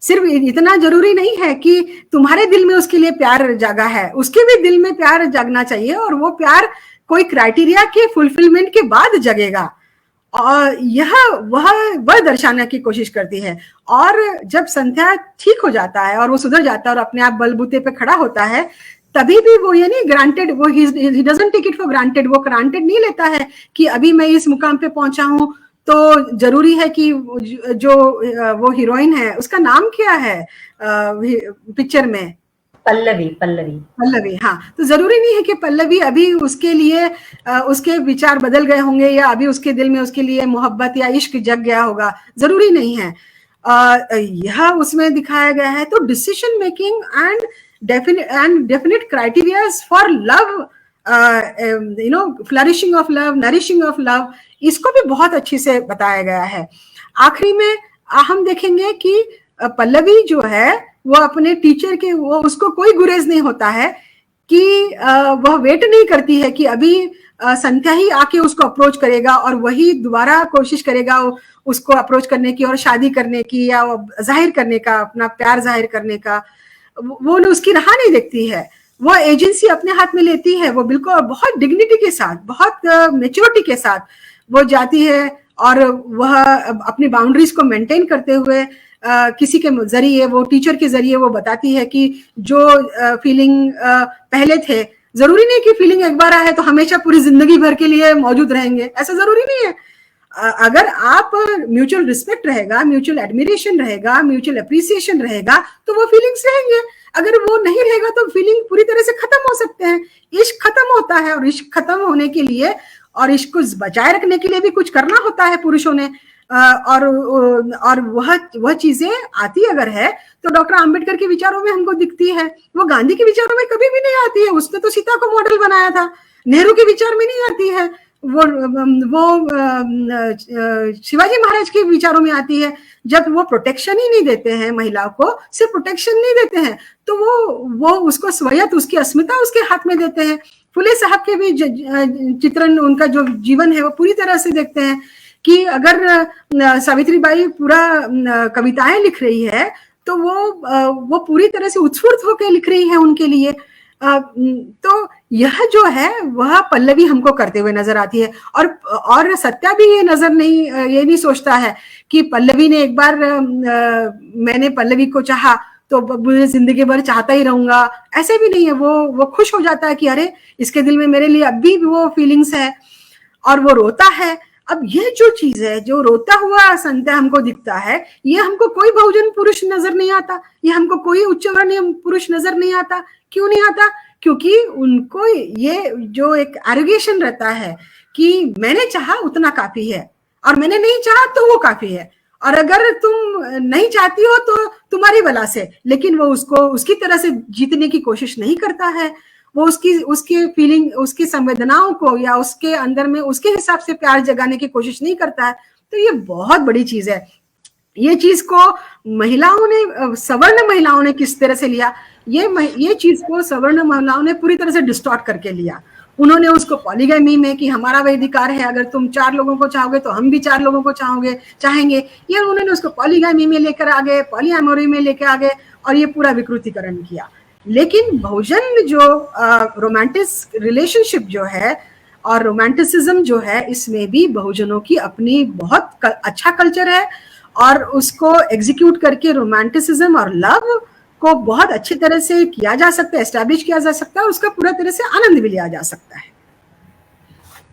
सिर्फ इतना जरूरी नहीं है कि तुम्हारे दिल में उसके लिए प्यार जागा है, उसके भी दिल में प्यार जागना चाहिए, और वो प्यार कोई क्राइटेरिया के फुलफिलमेंट के बाद जगेगा। और यह वह दर्शाने की कोशिश करती है। और जब संध्या ठीक हो जाता है और वो सुधर जाता है और अपने आप बलबूते पे खड़ा होता है, तभी भी वो ये नहीं ग्रांटेड, वो ही doesn't take it for granted, वो ग्रांटेड नहीं लेता है कि अभी मैं इस मुकाम पे पहुंचा हूं तो जरूरी है कि जो वो हीरोइन है, उसका नाम क्या है पिक्चर में? पल्लवी। हाँ, तो जरूरी नहीं है कि पल्लवी अभी उसके लिए उसके विचार बदल गए होंगे या अभी उसके दिल में उसके लिए मोहब्बत या इश्क जग गया होगा, जरूरी नहीं है। यह उसमें दिखाया गया है। तो decision making and definite criteria for love, flourishing of love, nourishing of love, इसको भी बहुत अच्छे से बताया गया है। आखिरी में हम देखेंगे कि पल्लवी जो है वो अपने टीचर के, वो उसको कोई गुरेज नहीं होता है कि वह वेट नहीं करती है कि अभी संध्या ही आके उसको अप्रोच करेगा और वही दोबारा कोशिश करेगा उसको अप्रोच करने की और शादी करने की या जाहिर करने का, अपना प्यार जाहिर करने का। वो उसकी राह नहीं देखती है, वो एजेंसी अपने हाथ में लेती है। वो बिल्कुल बहुत डिग्निटी के साथ, बहुत मेच्योरिटी के साथ वो जाती है और वह अपनी बाउंड्रीज को मेंटेन करते हुए किसी के जरिए, वो टीचर के जरिए वो बताती है कि जो फीलिंग पहले थे, जरूरी नहीं कि फीलिंग एक बार आए तो हमेशा पूरी जिंदगी भर के लिए मौजूद रहेंगे, ऐसा जरूरी नहीं है। अगर आप म्यूचुअल रिस्पेक्ट रहेगा, म्यूचुअल एडमिरेशन रहेगा, म्यूचुअल अप्रिसिएशन रहेगा तो वो फीलिंग्स रहेंगे। अगर वो नहीं रहेगा तो फीलिंग पूरी तरह से खत्म हो सकते हैं। इश्क खत्म होता है और इश्क खत्म होने के लिए और इश्क को बचाए रखने के लिए भी कुछ करना होता है पुरुषों ने। और वह चीजें आती अगर है तो डॉक्टर आम्बेडकर के विचारों में हमको दिखती है, वो गांधी के विचारों में कभी भी नहीं आती है। उसने तो सीता को मॉडल बनाया था, नेहरू के विचार में नहीं आती है। वो शिवाजी महाराज के विचारों में आती है। जब वो प्रोटेक्शन ही नहीं देते हैं महिलाओं को, सिर्फ प्रोटेक्शन नहीं देते हैं तो वो उसको स्वायत्त, उसकी अस्मिता उसके हाथ में देते हैं। फुले साहब के भी चित्रण, उनका जो जीवन है वो पूरी तरह से देखते हैं कि अगर सावित्रीबाई पूरा कविताएं लिख रही है तो वो पूरी तरह से उत्स्फूर्त होकर लिख रही है उनके लिए। तो यह जो है वह पल्लवी हमको करते हुए नजर आती है। और सत्या भी ये नहीं सोचता है कि पल्लवी ने एक बार मैंने पल्लवी को चाहा तो मुझे जिंदगी भर चाहता ही रहूंगा, ऐसे भी नहीं है। वो खुश हो जाता है कि अरे इसके दिल में मेरे लिए अब भी वो फीलिंग्स है, और वो रोता है। अब ये जो चीज है, जो रोता हुआ संध्या हमको दिखता है, ये हमको कोई बहुजन पुरुष नजर नहीं आता, ये हमको कोई उच्च वर्णीय पुरुष नजर नहीं आता। क्यों नहीं आता? क्योंकि उनको ये जो एक एरोगेशन रहता है कि मैंने चाहा उतना काफी है और मैंने नहीं चाहा तो वो काफी है, और अगर तुम नहीं चाहती हो तो तुम्हारी बला से। लेकिन वो उसको उसकी तरह से जीतने की कोशिश नहीं करता है। वो उसकी फीलिंग, उसकी संवेदनाओं को या उसके अंदर में उसके हिसाब से प्यार जगाने की कोशिश नहीं करता है। तो ये बहुत बड़ी चीज है। ये चीज को महिलाओं ने, सवर्ण महिलाओं ने किस तरह से लिया, ये चीज को सवर्ण महिलाओं ने पूरी तरह से डिस्टॉर्ट करके लिया। उन्होंने उसको पॉलीगैमी में कि हमारा वही अधिकार है, अगर तुम 4 लोगों को चाहोगे तो हम भी 4 लोगों को चाहेंगे। ये उन्होंने उसको पॉलीगैमी में लेकर आ गए, पॉलीएमोरी में लेकर आ गए और ये पूरा विकृतीकरण किया। लेकिन बहुजन जो रोमांटिक रिलेशनशिप जो है और रोमांटिसिज्म जो है, इसमें भी बहुजनों की अपनी बहुत अच्छा कल्चर है और उसको एग्जीक्यूट करके रोमांटिसिज्म और लव को बहुत अच्छी तरह से किया जा सकता है, एस्टैब्लिश किया जा सकता है, उसका पूरा तरह से आनंद भी लिया जा सकता है।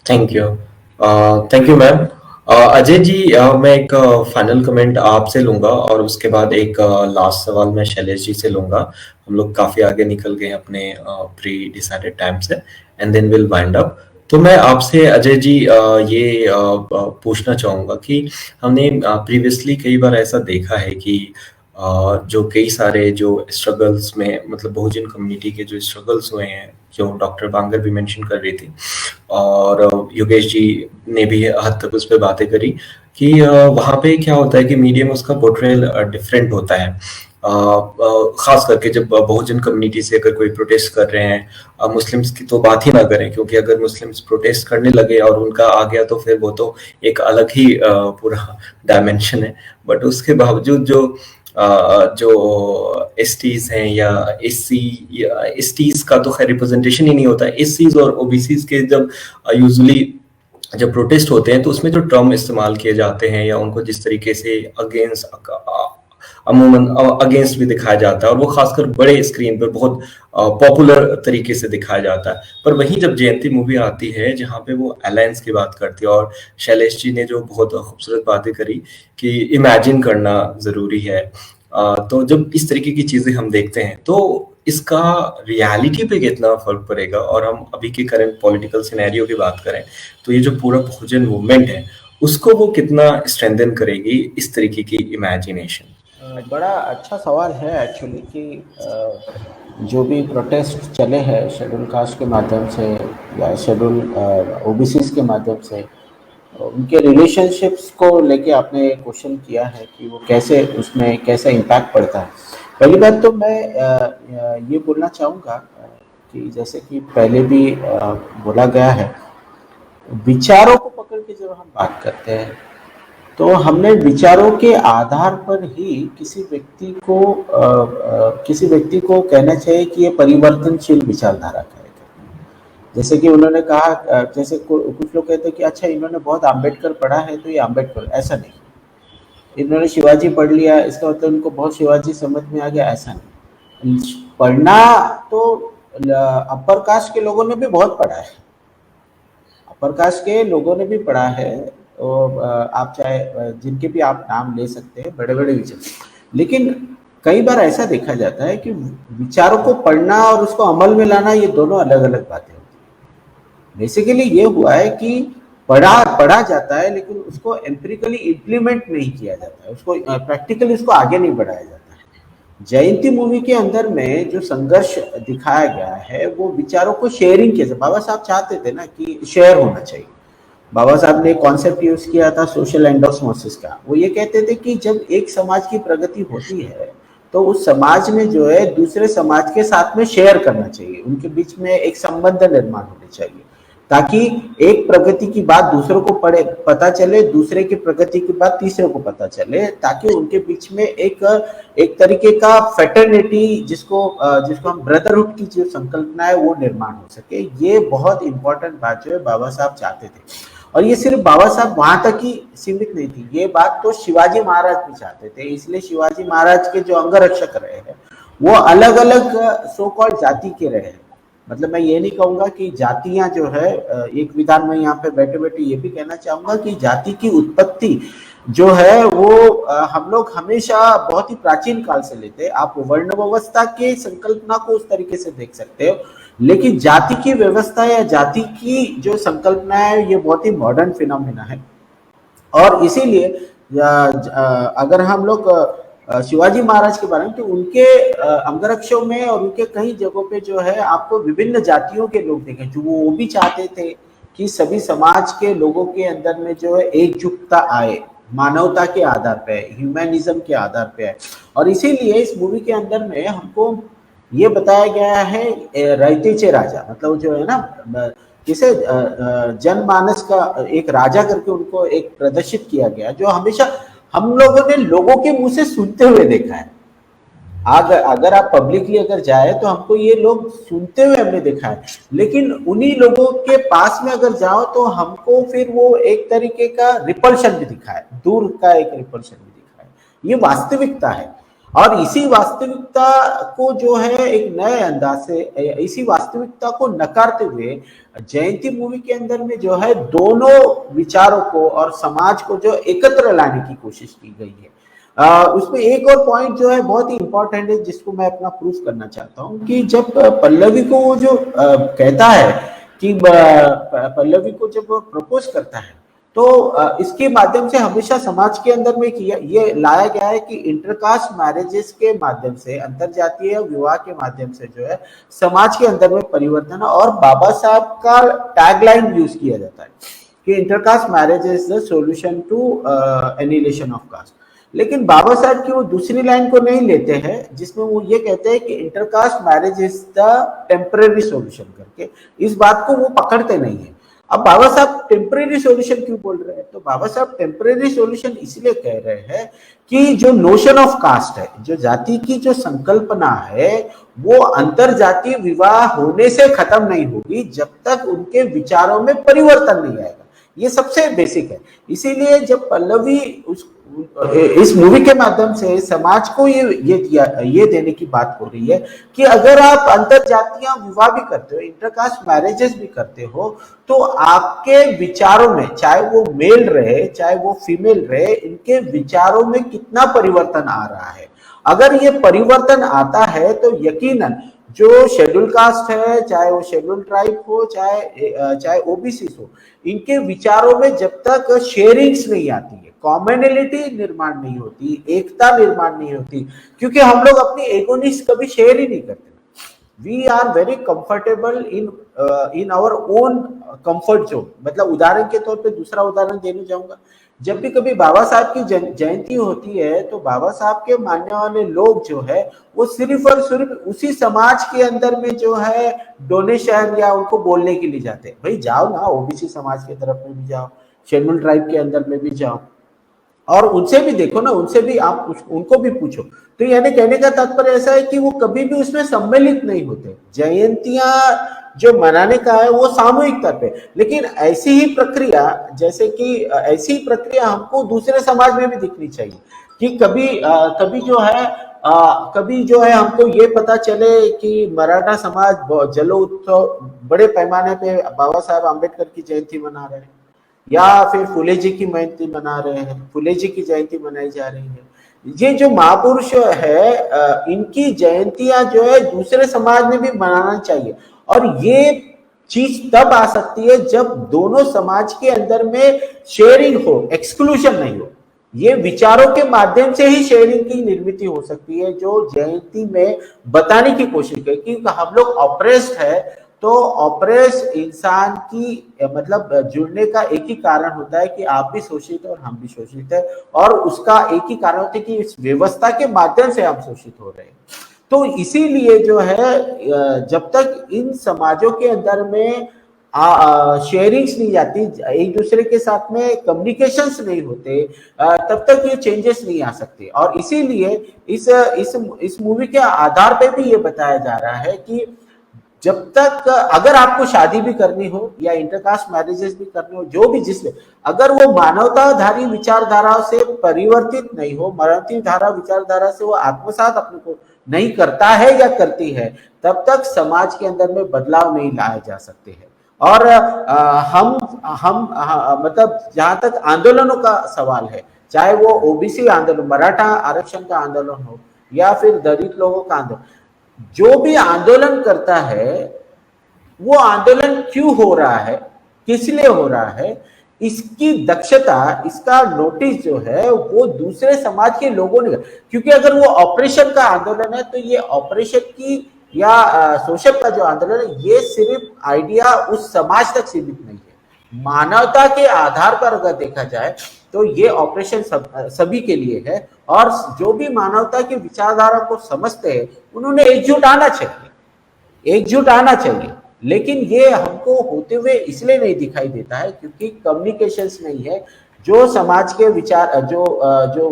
Thank you ma'am. Ajay ji, मैं एक फाइनल कमेंट आपसे लूंगा और उसके बाद एक लास्ट सवाल मैं शैलेश जी से लूंगा। हम लोग काफी आगे निकल गए अपने प्री डिसाइडेड टाइम से, and then will wind up. तो मैं आपसे अजय जी ये पूछना चाहूंगा कि हमने प्रीवियसली कई बार ऐसा देखा है कि जो कई सारे जो स्ट्रगल्स में मतलब बहुजन कम्युनिटी के जो स्ट्रगल्स हुए हैं, जो डॉक्टर बांगर भी मेंशन कर रही थी और योगेश जी ने भी हद तक उस पर बातें करी कि वहाँ पे क्या होता है कि मीडियम उसका पोर्ट्रेयल डिफरेंट होता है। खास करके जब बहुजन कम्युनिटी से अगर कोई प्रोटेस्ट कर रहे हैं, मुस्लिम्स की तो बात ही ना करें, क्योंकि अगर मुस्लिम्स प्रोटेस्ट करने लगे और उनका आ गया तो फिर वो तो एक अलग ही पूरा डायमेंशन है। बट उसके बावजूद जो एसटीज हैं या एससी या एसटीज का तो खैर रिप्रेजेंटेशन ही नहीं होता, एससीज और ओबीसीज के जब यूजुअली जब प्रोटेस्ट होते हैं तो उसमें जो टर्म इस्तेमाल किए जाते हैं या उनको जिस तरीके से अमूमन अगेंस्ट भी दिखाया जाता है और वो खासकर बड़े स्क्रीन पर बहुत पॉपुलर तरीके से दिखाया जाता है। पर वहीं जब जयंती मूवी आती है जहाँ पे वो अलायंस की बात करती है और शैलेश जी ने जो बहुत खूबसूरत बातें करी कि इमेजिन करना जरूरी है, तो जब इस तरीके की चीजें हम देखते हैं तो इसका रियलिटी पे कितना फर्क पड़ेगा। और हम अभी के करंट पॉलिटिकल सिनेरियो की बात करें तो ये जो पूरा बहुजन मूवमेंट है उसको वो कितना स्ट्रेंथन करेगी इस तरीके की इमेजिनेशन। बड़ा अच्छा सवाल है एक्चुअली कि जो भी प्रोटेस्ट चले हैं शेड्यूल कास्ट के माध्यम से या शेड्यूल ओबीसीज के माध्यम से, उनके रिलेशनशिप्स को लेके आपने क्वेश्चन किया है कि वो कैसे उसमें कैसा इम्पैक्ट पड़ता है। पहली बात तो मैं ये बोलना चाहूँगा कि जैसे कि पहले भी बोला गया है, विचारों को पकड़ के जब हम बात करते हैं तो हमने विचारों के आधार पर ही किसी व्यक्ति को कहना चाहिए कि ये परिवर्तनशील विचारधारा का है। जैसे कि उन्होंने कहा, जैसे कुछ लोग कहते हैं कि अच्छा इन्होंने बहुत आम्बेडकर पढ़ा है तो ये आम्बेडकर, ऐसा नहीं। इन्होंने शिवाजी पढ़ लिया इसका मतलब उनको बहुत शिवाजी समझ में आ गया, ऐसा नहीं। पढ़ना तो अपर कास्ट के लोगों ने भी बहुत पढ़ा है, अपर कास्ट के लोगों ने भी पढ़ा है, और आप चाहे जिनके भी आप नाम ले सकते हैं, बड़े बड़े विचार। लेकिन कई बार ऐसा देखा जाता है कि विचारों को पढ़ना और उसको अमल में लाना ये दोनों अलग अलग बातें होती हैं। बेसिकली ये हुआ है कि पढ़ा जाता है लेकिन उसको एम्पिरिकली इम्प्लीमेंट नहीं किया जाता है, उसको प्रैक्टिकली उसको आगे नहीं बढ़ाया जाता है। जयंती मूवी के अंदर में जो संघर्ष दिखाया गया है वो विचारों को शेयरिंग किया। बाबा साहब चाहते थे ना कि शेयर होना चाहिए। बाबा साहब ने कॉन्सेप्ट यूज किया था सोशल एंडोस्मोसिस का। वो ये कहते थे कि जब एक समाज की प्रगति होती है तो उस समाज में जो है दूसरे समाज के साथ में शेयर करना चाहिए, उनके बीच में एक संबंध निर्माण होने चाहिए, ताकि एक प्रगति की बात दूसरों को पता चले, दूसरे की प्रगति की बात तीसरे को पता चले, ताकि उनके बीच में एक तरीके का फेटर्निटी जिसको हम ब्रदरहुड की जो संकल्पना है वो निर्माण हो सके। ये बहुत इंपॉर्टेंट बात जो है बाबा साहब चाहते थे। और ये सिर्फ बाबा साहब वहां तक ही सीमित नहीं थी, ये बात तो शिवाजी महाराज भी चाहते थे। इसलिए शिवाजी महाराज के जो अंगरक्षक रहे हैं वो अलग अलग सो कॉल्ड जाति के रहे हैं। मतलब मैं ये नहीं कहूंगा कि जातियां जो है, एक विधान में यहाँ पे बैठे बैठे ये भी कहना चाहूंगा कि जाति की उत्पत्ति जो है वो हम लोग हमेशा बहुत ही प्राचीन काल से लेते हैं। आप वर्ण व्यवस्था के संकल्पना को उस तरीके से देख सकते हो, लेकिन जाति की व्यवस्था या जाति की जो संकल्पना है ये बहुत ही मॉडर्न फिनोमेना है। और इसीलिए अगर हम लोग शिवाजी महाराज के बारे में, तो उनके अंगरक्षकों में और उनके कई जगहों पे जो है आपको विभिन्न जातियों के लोग देखे, जो वो भी चाहते थे कि सभी समाज के लोगों के अंदर में जो है एकजुटता आए, मानवता के आधार पे, ह्यूमैनिज्म के आधार पे है। और इसीलिए इस मूवी के अंदर में हमको ये बताया गया है रैतेचे राजा, मतलब जो है ना जिसे जनमानस का एक राजा करके उनको एक प्रदर्शित किया गया, जो हमेशा हम लोगों ने लोगों के मुंह से सुनते हुए देखा है। अगर आप पब्लिकली अगर जाए तो हमको ये लोग सुनते हुए हमने देखा है, लेकिन उन्हीं लोगों के पास में अगर जाओ तो हमको फिर वो एक तरीके का रिपल्शन भी दिखा है, दूर का एक रिपल्शन भी दिखा है। ये वास्तविकता है। और इसी वास्तविकता को जो है एक नए अंदाज से, इसी वास्तविकता को नकारते हुए जयंती मूवी के अंदर में जो है दोनों विचारों को और समाज को जो एकत्र लाने की कोशिश की गई है। उसमें एक और पॉइंट जो है बहुत ही इंपॉर्टेंट है जिसको मैं अपना प्रूफ करना चाहता हूँ कि जब पल्लवी को वो जो कहता है कि पल्लवी को जब प्रपोज करता है तो इसके माध्यम से हमेशा समाज के अंदर में किया ये लाया गया है कि इंटरकास्ट मैरिजेस के माध्यम से, अंतरजातीय विवाह के माध्यम से जो है समाज के अंदर में परिवर्तन। और बाबा साहब का टैगलाइन यूज किया जाता है कि intercaste marriage is the solution to annihilation of caste. लेकिन बाबा साहब की वो दूसरी लाइन को नहीं लेते हैं जिसमें वो ये कहते हैं कि intercaste marriage is the temporary solution करके, इस बात को वो पकड़ते नहीं है। अब बाबा साहब टेम्परेरी सॉल्यूशन क्यों बोल रहे हैं? तो बाबा साहब टेम्परेरी सॉल्यूशन इसलिए कह रहे हैं कि जो नोशन ऑफ कास्ट है, जो जाति की जो संकल्पना है, वो अंतरजातीय विवाह होने से खत्म नहीं होगी जब तक उनके विचारों में परिवर्तन नहीं आएगा। ये सबसे बेसिक है। इसीलिए जब पल्लवी इस मूवी के माध्यम से समाज को ये देने की बात हो रही है कि अगर आप अंतरजातीय विवाह भी करते हो, इंटरकास्ट मैरिजेस भी करते हो, तो आपके विचारों में, चाहे वो मेल रहे चाहे वो फीमेल रहे, इनके विचारों में कितना परिवर्तन आ रहा है। अगर ये परिवर्तन आता है तो यकीनन जो शेड्यूल कास्ट है, चाहे वो शेड्यूल ट्राइब हो, चाहे ओबीसी हो, इनके विचारों में जब तक शेयरिंग्स नहीं आती है, कॉमनलिटी निर्माण नहीं होती, एकता निर्माण नहीं होती, क्योंकि हम लोग अपनी एगोनिस्ट कभी शेयर ही नहीं करते। We are very comfortable in our own comfort zone. मतलब उदाहरण के तौर पे दूसरा उदाहरण देने जाऊंगा, जब भी कभी बाबा साहब की जयंती होती है तो बाबा साहब के मानने वाले लोग जो है वो सिर्फ और सिर्फ उसी समाज के अंदर में जो है डोनेशन या उनको बोलने के लिए जाते हैं। भाई जाओ ना, ओबीसी समाज की तरफ में भी जाओ, शेड्यूल ट्राइब के अंदर में भी जाओ और उनसे भी देखो ना, उनसे भी आप उनको भी पूछो। तो यानी कहने का तात्पर्य ऐसा है कि वो कभी भी उसमें सम्मिलित नहीं होते। जयंतियां जो मनाने का है वो सामूहिक स्तर पे, लेकिन ऐसी ही प्रक्रिया, जैसे कि ऐसी ही प्रक्रिया हमको दूसरे समाज में भी दिखनी चाहिए कि कभी जो है हमको ये पता चले कि मराठा समाज जलो उत्सव बड़े पैमाने पे बाबा साहब आम्बेडकर की जयंती मना रहे हैं, या फिर फुले जी की जयंती मना रहे हैं, फुले जी की जयंती मनाई जा रही है। ये जो महापुरुष है, इनकी जयंतियां जो है दूसरे समाज में भी मनाना चाहिए। और ये चीज तब आ सकती है जब दोनों समाज के अंदर में शेयरिंग हो, एक्सक्लूजन नहीं हो। ये विचारों के माध्यम से ही शेयरिंग की निर्मित हो सकती है, जो जयंती में बताने की कोशिश करे कि हम लोग ऑप्रेस्ड है, तो ऑप्रेस इंसान की मतलब जुड़ने का एक ही कारण होता है कि आप भी शोषित और हम भी शोषित है, और उसका एक ही कारण होता है कि इस व्यवस्था के माध्यम से हम शोषित हो रहे हैं। तो इसीलिए जो है जब तक इन समाजों के अंदर में शेयरिंग्स नहीं जाती, एक दूसरे के साथ में कम्युनिकेशंस नहीं होते, तब तक ये चेंजेस नहीं आ सकते। और इसीलिए इस मूवी के आधार पे भी ये बताया जा रहा है कि जब तक अगर आपको शादी भी करनी हो या इंटरकास्ट मैरिजेस भी करनी हो, जो भी जिसमें अगर वो मानवताधारी विचारधाराओं से परिवर्तित नहीं हो, मानवता धारा विचारधारा से वो आत्मसात अपने को नहीं करता है या करती है, तब तक समाज के अंदर में बदलाव नहीं लाए जा सकते हैं। और मतलब जहां तक आंदोलनों का सवाल है, चाहे वो ओबीसी आंदोलन, मराठा आरक्षण का आंदोलन हो या फिर दलित लोगों का आंदोलन, जो भी आंदोलन करता है वो आंदोलन क्यों हो रहा है, किस लिए हो रहा है, इसकी दक्षता, इसका नोटिस जो है वो दूसरे समाज के लोगों ने, क्योंकि अगर वो ऑपरेशन का आंदोलन है तो ये ऑपरेशन की या शोषण का जो आंदोलन है, ये सिर्फ आइडिया उस समाज तक सीमित नहीं है। मानवता के आधार पर अगर देखा जाए तो ये ऑपरेशन सभी के लिए है, और जो भी मानवता की विचारधारा को समझते हैं उन्होंने एकजुट आना चाहिए। लेकिन ये हमको होते हुए इसलिए नहीं दिखाई देता है क्योंकि कम्युनिकेशंस नहीं है। जो समाज के जो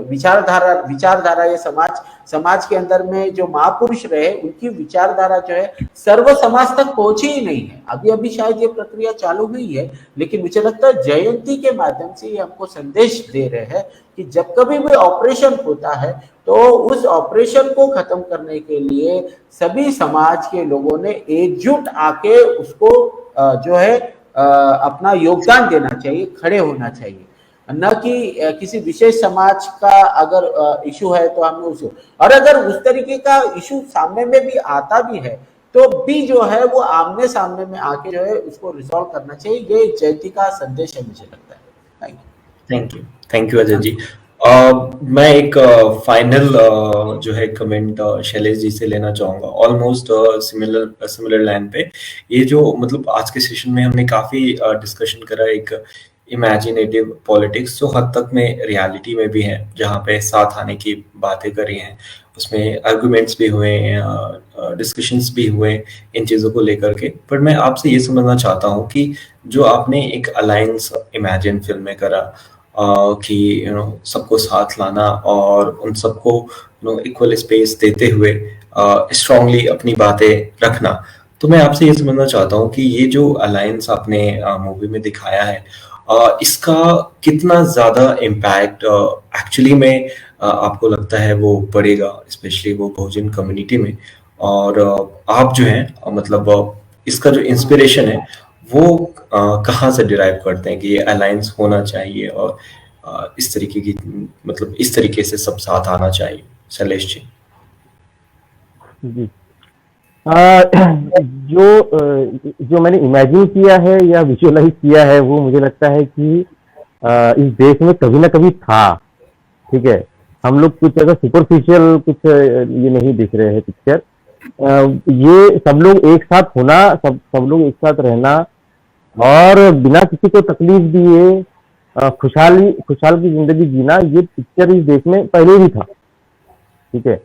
विचारधारा ये समाज के अंदर में जो महापुरुष रहे, उनकी विचारधारा जो है सर्व समाज तक पहुंची ही नहीं है। अभी शायद ये प्रक्रिया चालू हुई है, लेकिन मुझे लगता है जयंती के माध्यम से ये हमको संदेश दे रहे हैं कि जब कभी भी ऑपरेशन होता है तो उस ऑपरेशन को खत्म करने के लिए सभी समाज के लोगों ने एकजुट आके उसको जो है अपना योगदान देना चाहिए, खड़े होना चाहिए, न कि किसी विशेष समाज का अगर इशू है तो हमने उसको, और अगर उस तरीके का इशू सामने में भी आता भी है तो भी जो है वो आमने सामने में आके जो है उसको रिजॉल्व करना चाहिए। ये जयंती का संदेश है, मुझे लगता है। Thank you. Thank you Ajay ji. मैं एक फाइनल जो है कमेंट शैलेश जी से लेना चाहूंगा, ऑलमोस्ट सिमिलर सिमिलर लाइन पे। ये जो मतलब आज के सेशन में हमने काफी डिस्कशन करा एक इमेजिनेटिव पॉलिटिक्स जो हद तक में रियलिटी में भी है, जहाँ पे साथ आने की बातें करी हैं, उसमें आर्गुमेंट्स भी हुए, डिस्कशंस भी हुए इन चीज़ों को लेकर के। पर मैं आपसे ये समझना चाहता हूँ कि जो आपने एक अलायंस इमेजिन फिल्म में करा, कि सबको साथ लाना और उन सबको इक्वल स्पेस देते हुए स्ट्रांगली अपनी बातें रखना, तो मैं आपसे ये समझना चाहता हूँ कि ये जो अलायंस आपने मूवी में दिखाया है, इसका कितना ज़्यादा इम्पैक्ट एक्चुअली में आपको लगता है वो पड़ेगा, स्पेशली वो बहुजन कम्युनिटी में। और आप जो है मतलब इसका जो इंस्पिरेशन है वो कहाँ से डिराइव करते हैं कि ये अलायंस होना चाहिए और इस तरीके की मतलब इस तरीके से सब साथ आना चाहिए? शैलेश जी। जी जो मैंने इमेजिन किया है या विजुअलाइज किया है, वो मुझे लगता है कि इस देश में कभी ना कभी था। ठीक है, हम लोग कुछ अगर सुपरफिशियल कुछ ये नहीं दिख रहे हैं पिक्चर। ये सब लोग एक साथ होना, सब लोग एक साथ रहना और बिना किसी को तकलीफ दिए खुशहाल की जिंदगी जीना, ये पिक्चर इस देश में पहले भी था। ठीक है,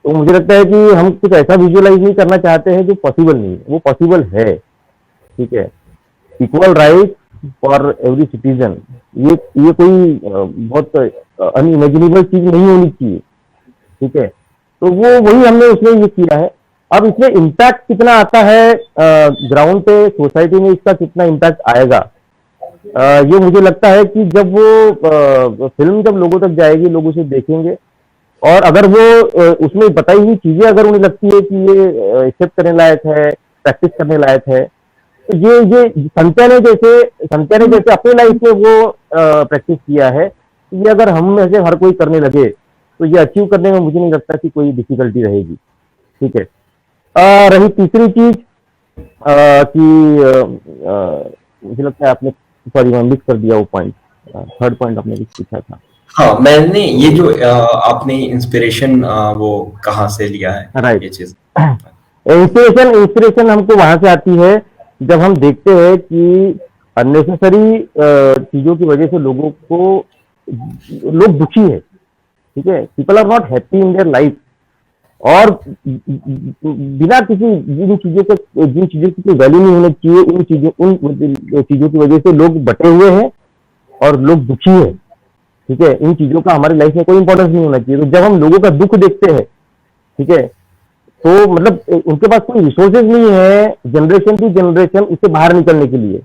तो मुझे लगता है कि हम कुछ ऐसा विजुअलाइज नहीं करना चाहते हैं जो पॉसिबल नहीं है, वो पॉसिबल है। ठीक है, equal right for every citizen, ये कोई बहुत अनइमेजिनेबल चीज नहीं होनी चाहिए। ठीक है, तो वो वही हमने उसमें ये किया है। अब इसमें इम्पैक्ट कितना आता है ग्राउंड पे, सोसाइटी में इसका कितना इम्पैक्ट आएगा, ये मुझे लगता है कि जब वो फिल्म जब लोगों तक जाएगी, लोग उसे देखेंगे और अगर वो उसमें बताई हुई चीजें अगर उन्हें लगती है कि ये एक्सेप्ट करने लायक है, प्रैक्टिस करने लायक है, तो ये संत्या ने जैसे अपनी लाइफ में वो प्रैक्टिस किया है, ये अगर हम में से हर कोई करने लगे तो ये अचीव करने में मुझे नहीं लगता कि कोई डिफिकल्टी रहेगी। ठीक है, रही तीसरी चीज कि मुझे लगता है आपने, सॉरी मैं मिस कर दिया वो पॉइंट, थर्ड पॉइंट आपने कुछ पूछा था। हाँ, मैंने ये जो आपने इंस्पिरेशन वो कहाँ से लिया है, राइट, ये चीज। इंस्पिरेशन हमको वहां से आती है जब हम देखते हैं कि अननेसेसरी चीजों की वजह से लोग दुखी है। ठीक है, people are not happy in their life और बिना किसी जिन चीजों की कोई वैल्यू नहीं होनी चाहिए, उन चीजों की वजह से लोग बटे हुए हैं और लोग दुखी है। ठीक है, इन चीजों का हमारी लाइफ में कोई इंपॉर्टेंस नहीं होना चाहिए। तो जब हम लोगों का दुख देखते हैं, ठीक है, तो मतलब उनके पास कोई रिसोर्सेज नहीं है जनरेशन टू जनरेशन उससे बाहर निकलने के लिए,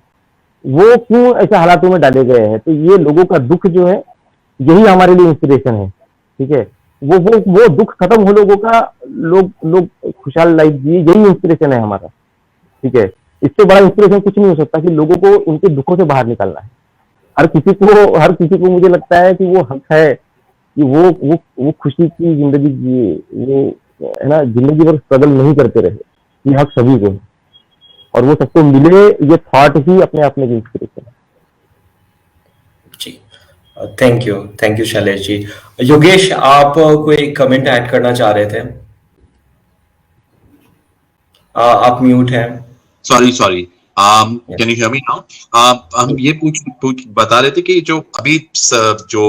वो क्यों ऐसे हालातों में डाले गए हैं। तो ये लोगों का दुख जो है, यही हमारे लिए इंस्पिरेशन है। ठीक है, वो दुख खत्म हो लोगों का, लोग खुशहाल लाइफ जिए, यही इंस्पिरेशन है हमारा। ठीक है, इससे बड़ा इंस्पिरेशन कुछ नहीं हो सकता कि लोगों को उनके दुखों से बाहर निकालना है। हर किसी को मुझे लगता है कि वो हक है कि वो खुशी की जिंदगी जिए, वो है ना, जिंदगी भर स्ट्रगल नहीं करते रहे, ये हक सभी को है और वो सबको मिले, ये थॉट ही अपने आप में इंस्पिरेशन है। जी, थैंक यू शैलेश जी। योगेश, आप कोई कमेंट ऐड करना चाह रहे थे? आप म्यूट हैं। Sorry can you hear me now? हम ये बता रहे थे कि जो अभी जो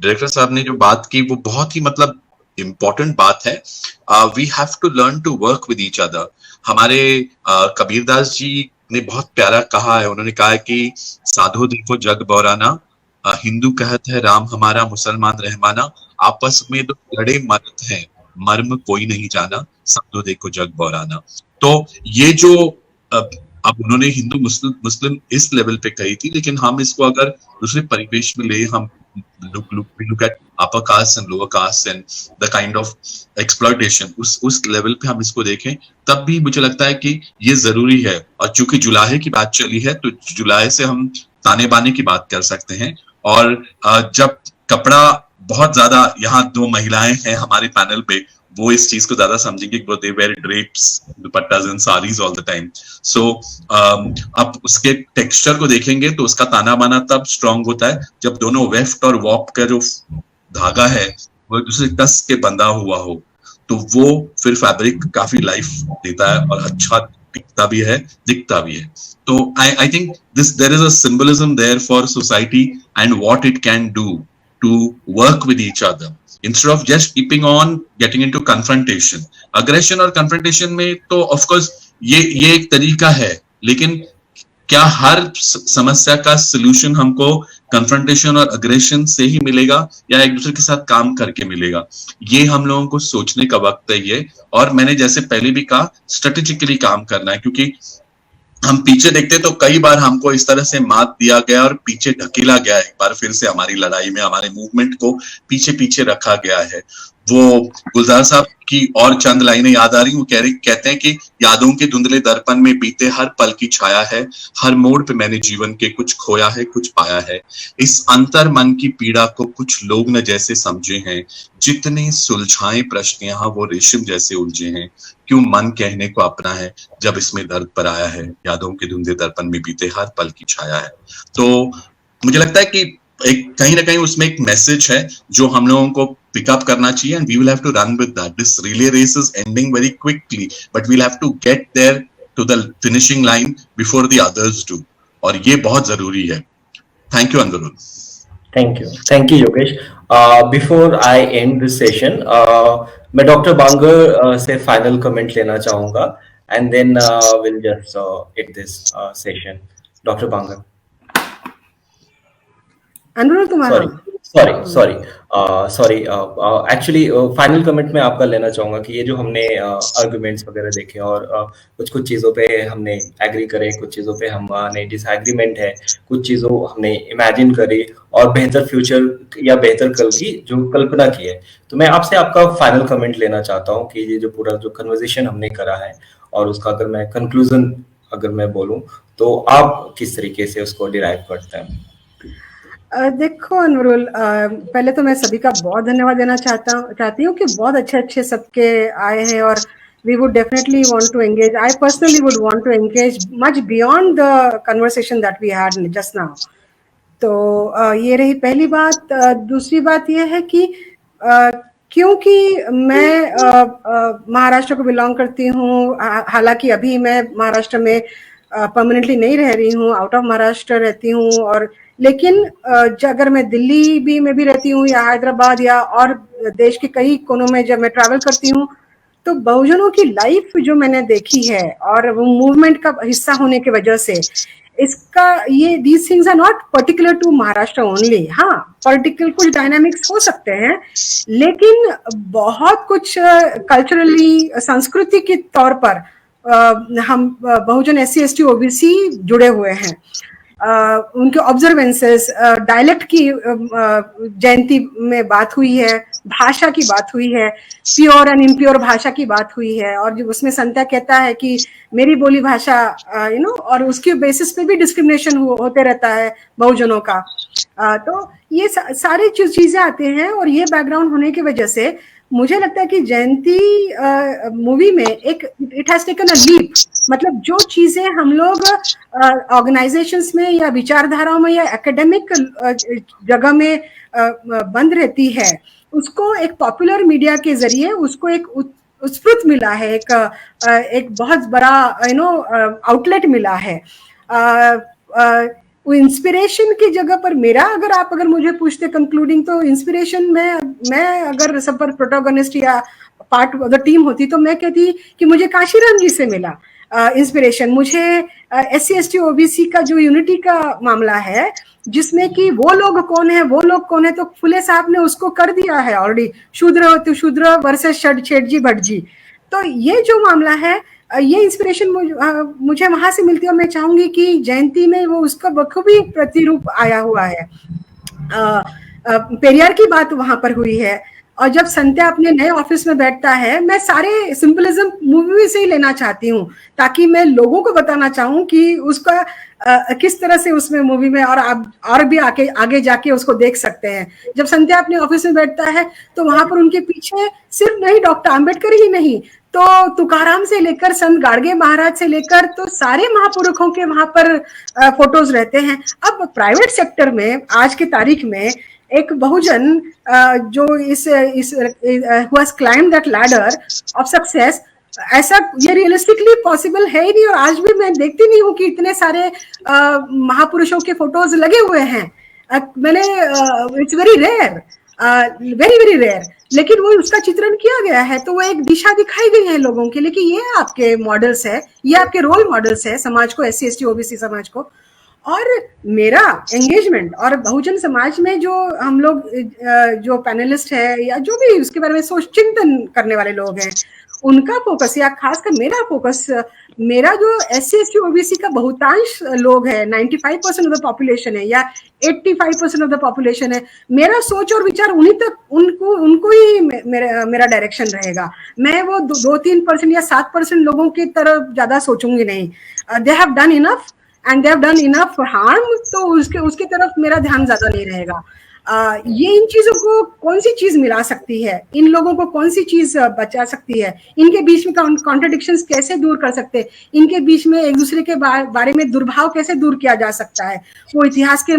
डायरेक्टर साहब ने जो बात की वो बहुत ही मतलब इम्पोर्टेंट बात है। We have to learn to work with each other. हमारे कबीरदास जी ने बहुत प्यारा कहा है, उन्होंने कहा है कि साधो देखो जग बौराना, हिंदू कहत है राम हमारा, मुसलमान रहमाना, आपस में तो लड़े मरत हैं, मर्म कोई नहीं जाना, साधो देखो जग बौराना। तो ये जो अब उन्होंने हिंदू मुस्लिम इस लेवल पे कही थी, लेकिन हम इसको अगर दूसरे परिवेश में ले, हम look at upper caste and lower caste and the kind of exploitation, उस लेवल पे हम इसको देखें, तब भी मुझे लगता है कि ये जरूरी है। और चूंकि जुलाहे की बात चली है, तो जुलाहे से हम ताने बाने की बात कर सकते हैं। और जब कपड़ा बहुत ज्यादा, यहाँ 2 महिलाएं हैं हमारे पैनल पे, वो इस चीज को ज्यादा समझेंगे कि they wear drapes dupattas and saris all the time. So आप उसके टेक्सचर को देखेंगे तो उसका ताना बाना तब स्ट्रांग होता है जब दोनों वेफ्ट और वॉप का जो धागा है वो एक दूसरे कस के बंधा हुआ हो, तो वो फिर फैब्रिक काफी लाइफ देता है और अच्छा टिकता भी है, दिखता भी है। तो I think there is a symbolism there for society and what it can do to work with each other instead of just keeping on getting into confrontation. aggression और confrontation में तो of course ये एक तरीका है, लेकिन क्या हर समस्या का solution हमको confrontation और aggression से ही मिलेगा या एक दूसरे के साथ काम करके मिलेगा? ये हम लोगों को सोचने का वक्त है ये। और मैंने जैसे पहले भी कहा, strategically काम करना है, क्योंकि हम पीछे देखते तो कई बार हमको इस तरह से मात दिया गया और पीछे ढकेला गया, एक बार फिर से हमारी लड़ाई में हमारे मूवमेंट को पीछे रखा गया है। वो गुलजार साहब की और चंद लाइनें याद आ रही, वो कहते हैं कि यादों के धुंधले दर्पण में बीते हर पल की छाया है, हर मोड़ पे मैंने जीवन के कुछ खोया है, कुछ पाया है। इस अंतर मन की पीड़ा को कुछ लोग न जैसे समझे हैं, जितने सुलझाए प्रश्न यहाँ वो रेशम जैसे उलझे हैं। क्यों मन कहने को अपना है जब इसमें दर्द पर आया है, यादों के धुंधले दर्पण में बीते हर पल की छाया है। तो मुझे लगता है कि एक कहीं ना कहीं उसमें एक मैसेज है जो हम लोगों को पिकअप करना चाहिए, and we will have to run with that. This relay race is ending very quickly, but we will have to get there to the finishing line before the others do, और ये बहुत जरूरी है। Thank you Andarul. Thank you Yogesh. Before I end this session, मैं doctor Bangar से final comment लेना चाहूंगा, and then will just end this session. Doctor Bangar. Anurag तुम्हारा। सॉरी एक्चुअली फाइनल कमेंट में आपका लेना चाहूंगा कि ये जो हमने आर्गुमेंट्स वगैरह देखे और कुछ चीजों पे हमने एग्री करे, कुछ चीजों पे हमने डिसएग्रीमेंट है, कुछ चीजों हमने इमेजिन करी और बेहतर फ्यूचर या बेहतर कल की जो कल्पना की है। तो मैं आपसे आपका फाइनल कमेंट लेना चाहता हूँ कि ये जो पूरा जो कन्वर्सेशन हमने करा है और उसका अगर मैं कंक्लूजन अगर मैं बोलूं तो आप किस तरीके से उसको डिराइव करते हैं? देखो अनुरुल, पहले तो मैं सभी का बहुत धन्यवाद देना चाहती हूँ कि बहुत अच्छे सबके आए हैं, और we would definitely want to engage. I personally would want to engage much beyond the conversation that we had just now. तो ये रही पहली बात। दूसरी बात ये है कि क्योंकि मैं महाराष्ट्र को बिलोंग करती हूँ, हालांकि अभी मैं महाराष्ट्र में परमानेंटली नहीं रह रही हूँ, आउट ऑफ महाराष्ट्र रहती हूँ, और लेकिन अगर मैं दिल्ली में भी रहती हूँ या हैदराबाद या और देश के कई कोनों में जब मैं ट्रैवल करती हूँ, तो बहुजनों की लाइफ जो मैंने देखी है और वो मूवमेंट का हिस्सा होने की वजह से इसका ये these things are not particular to Maharashtra only। हाँ, पर्टिकुलर कुछ डायनामिक्स हो सकते हैं, लेकिन बहुत कुछ कल्चरली संस्कृति के तौर पर हम बहुजन SC ST OBC जुड़े हुए हैं। उनके ऑब्जर्वेंसेस, डायलेक्ट की जयंती में बात हुई है, भाषा की बात हुई है, प्योर एंड इम्प्योर भाषा की बात हुई है, और जो उसमें संत्या कहता है कि मेरी बोली भाषा और उसके बेसिस पे भी डिस्क्रिमिनेशन होते रहता है बहुजनों का। तो ये सारी चीजें आते हैं, और ये बैकग्राउंड होने की वजह से मुझे लगता है कि जयंती मूवी में एक it has taken a leap. मतलब जो चीजें हम लोग ऑर्गेनाइजेशंस में या विचारधाराओं में या एकेडमिक जगह में बंद रहती है, उसको एक पॉपुलर मीडिया के जरिए उसको एक उत्स्फूर्त मिला है, एक बहुत बड़ा आउटलेट मिला है। इंस्पिरेशन की जगह पर अगर मुझे पूछते कंक्लूडिंग, तो इंस्पिरेशन मैं अगर सब पर प्रोटोगनिस्ट या पार्ट ऑफ द टीम होती तो मैं कहती कि मुझे काशीराम जी से मिला इंस्पिरेशन। मुझे SC ST OBC का जो यूनिटी का मामला है, जिसमें कि वो लोग कौन है, तो फुले साहब ने उसको कर दिया है ऑलरेडी, शूद्र वर्सेस शेठजी भट्टजी। तो ये जो मामला है, ये इंस्पिरेशन मुझे वहां से मिलती है, और मैं चाहूंगी कि जयंती में वो उसका बखूबी प्रतिरूप आया हुआ है। पेरियार की बात वहां पर हुई है, और जब संत्या अपने नए ऑफिस में बैठता है, मैं सारे सिंबलिज्म मूवी से ही लेना चाहती हूँ, ताकि मैं लोगों को बताना चाहूँ कि उसका किस तरह से उसमें मूवी में, और आप और भी आगे जाके उसको देख सकते हैं। जब संध्या अपने ऑफिस में बैठता है तो वहां पर उनके पीछे सिर्फ नहीं डॉक्टर आम्बेडकर ही नहीं, तो तुकाराम से लेकर संत गाडगे महाराज से लेकर तो सारे महापुरुषों के वहां पर फोटोज रहते हैं। अब प्राइवेट सेक्टर में आज की तारीख में एक बहुजन जो इस who has climbed that ladder of success, ऐसा ये रियलिस्टिकली पॉसिबल है ही नहीं। और आज भी मैं देखती नहीं हूँ कि इतने सारे महापुरुषों के फोटोज लगे हुए हैं। मैंने it's very rare, very very rare, लेकिन वो उसका चित्रण किया गया है, तो वो एक दिशा दिखाई गई है लोगों के लिए कि ये आपके मॉडल्स है, ये आपके रोल मॉडल्स है समाज को, SC ST OBC समाज को। और मेरा एंगेजमेंट और बहुजन समाज में जो हम लोग जो पैनलिस्ट है या जो भी उसके बारे में सोच चिंतन करने वाले लोग हैं, उनका फोकस या खासकर मेरा फोकस, मेरा जो SC ST OBC का बहुतांश लोग है, 95% ऑफ द पॉपुलेशन है या 85% ऑफ द पॉपुलेशन है, मेरा सोच और विचार उन्हीं तक, उनको ही मेरा डायरेक्शन रहेगा। मैं वो 2-3% या 7% लोगों की तरफ ज्यादा सोचूंगी नहीं। They have done enough and they have done enough harm, तो उसके तरफ मेरा ध्यान ज्यादा नहीं रहेगा। ये इन चीजों को कौन सी चीज मिला सकती है, इन लोगों को कौन सी चीज बचा सकती है, इनके बीच में कॉन्ट्रडिक्शंस कैसे दूर कर सकते हैं, इनके बीच में एक दूसरे के बारे में दुर्भाव कैसे दूर किया जा सकता है, वो इतिहास के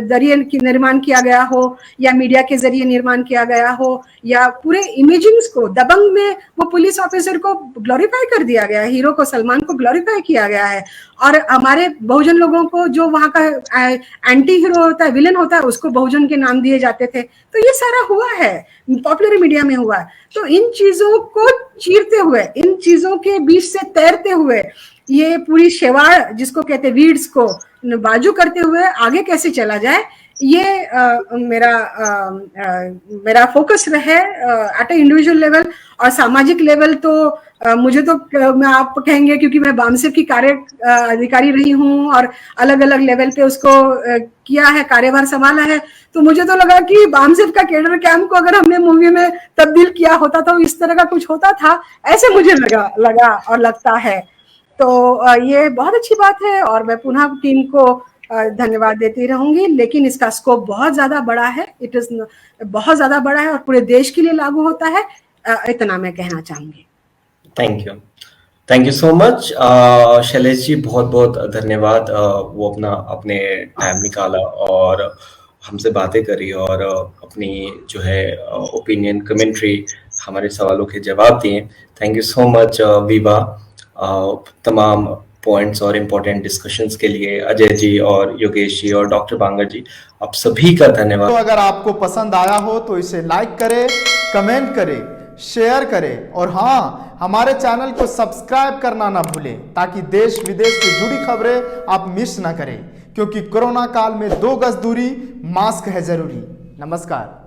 जरिए निर्माण किया गया हो या मीडिया के जरिए निर्माण किया गया हो या पूरे इमेजिंग्स को, दबंग में वो पुलिस ऑफिसर को ग्लोरीफाई कर दिया गया है, हीरो को, सलमान को ग्लोरीफाई किया गया है, और हमारे बहुजन लोगों को जो वहां का एंटी हीरो होता है, विलन होता है, उसको बहुजन के नाम दिए जाते थे। तो ये सारा हुआ है, पॉपुलर मीडिया में हुआ है। तो इन चीजों को चीरते हुए, इन चीजों के बीच से तैरते हुए, ये पूरी शेवाड़ जिसको कहते हैं, वीड्स को बाजू करते हुए आगे कैसे चला जाए, ये मेरा फोकस रहे एट ए इंडिविजुअल लेवल। और सामाजिक लेवल तो मुझे तो मैं आप कहेंगे, क्योंकि मैं बामसेफ की कार्य अधिकारी रही हूँ और अलग अलग लेवल पे उसको किया है, कार्यभार संभाला है, तो मुझे तो लगा कि बामसेफ का केडर कैंप को अगर हमने मूवी में तब्दील किया होता तो इस तरह का कुछ होता था, ऐसे मुझे लगा और लगता है। तो ये बहुत अच्छी बात है और मैं पुनः टीम को धन्यवाद देती रहूंगी, लेकिन इसका स्कोप बहुत ज्यादा बड़ा है, इट इज बहुत ज्यादा बड़ा है और पूरे देश के लिए लागू होता है, इतना मैं कहना चाहूंगी। Thank you so much Shailesh ji, बहुत बहुत धन्यवाद। वो अपने टाइम निकाला और हमसे बातें करी और अपनी जो है ओपिनियन, कमेंट्री, हमारे सवालों के जवाब दिए। Thank you so much Vibha, तमाम पॉइंट्स और इम्पोर्टेंट डिस्कशंस के लिए। अजय जी और योगेश जी और डॉक्टर बांगर जी, आप सभी का धन्यवाद। तो अगर आपको पसंद आया हो तो इसे लाइक करें, कमेंट करें, शेयर करें और हाँ, हमारे चैनल को सब्सक्राइब करना ना भूलें ताकि देश विदेश से जुड़ी खबरें आप मिस ना करें, क्योंकि कोरोना काल में 2 गज दूरी, मास्क है जरूरी। नमस्कार।